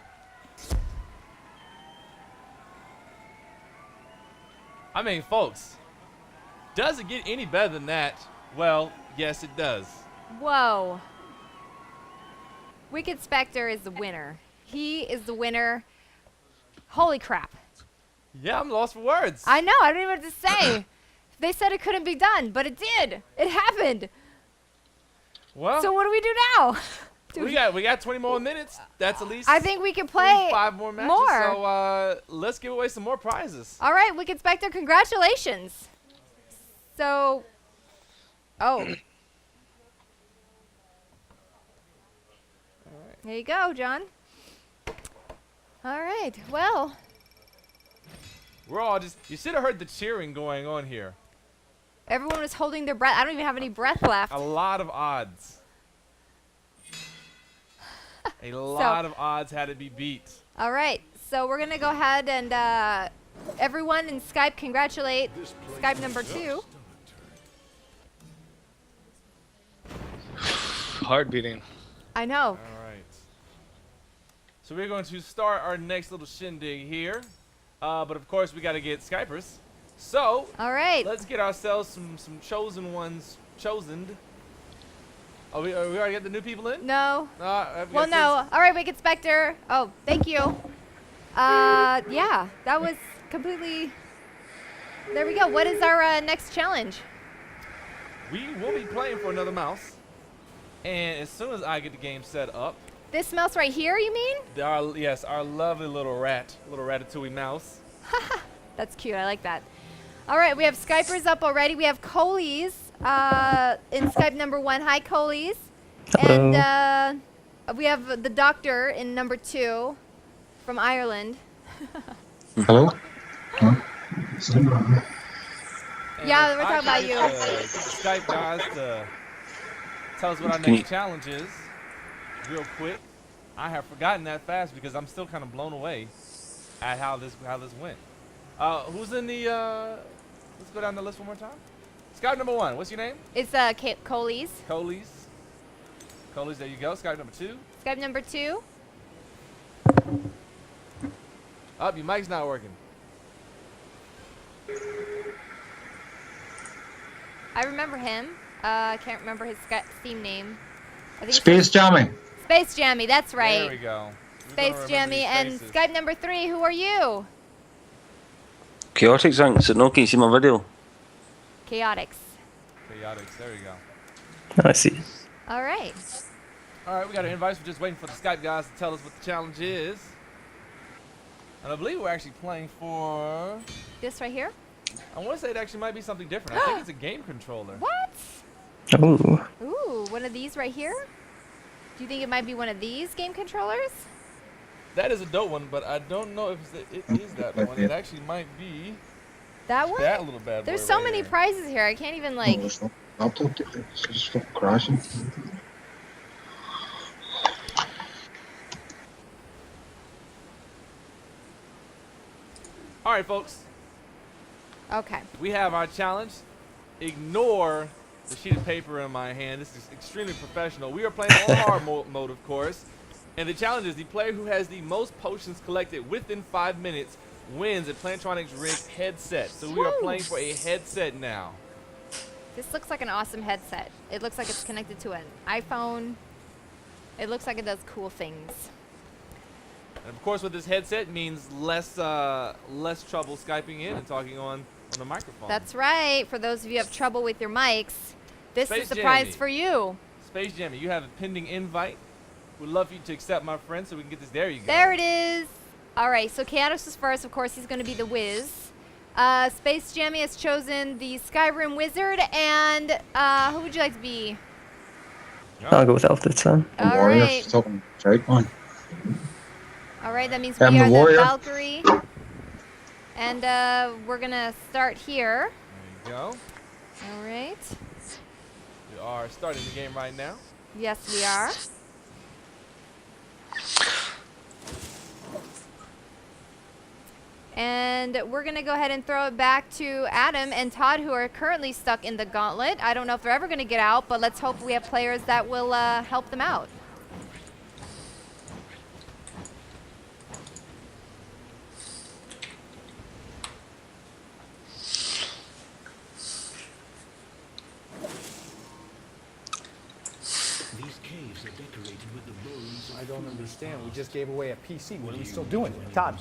I mean, folks, does it get any better than that? Well, yes, it does. Whoa. Wicked Spectre is the winner. He is the winner. Holy crap. Yeah, I'm lost for words. I know. I don't even know what to say. They said it couldn't be done, but it did. It happened. Well, So what do we do now? we got 20 more minutes. That's at least I think we can play 5 more matches. more. So let's give away some more prizes. All right, Wicked Spectre, congratulations. So, oh. There you go, John. All right, well. We're all just, you should have heard the cheering going on here. Everyone was holding their breath. I don't even have any breath left. A lot of odds. A lot of odds had to be beat. All right, so we're going to go ahead and everyone in Skype congratulate Skype number 2. Heart beating. I know. All right. So we're going to start our next little shindig here. But of course, we got to get Skypers. So, all right. Let's get ourselves some chosen ones chosen. Oh, we already got the new people in? No. Well, Well, no. All right, Wicked Spectre. Oh, thank you. Yeah, that was completely There we go. What is our next challenge? We will be playing for another mouse. And as soon as I get the game set up, This mouse right here, you mean? yes, our lovely little ratatouille mouse. That's cute. I like that. All right, we have Skypers up already. We have Coleys in Skype number 1. Hi, Coleys. Hello. And we have the doctor in number 2 from Ireland. Hello? Yeah, we're talking about you. Get the Skype guys to tell us what our next challenge is, real quick. I have forgotten that fast because I'm still kind of blown away at how this went. Who's in the? Let's go down the list one more time. Skype number 1. What's your name? It's Coleys. Coleys. Coleys. There you go. Skype number 2. Skype number 2. Up, your mic's not working. I remember him. I can't remember his Steam name. I think Space Jammy. Space Jammy, that's right. There we go. Space Jammy and Skype number 3. Who are you? Chaotic thanks. No, can you see my video? Chaotix. Chaotix. There we go. I see. All right. All right, we got an invite. We're just waiting for the Skype guys to tell us what the challenge is. And I believe we're actually playing for... This right here? I want to say it actually might be something different. I think it's a game controller. What? Ooh. Ooh, one of these right here? Do you think it might be one of these game controllers? That is a dope one, but I don't know if it is that one. It actually might be that one? that little bad boy. There's so right many here. prizes here. I can't even like... Laptop, it's just fucking crashing. All right, folks. Okay. We have our challenge. Ignore the sheet of paper in my hand. This is extremely professional. We are playing on hard mode, of course. And the challenge is the player who has the most potions collected within 5 minutes wins a Plantronics Rigged headset. So we are playing for a headset now. This looks like an awesome headset. It looks like it's connected to an iPhone. It looks like it does cool things. And of course, with this headset means less trouble Skyping in and talking on the microphone. That's right. For those of you who have trouble with your mics, this Space is the prize Jammy. for you. Space Jammy, you have a pending invite. We'd love for you to accept, my friend, so we can get this. There you go. There it is. All right, so Chaotix is first. Of course, he's going to be the whiz. Space Jammy has chosen the Skyrim Wizard, and who would you like to be? I'll go with Elf this time. All right. Straight one. All right, that means I'm we the are the warrior. Valkyrie. And we're going to start here. There you go. All right. We are starting the game right now. Yes, we are. And we're going to go ahead and throw it back to Adam and Todd, who are currently stuck in the gauntlet. I don't know if they're ever going to get out, but let's hope we have players that will help them out. I don't understand. We just gave away a PC. What are we still doing? Todd,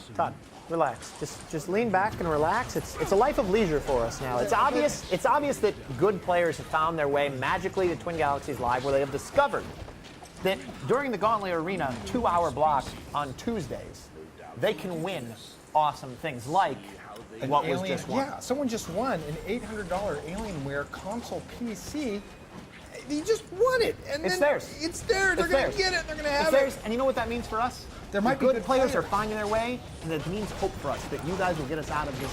relax. Just lean back and relax. It's a life of leisure for us now. It's obvious that good players have found their way magically to Twin Galaxies Live, where they have discovered that during the Gauntlet Arena 2-hour block on Tuesdays, they can win awesome things like what was just won. Yeah, someone just won an $800 Alienware console PC. He just won it, and It's then theirs. It's theirs. They're gonna get it. They're gonna have It's it. theirs. And you know what that means for us? There might be good good players players. are finding their way, and that means hope for us that you guys will get us out of this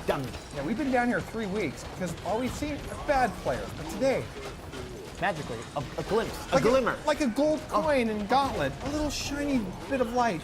dungeon. Yeah, we've been down here 3 weeks because all we've seen are bad players. But today, magically, a glimpse, like a glimmer, like a gold coin in Gauntlet, a little shiny bit of light.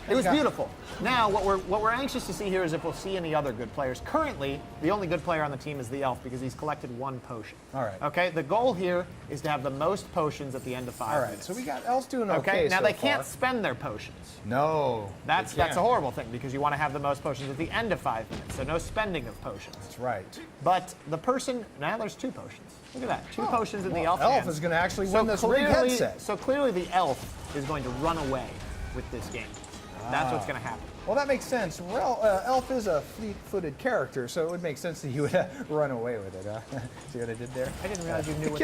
It was beautiful. Now, what we're anxious to see here is if we'll see any other good players. Currently, the only good player on the team is the Elf because he's collected 1 potion. All right. Okay. The goal here is to have the most potions at the end of 5 All right. minutes. So we got Elf's doing okay. Now so they far. can't spend their potions. No. That's they can't. a horrible thing because you want to have the most potions at the end of 5 minutes. So no spending of potions. That's right. But the person now there's 2 potions. Look at that. 2 potions in the Elf. Elf hands. is going to actually So win this rig clearly- headset. So clearly the Elf is going to run away with this game. That's what's going to happen. Well, that makes sense. Well, Elf is a fleet-footed character, so it would make sense that he would run away with it. See what I did there? I didn't realize you knew what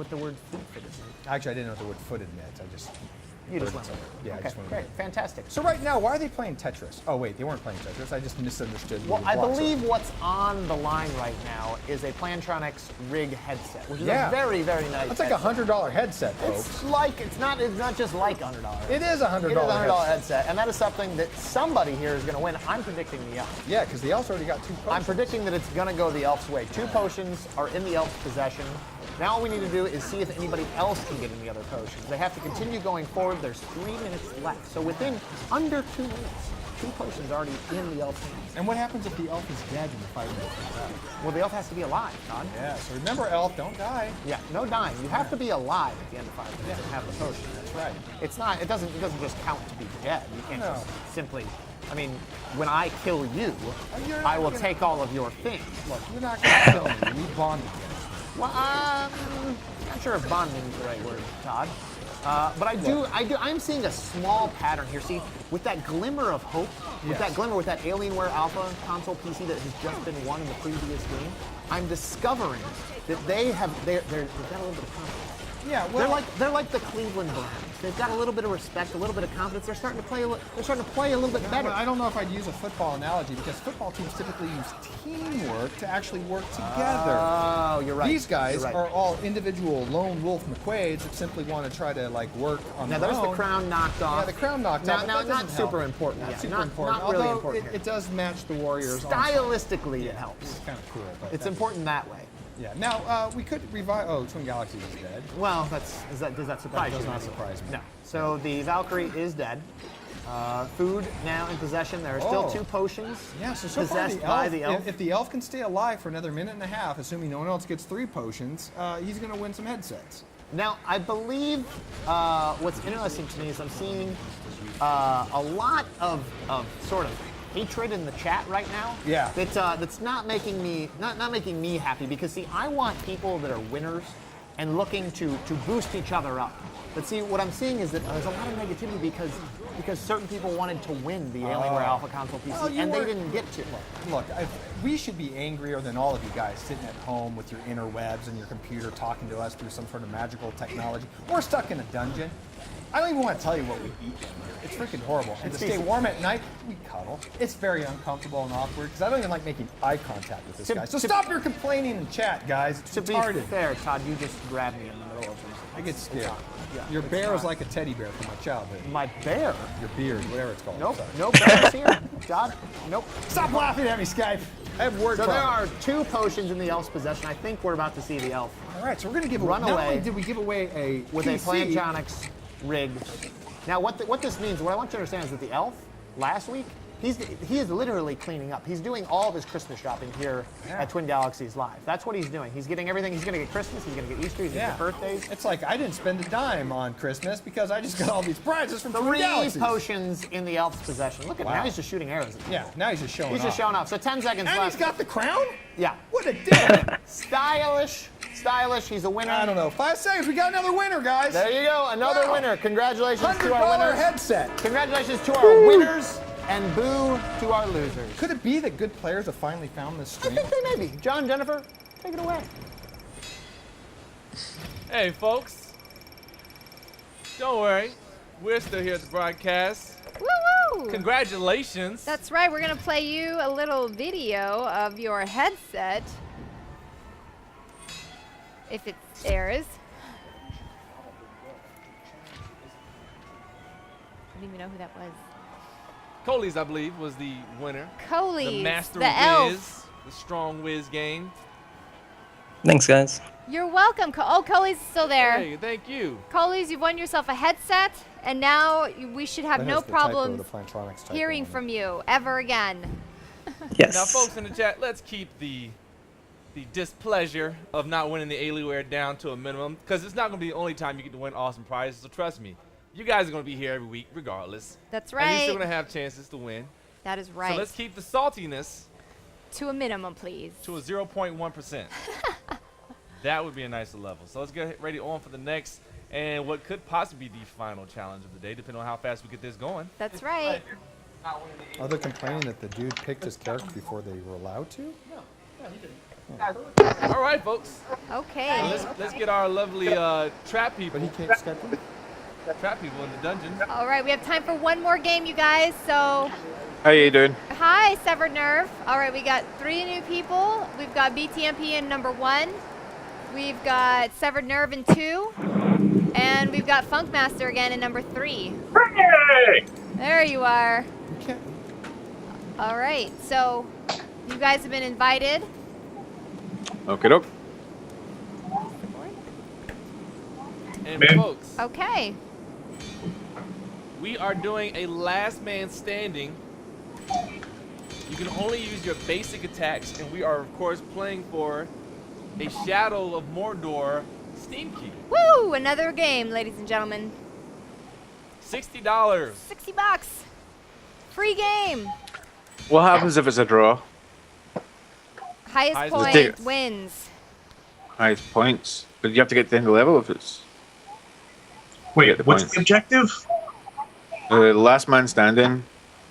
the word fleet-footed meant. Actually, I didn't know what the word footed meant. You just went with it. Yeah, Okay, I just went great, with it. fantastic. So right now, why are they playing Tetris? Oh wait, they weren't playing Tetris. I just misunderstood. Well, the I blocks believe are. what's on the line right now is a Plantronics rig headset, which is Yeah. a very, very nice. That's like a $100 headset, folks. It's not just like $100. It is a $100 It is a $100 headset, and that is something that somebody here is going to win. I'm predicting the Elf. Yeah, because the Elf's already got 2 potions. I'm predicting that it's going to go the Elf's way. 2 potions are in the Elf's possession. Now all we need to do is see if anybody else can get in the other potions. They have to continue going forward. There's 3 minutes left. So within under 2 minutes, 2 potions are already in the Elf's hands. And what happens if the Elf is dead in the 5 minutes? Well, the Elf has to be alive, Todd. Yeah, so remember, Elf, don't die. Yeah, no dying. You have to be alive at the end of 5 minutes and have the potion. That's right. It's not. It doesn't just count to be dead. You can't just simply. I mean, when I kill you, I will take all of your things. Look, you're not going to kill me. We bond together. Well, not sure if bonding is the right word, Todd. But I'm seeing a small pattern here. See, with that glimmer of hope, with that Alienware Alpha console PC that has just been won in the previous game, I'm discovering that they've got a little bit of confidence. Yeah, well, they're like the Cleveland Browns. They've got a little bit of respect, a little bit of confidence. They're starting to play a little bit better. I don't know if I'd use a football analogy because football teams typically use teamwork to actually work together. Oh, you're right. These guys You're right. are all individual lone wolf McQuades that simply want to try to work on Now their there's own. the crown knocked off. Yeah, the crown knocked off. Now, but that not doesn't help. super important. Not Yeah, super not important. Not really Although important. it does match the Warriors. Stylistically, it helps. It's kind of cool. But It's important that way. Yeah. Now we could revive. Oh, Twin Galaxies is dead. Well, does that surprise you? That does not surprise me. No. So the Valkyrie is dead. Food now in possession. There are still 2 potions. Yeah, so far possessed by the elf. If the elf can stay alive for another minute and a half, assuming no one else gets 3 potions, he's going to win some headsets. Now, I believe what's interesting to me is I'm seeing a lot of sort of hatred in the chat right now. Yeah. That's not making me happy because see, I want people that are winners and looking to boost each other up. But see, what I'm seeing is that there's a lot of negativity because certain people wanted to win the Alienware Alpha console PC and they didn't get to. Look, we should be angrier than all of you guys sitting at home with your interwebs and your computer talking to us through some sort of magical technology. We're stuck in a dungeon. I don't even want to tell you what we eat in here. It's freaking horrible. And to stay warm at night, we cuddle. It's very uncomfortable and awkward because I don't even like making eye contact with this guy. So stop your complaining in chat, guys. It's To be retarded. fair, Todd, you just grabbed me in the middle of something. I get scared. Yeah, Your it's bear is not- like a teddy bear from my childhood. My bear? Your beard, whatever it's called. Nope. Sorry. No bears here. Todd, nope. Stop laughing at me, Skype. I have word So trouble. there are 2 potions in the elf's possession. I think we're about to see the elf. All right, so we're going to give Run Not away only did we give away a with PC, a Plantronics rig. Now, what this means, what I want you to understand is that the elf last week, he is literally cleaning up. He's doing all of his Christmas shopping here at Twin Galaxies Live. That's what he's doing. He's getting everything. He's going to get Christmas. He's going to get Easter. He's going to get birthdays. It's like I didn't spend a dime on Christmas because I just got all these prizes from Twin 3 Galaxies. potions in the elf's possession. Look at now he's just shooting arrows. At Yeah, now he's just showing He's off. just showing off. So 10 seconds And left. he's got the crown? Yeah. What a dick. Stylish. He's a winner. I don't know. 5 seconds. We got another winner, guys. There you go. Another winner. Congratulations to our $100 winners. headset. Congratulations to our winners and boo to our losers. Could it be that good players have finally found this stream? I think they may be. John, Jennifer, take it away. Hey, folks. Don't worry. We're still here at the broadcast. Woo-woo! Congratulations. That's right. We're going to play you a little video of your headset. If it airs. I don't even know who that was. Coley's, I believe, was the winner. Coley's, The Master the Wiz, elf. the Strong Wiz game. Thanks, guys. You're welcome. Coley's still there. Hey, thank you. Coley's, you've won yourself a headset, and now we should have That no has the typo, problems the Plantronics typo hearing on it. from you ever again. Yes. Now, folks in the chat, let's keep the displeasure of not winning the Alienware down to a minimum, because it's not going to be the only time you get to win awesome prizes. So trust me, you guys are going to be here every week regardless. That's And you're still right. going to have chances to win. That is right. So let's keep the saltiness to a minimum, please. to a 0.1%. That would be a nicer level. So let's get ready on for the next and what could possibly be the final challenge of the day, depending on how fast we get this going. That's right. Are they complaining that the dude picked his character before they were allowed to? All right, folks. Okay. Let's get our lovely trap people. But he can't step in. Trap people in the dungeon. All right, we have time for one more game, you guys. So, How you doing? hi, Severed Nerve. All right, we got 3 new people. We've got BTMP in number 1. We've got Severed Nerve in 2. And we've got Funkmaster again in number 3. Hooray! There you are. All right, so you guys have been invited. Okay, doke. And Man. folks, Okay. we are doing a last man standing. You can only use your basic attacks, and we are of course playing for a Shadow of Mordor Steam Key. Woo! Another game, ladies and gentlemen. $60. 60 bucks. Free game. What happens if it's a draw? Highest Highest point ticket. wins. Highest points. But you have to get to the end of the level if it's. Wait, Get the what's points. the objective? Last man standing.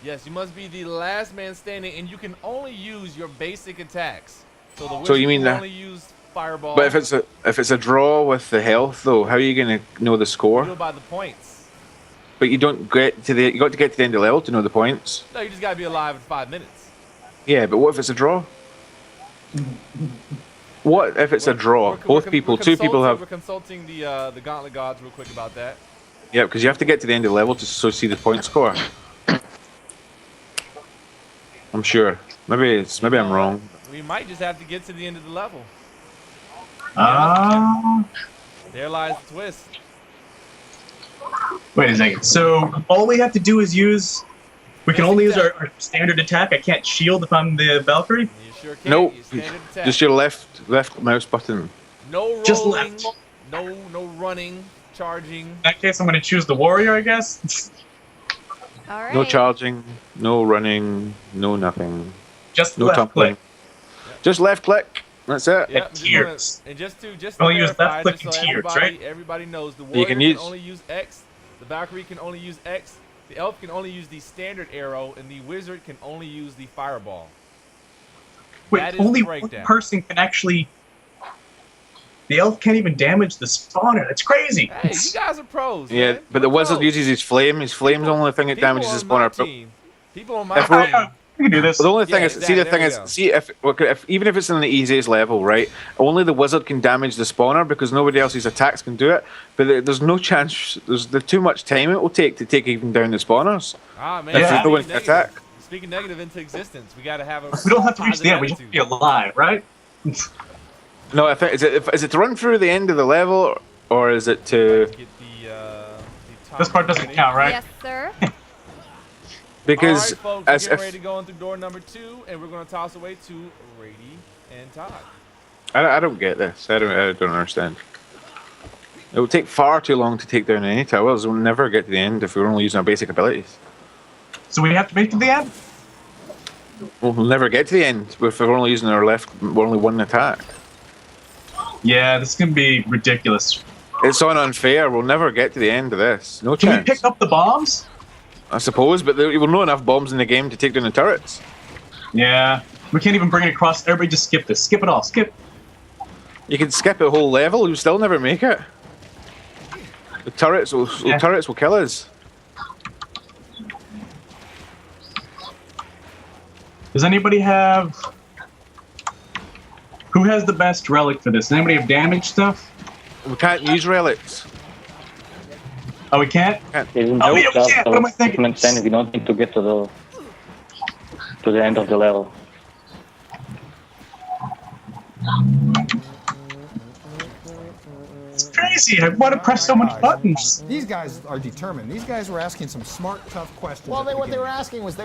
Yes, you must be the last man standing, and you can only use your basic attacks. So the So wizard you mean can that- only use fireball. But if it's a draw with the health though, how are you gonna know the you score? do it by the points. But you don't get to the. You got to get to the end of the level to know the points. No, you just gotta be alive in 5 minutes. Yeah, but what if it's a draw? What if it's a draw? Both people, 2 people We're have. consulting the Gauntlet gods real quick about that. Yeah, because you have to get to the end of the level to see the point score. I'm sure. Maybe I'm wrong. We might just have to get to the end of the level. There lies the twist. Wait a second. So all we have to do is use. We can only use our standard attack. I can't shield if I'm the Valkyrie. You sure can. Nope. You standard attack. Just your left mouse button. No rolling. Just left. No running, charging. In that case, I'm going to choose the warrior, I guess. All right. No charging, no running, no nothing. Just no left tumbling. click. Just left click. That's it. Yep, Tiers. and just to Only use verify, left click just so and tiers, everybody, right? everybody knows, the You warrior can can, use- only use X, the Valkyrie can only use X, the elf can only use the standard arrow, and the wizard can only use the fireball. Wait, That is only the one breakdown. person can actually. The elf can't even damage the spawner. That's crazy. Hey, you guys are pros. Yeah, man. but the We're wizard pros. uses his flame. His flame's the only thing that People damages his on my spawner. But team. People on my If we're- team. We can do this. the only thing Yeah, is, see, the exactly, thing there we is, see if even if it's in the easiest level, right? Only the wizard can damage the spawner because nobody else's attacks can do it. But there's no chance. There's too much time it will take to take even down the spawners. Ah, man. If Yeah. no one can attack. Speaking negative into existence, we got to have a We don't have to reach the positive end. We just have to be attitude. alive, right? No, I think is it to run through the end of the level or is it to? Get the This part doesn't ready. count, right? Yes, sir. Because All right, folks, as we're getting if ready to go in through door number 2, and we're going to toss away to Rady and Todd. I don't get this. I don't understand. It would take far too long to take down any towers. We'll never get to the end if we're only using our basic abilities. So we have to make it to the end? We'll never get to the end if we're only using our we're only one attack. Yeah, this is going to be ridiculous. It's unfair. We'll never get to the end of this. No Can we chance. pick up the bombs? I suppose, but there will not enough bombs in the game to take down the turrets. Yeah. We can't even bring it across. Everybody just skip this. Skip it all. Skip. You can skip a whole level. You'll still never make it. The turrets will kill us. Does anybody have... Who has the best relic for this? Does anybody have damage stuff? We can't use relics. Oh, we can't? Isn't Oh, it yeah, we just can't. What am I thinking? equipment then we don't need to get to the end of the level. It's crazy. I want to press so many buttons. These guys are determined. These guys were asking some smart, tough questions. Well, at the what they were beginning. asking was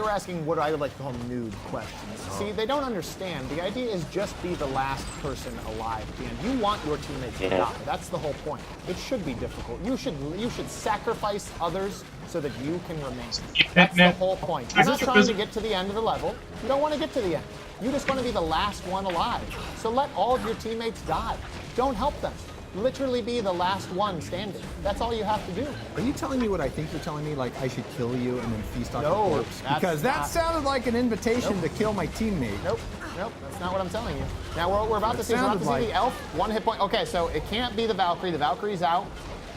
what I would like to call nude questions. See, they don't understand. The idea is just be the last person alive at the end. You want your teammates to die. That's the whole point. It should be difficult. You should sacrifice others so that you can remain. That's the whole point. You're not trying to get to the end of the level. You don't want to get to the end. You just want to be the last one alive. So let all of your teammates die. Don't help them. literally be the last one standing. That's all you have to do. Are you telling me what I think you're telling me? Like I should kill you and then feast on No, your corpse? that's Because that not- sounded like an invitation to kill my teammate. Nope, that's not what I'm telling you. Now we're about to see, the elf, 1 hit point. Okay, so it can't be the Valkyrie. The Valkyrie's out.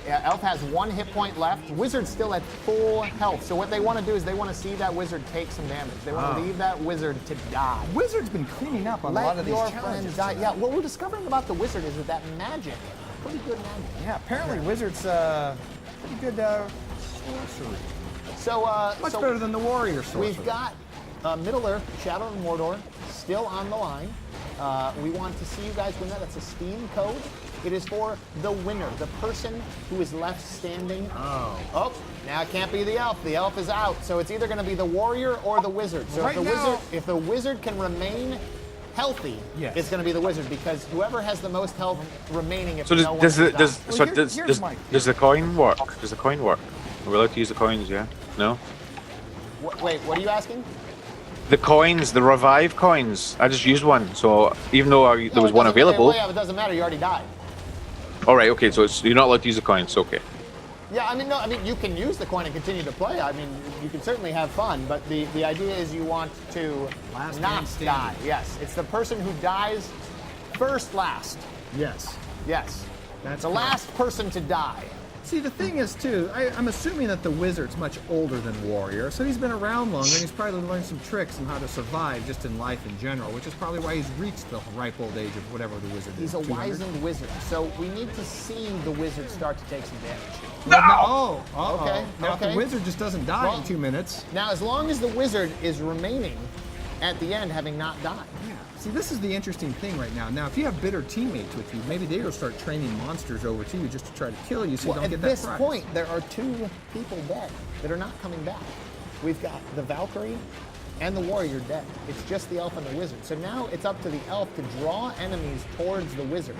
Elf has 1 hit point left. Wizard's still at full health. So what they want to do is they want to see that wizard take some damage. They want to leave that wizard to die. Wizard's been cleaning up on a lot of these Let challenges. your friend die. Yeah, what we're discovering about the wizard is that magic, pretty good magic. Yeah, apparently Wizard's pretty good sorcery. So Much better than the warrior sorcery. We've got Middle Earth, Shadow and Mordor still on the line. We want to see you guys win that. That's a Steam code. It is for the winner, the person who is left standing. Oh, now it can't be the elf. The elf is out. So it's either going to be the warrior or the wizard. So if the wizard can remain healthy, it's going to be the wizard because whoever has the most health remaining. If So no does one does the coin work? Does the coin work? Are we allowed to use the coins? Yeah. No. Wait, what are you asking? The coins, the revive coins. I just used one, so even though there was one available. Yeah, it doesn't matter. You already died. All right. Okay. So you're not allowed to use the coins. Okay. Yeah, I mean, you can use the coin and continue to play. I mean, you can certainly have fun, but the idea is you want to not die. Yes, it's the person who dies first last. Yes. Yes. That's the last person to die. See, the thing is, too, I'm assuming that the wizard's much older than warrior, so he's been around longer, and he's probably learned some tricks on how to survive just in life in general, which is probably why he's reached the ripe old age of whatever the wizard is. He's a 200? wizened wizard, so we need to see the wizard start to take some damage. No! Okay. Now, if the wizard just doesn't die in 2 minutes. Now, as long as the wizard is remaining at the end, having not died. Yeah. See, this is the interesting thing right now. Now, if you have bitter teammates with you, maybe they'll start training monsters over to you just to try to kill you so you don't get that prize. At this point, there are 2 people dead that are not coming back. We've got the Valkyrie and the warrior dead. It's just the elf and the wizard. So now it's up to the elf to draw enemies towards the wizard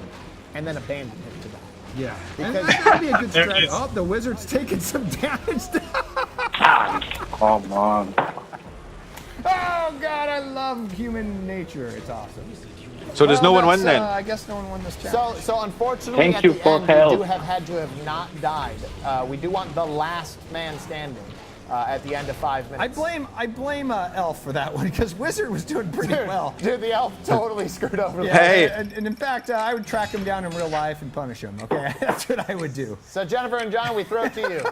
and then abandon him to die. Yeah. Because that would be a good strategy. Oh, the wizard's taking some damage. Come on. Oh, God, I love human nature. It's awesome. So does no one win then? I guess no one won this challenge. So unfortunately, at the end, we do have had to have not died. We do want the last man standing at the end of 5 minutes. I blame Elf for that one because Wizard was doing pretty well. Dude, the elf totally screwed over. Yeah, Hey. And in fact, I would track him down in real life and punish him. Okay, that's what I would do. So Jennifer and John, we throw it to you.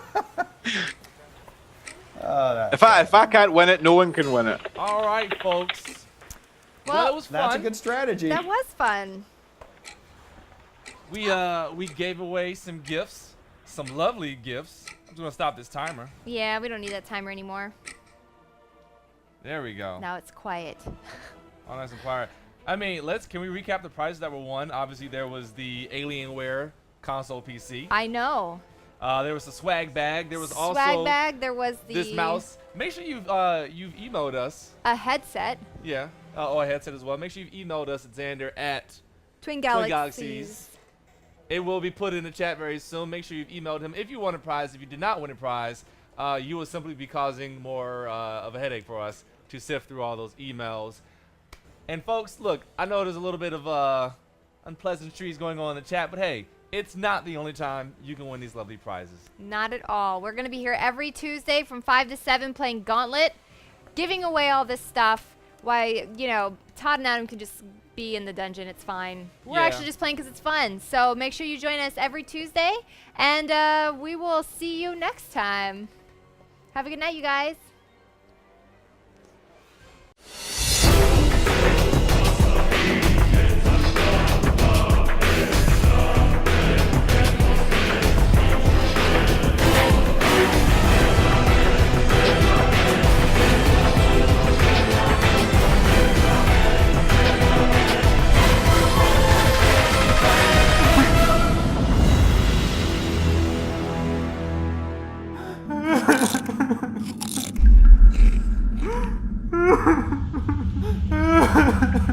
If I can't win it, no one can win it. All right, folks. Well, it was fun. That's a good strategy. That was fun. We gave away some gifts, some lovely gifts. I'm just gonna stop this timer. Yeah, we don't need that timer anymore. There we go. Now it's quiet. Oh, nice and quiet. I mean, can we recap the prizes that were won? Obviously, there was the Alienware console PC. I know. There was the swag bag. There was also swag bag. There was this mouse. Make sure you've emailed us. A headset. Yeah. A headset as well. Make sure you've emailed us at Xander at Twin Galaxies. It will be put in the chat very soon. Make sure you've emailed him. If you won a prize, if you did not win a prize, you will simply be causing more of a headache for us to sift through all those emails. And folks, look, I know there's a little bit of unpleasantries going on in the chat, but hey, it's not the only time you can win these lovely prizes. Not at all. We're going to be here every Tuesday from 5 to 7 playing Gauntlet, giving away all this stuff. Why, Todd and Adam can just be in the dungeon. It's fine. We're actually just playing because it's fun. So make sure you join us every Tuesday, and we will see you next time. Have a good night, you guys. Ha ha ha!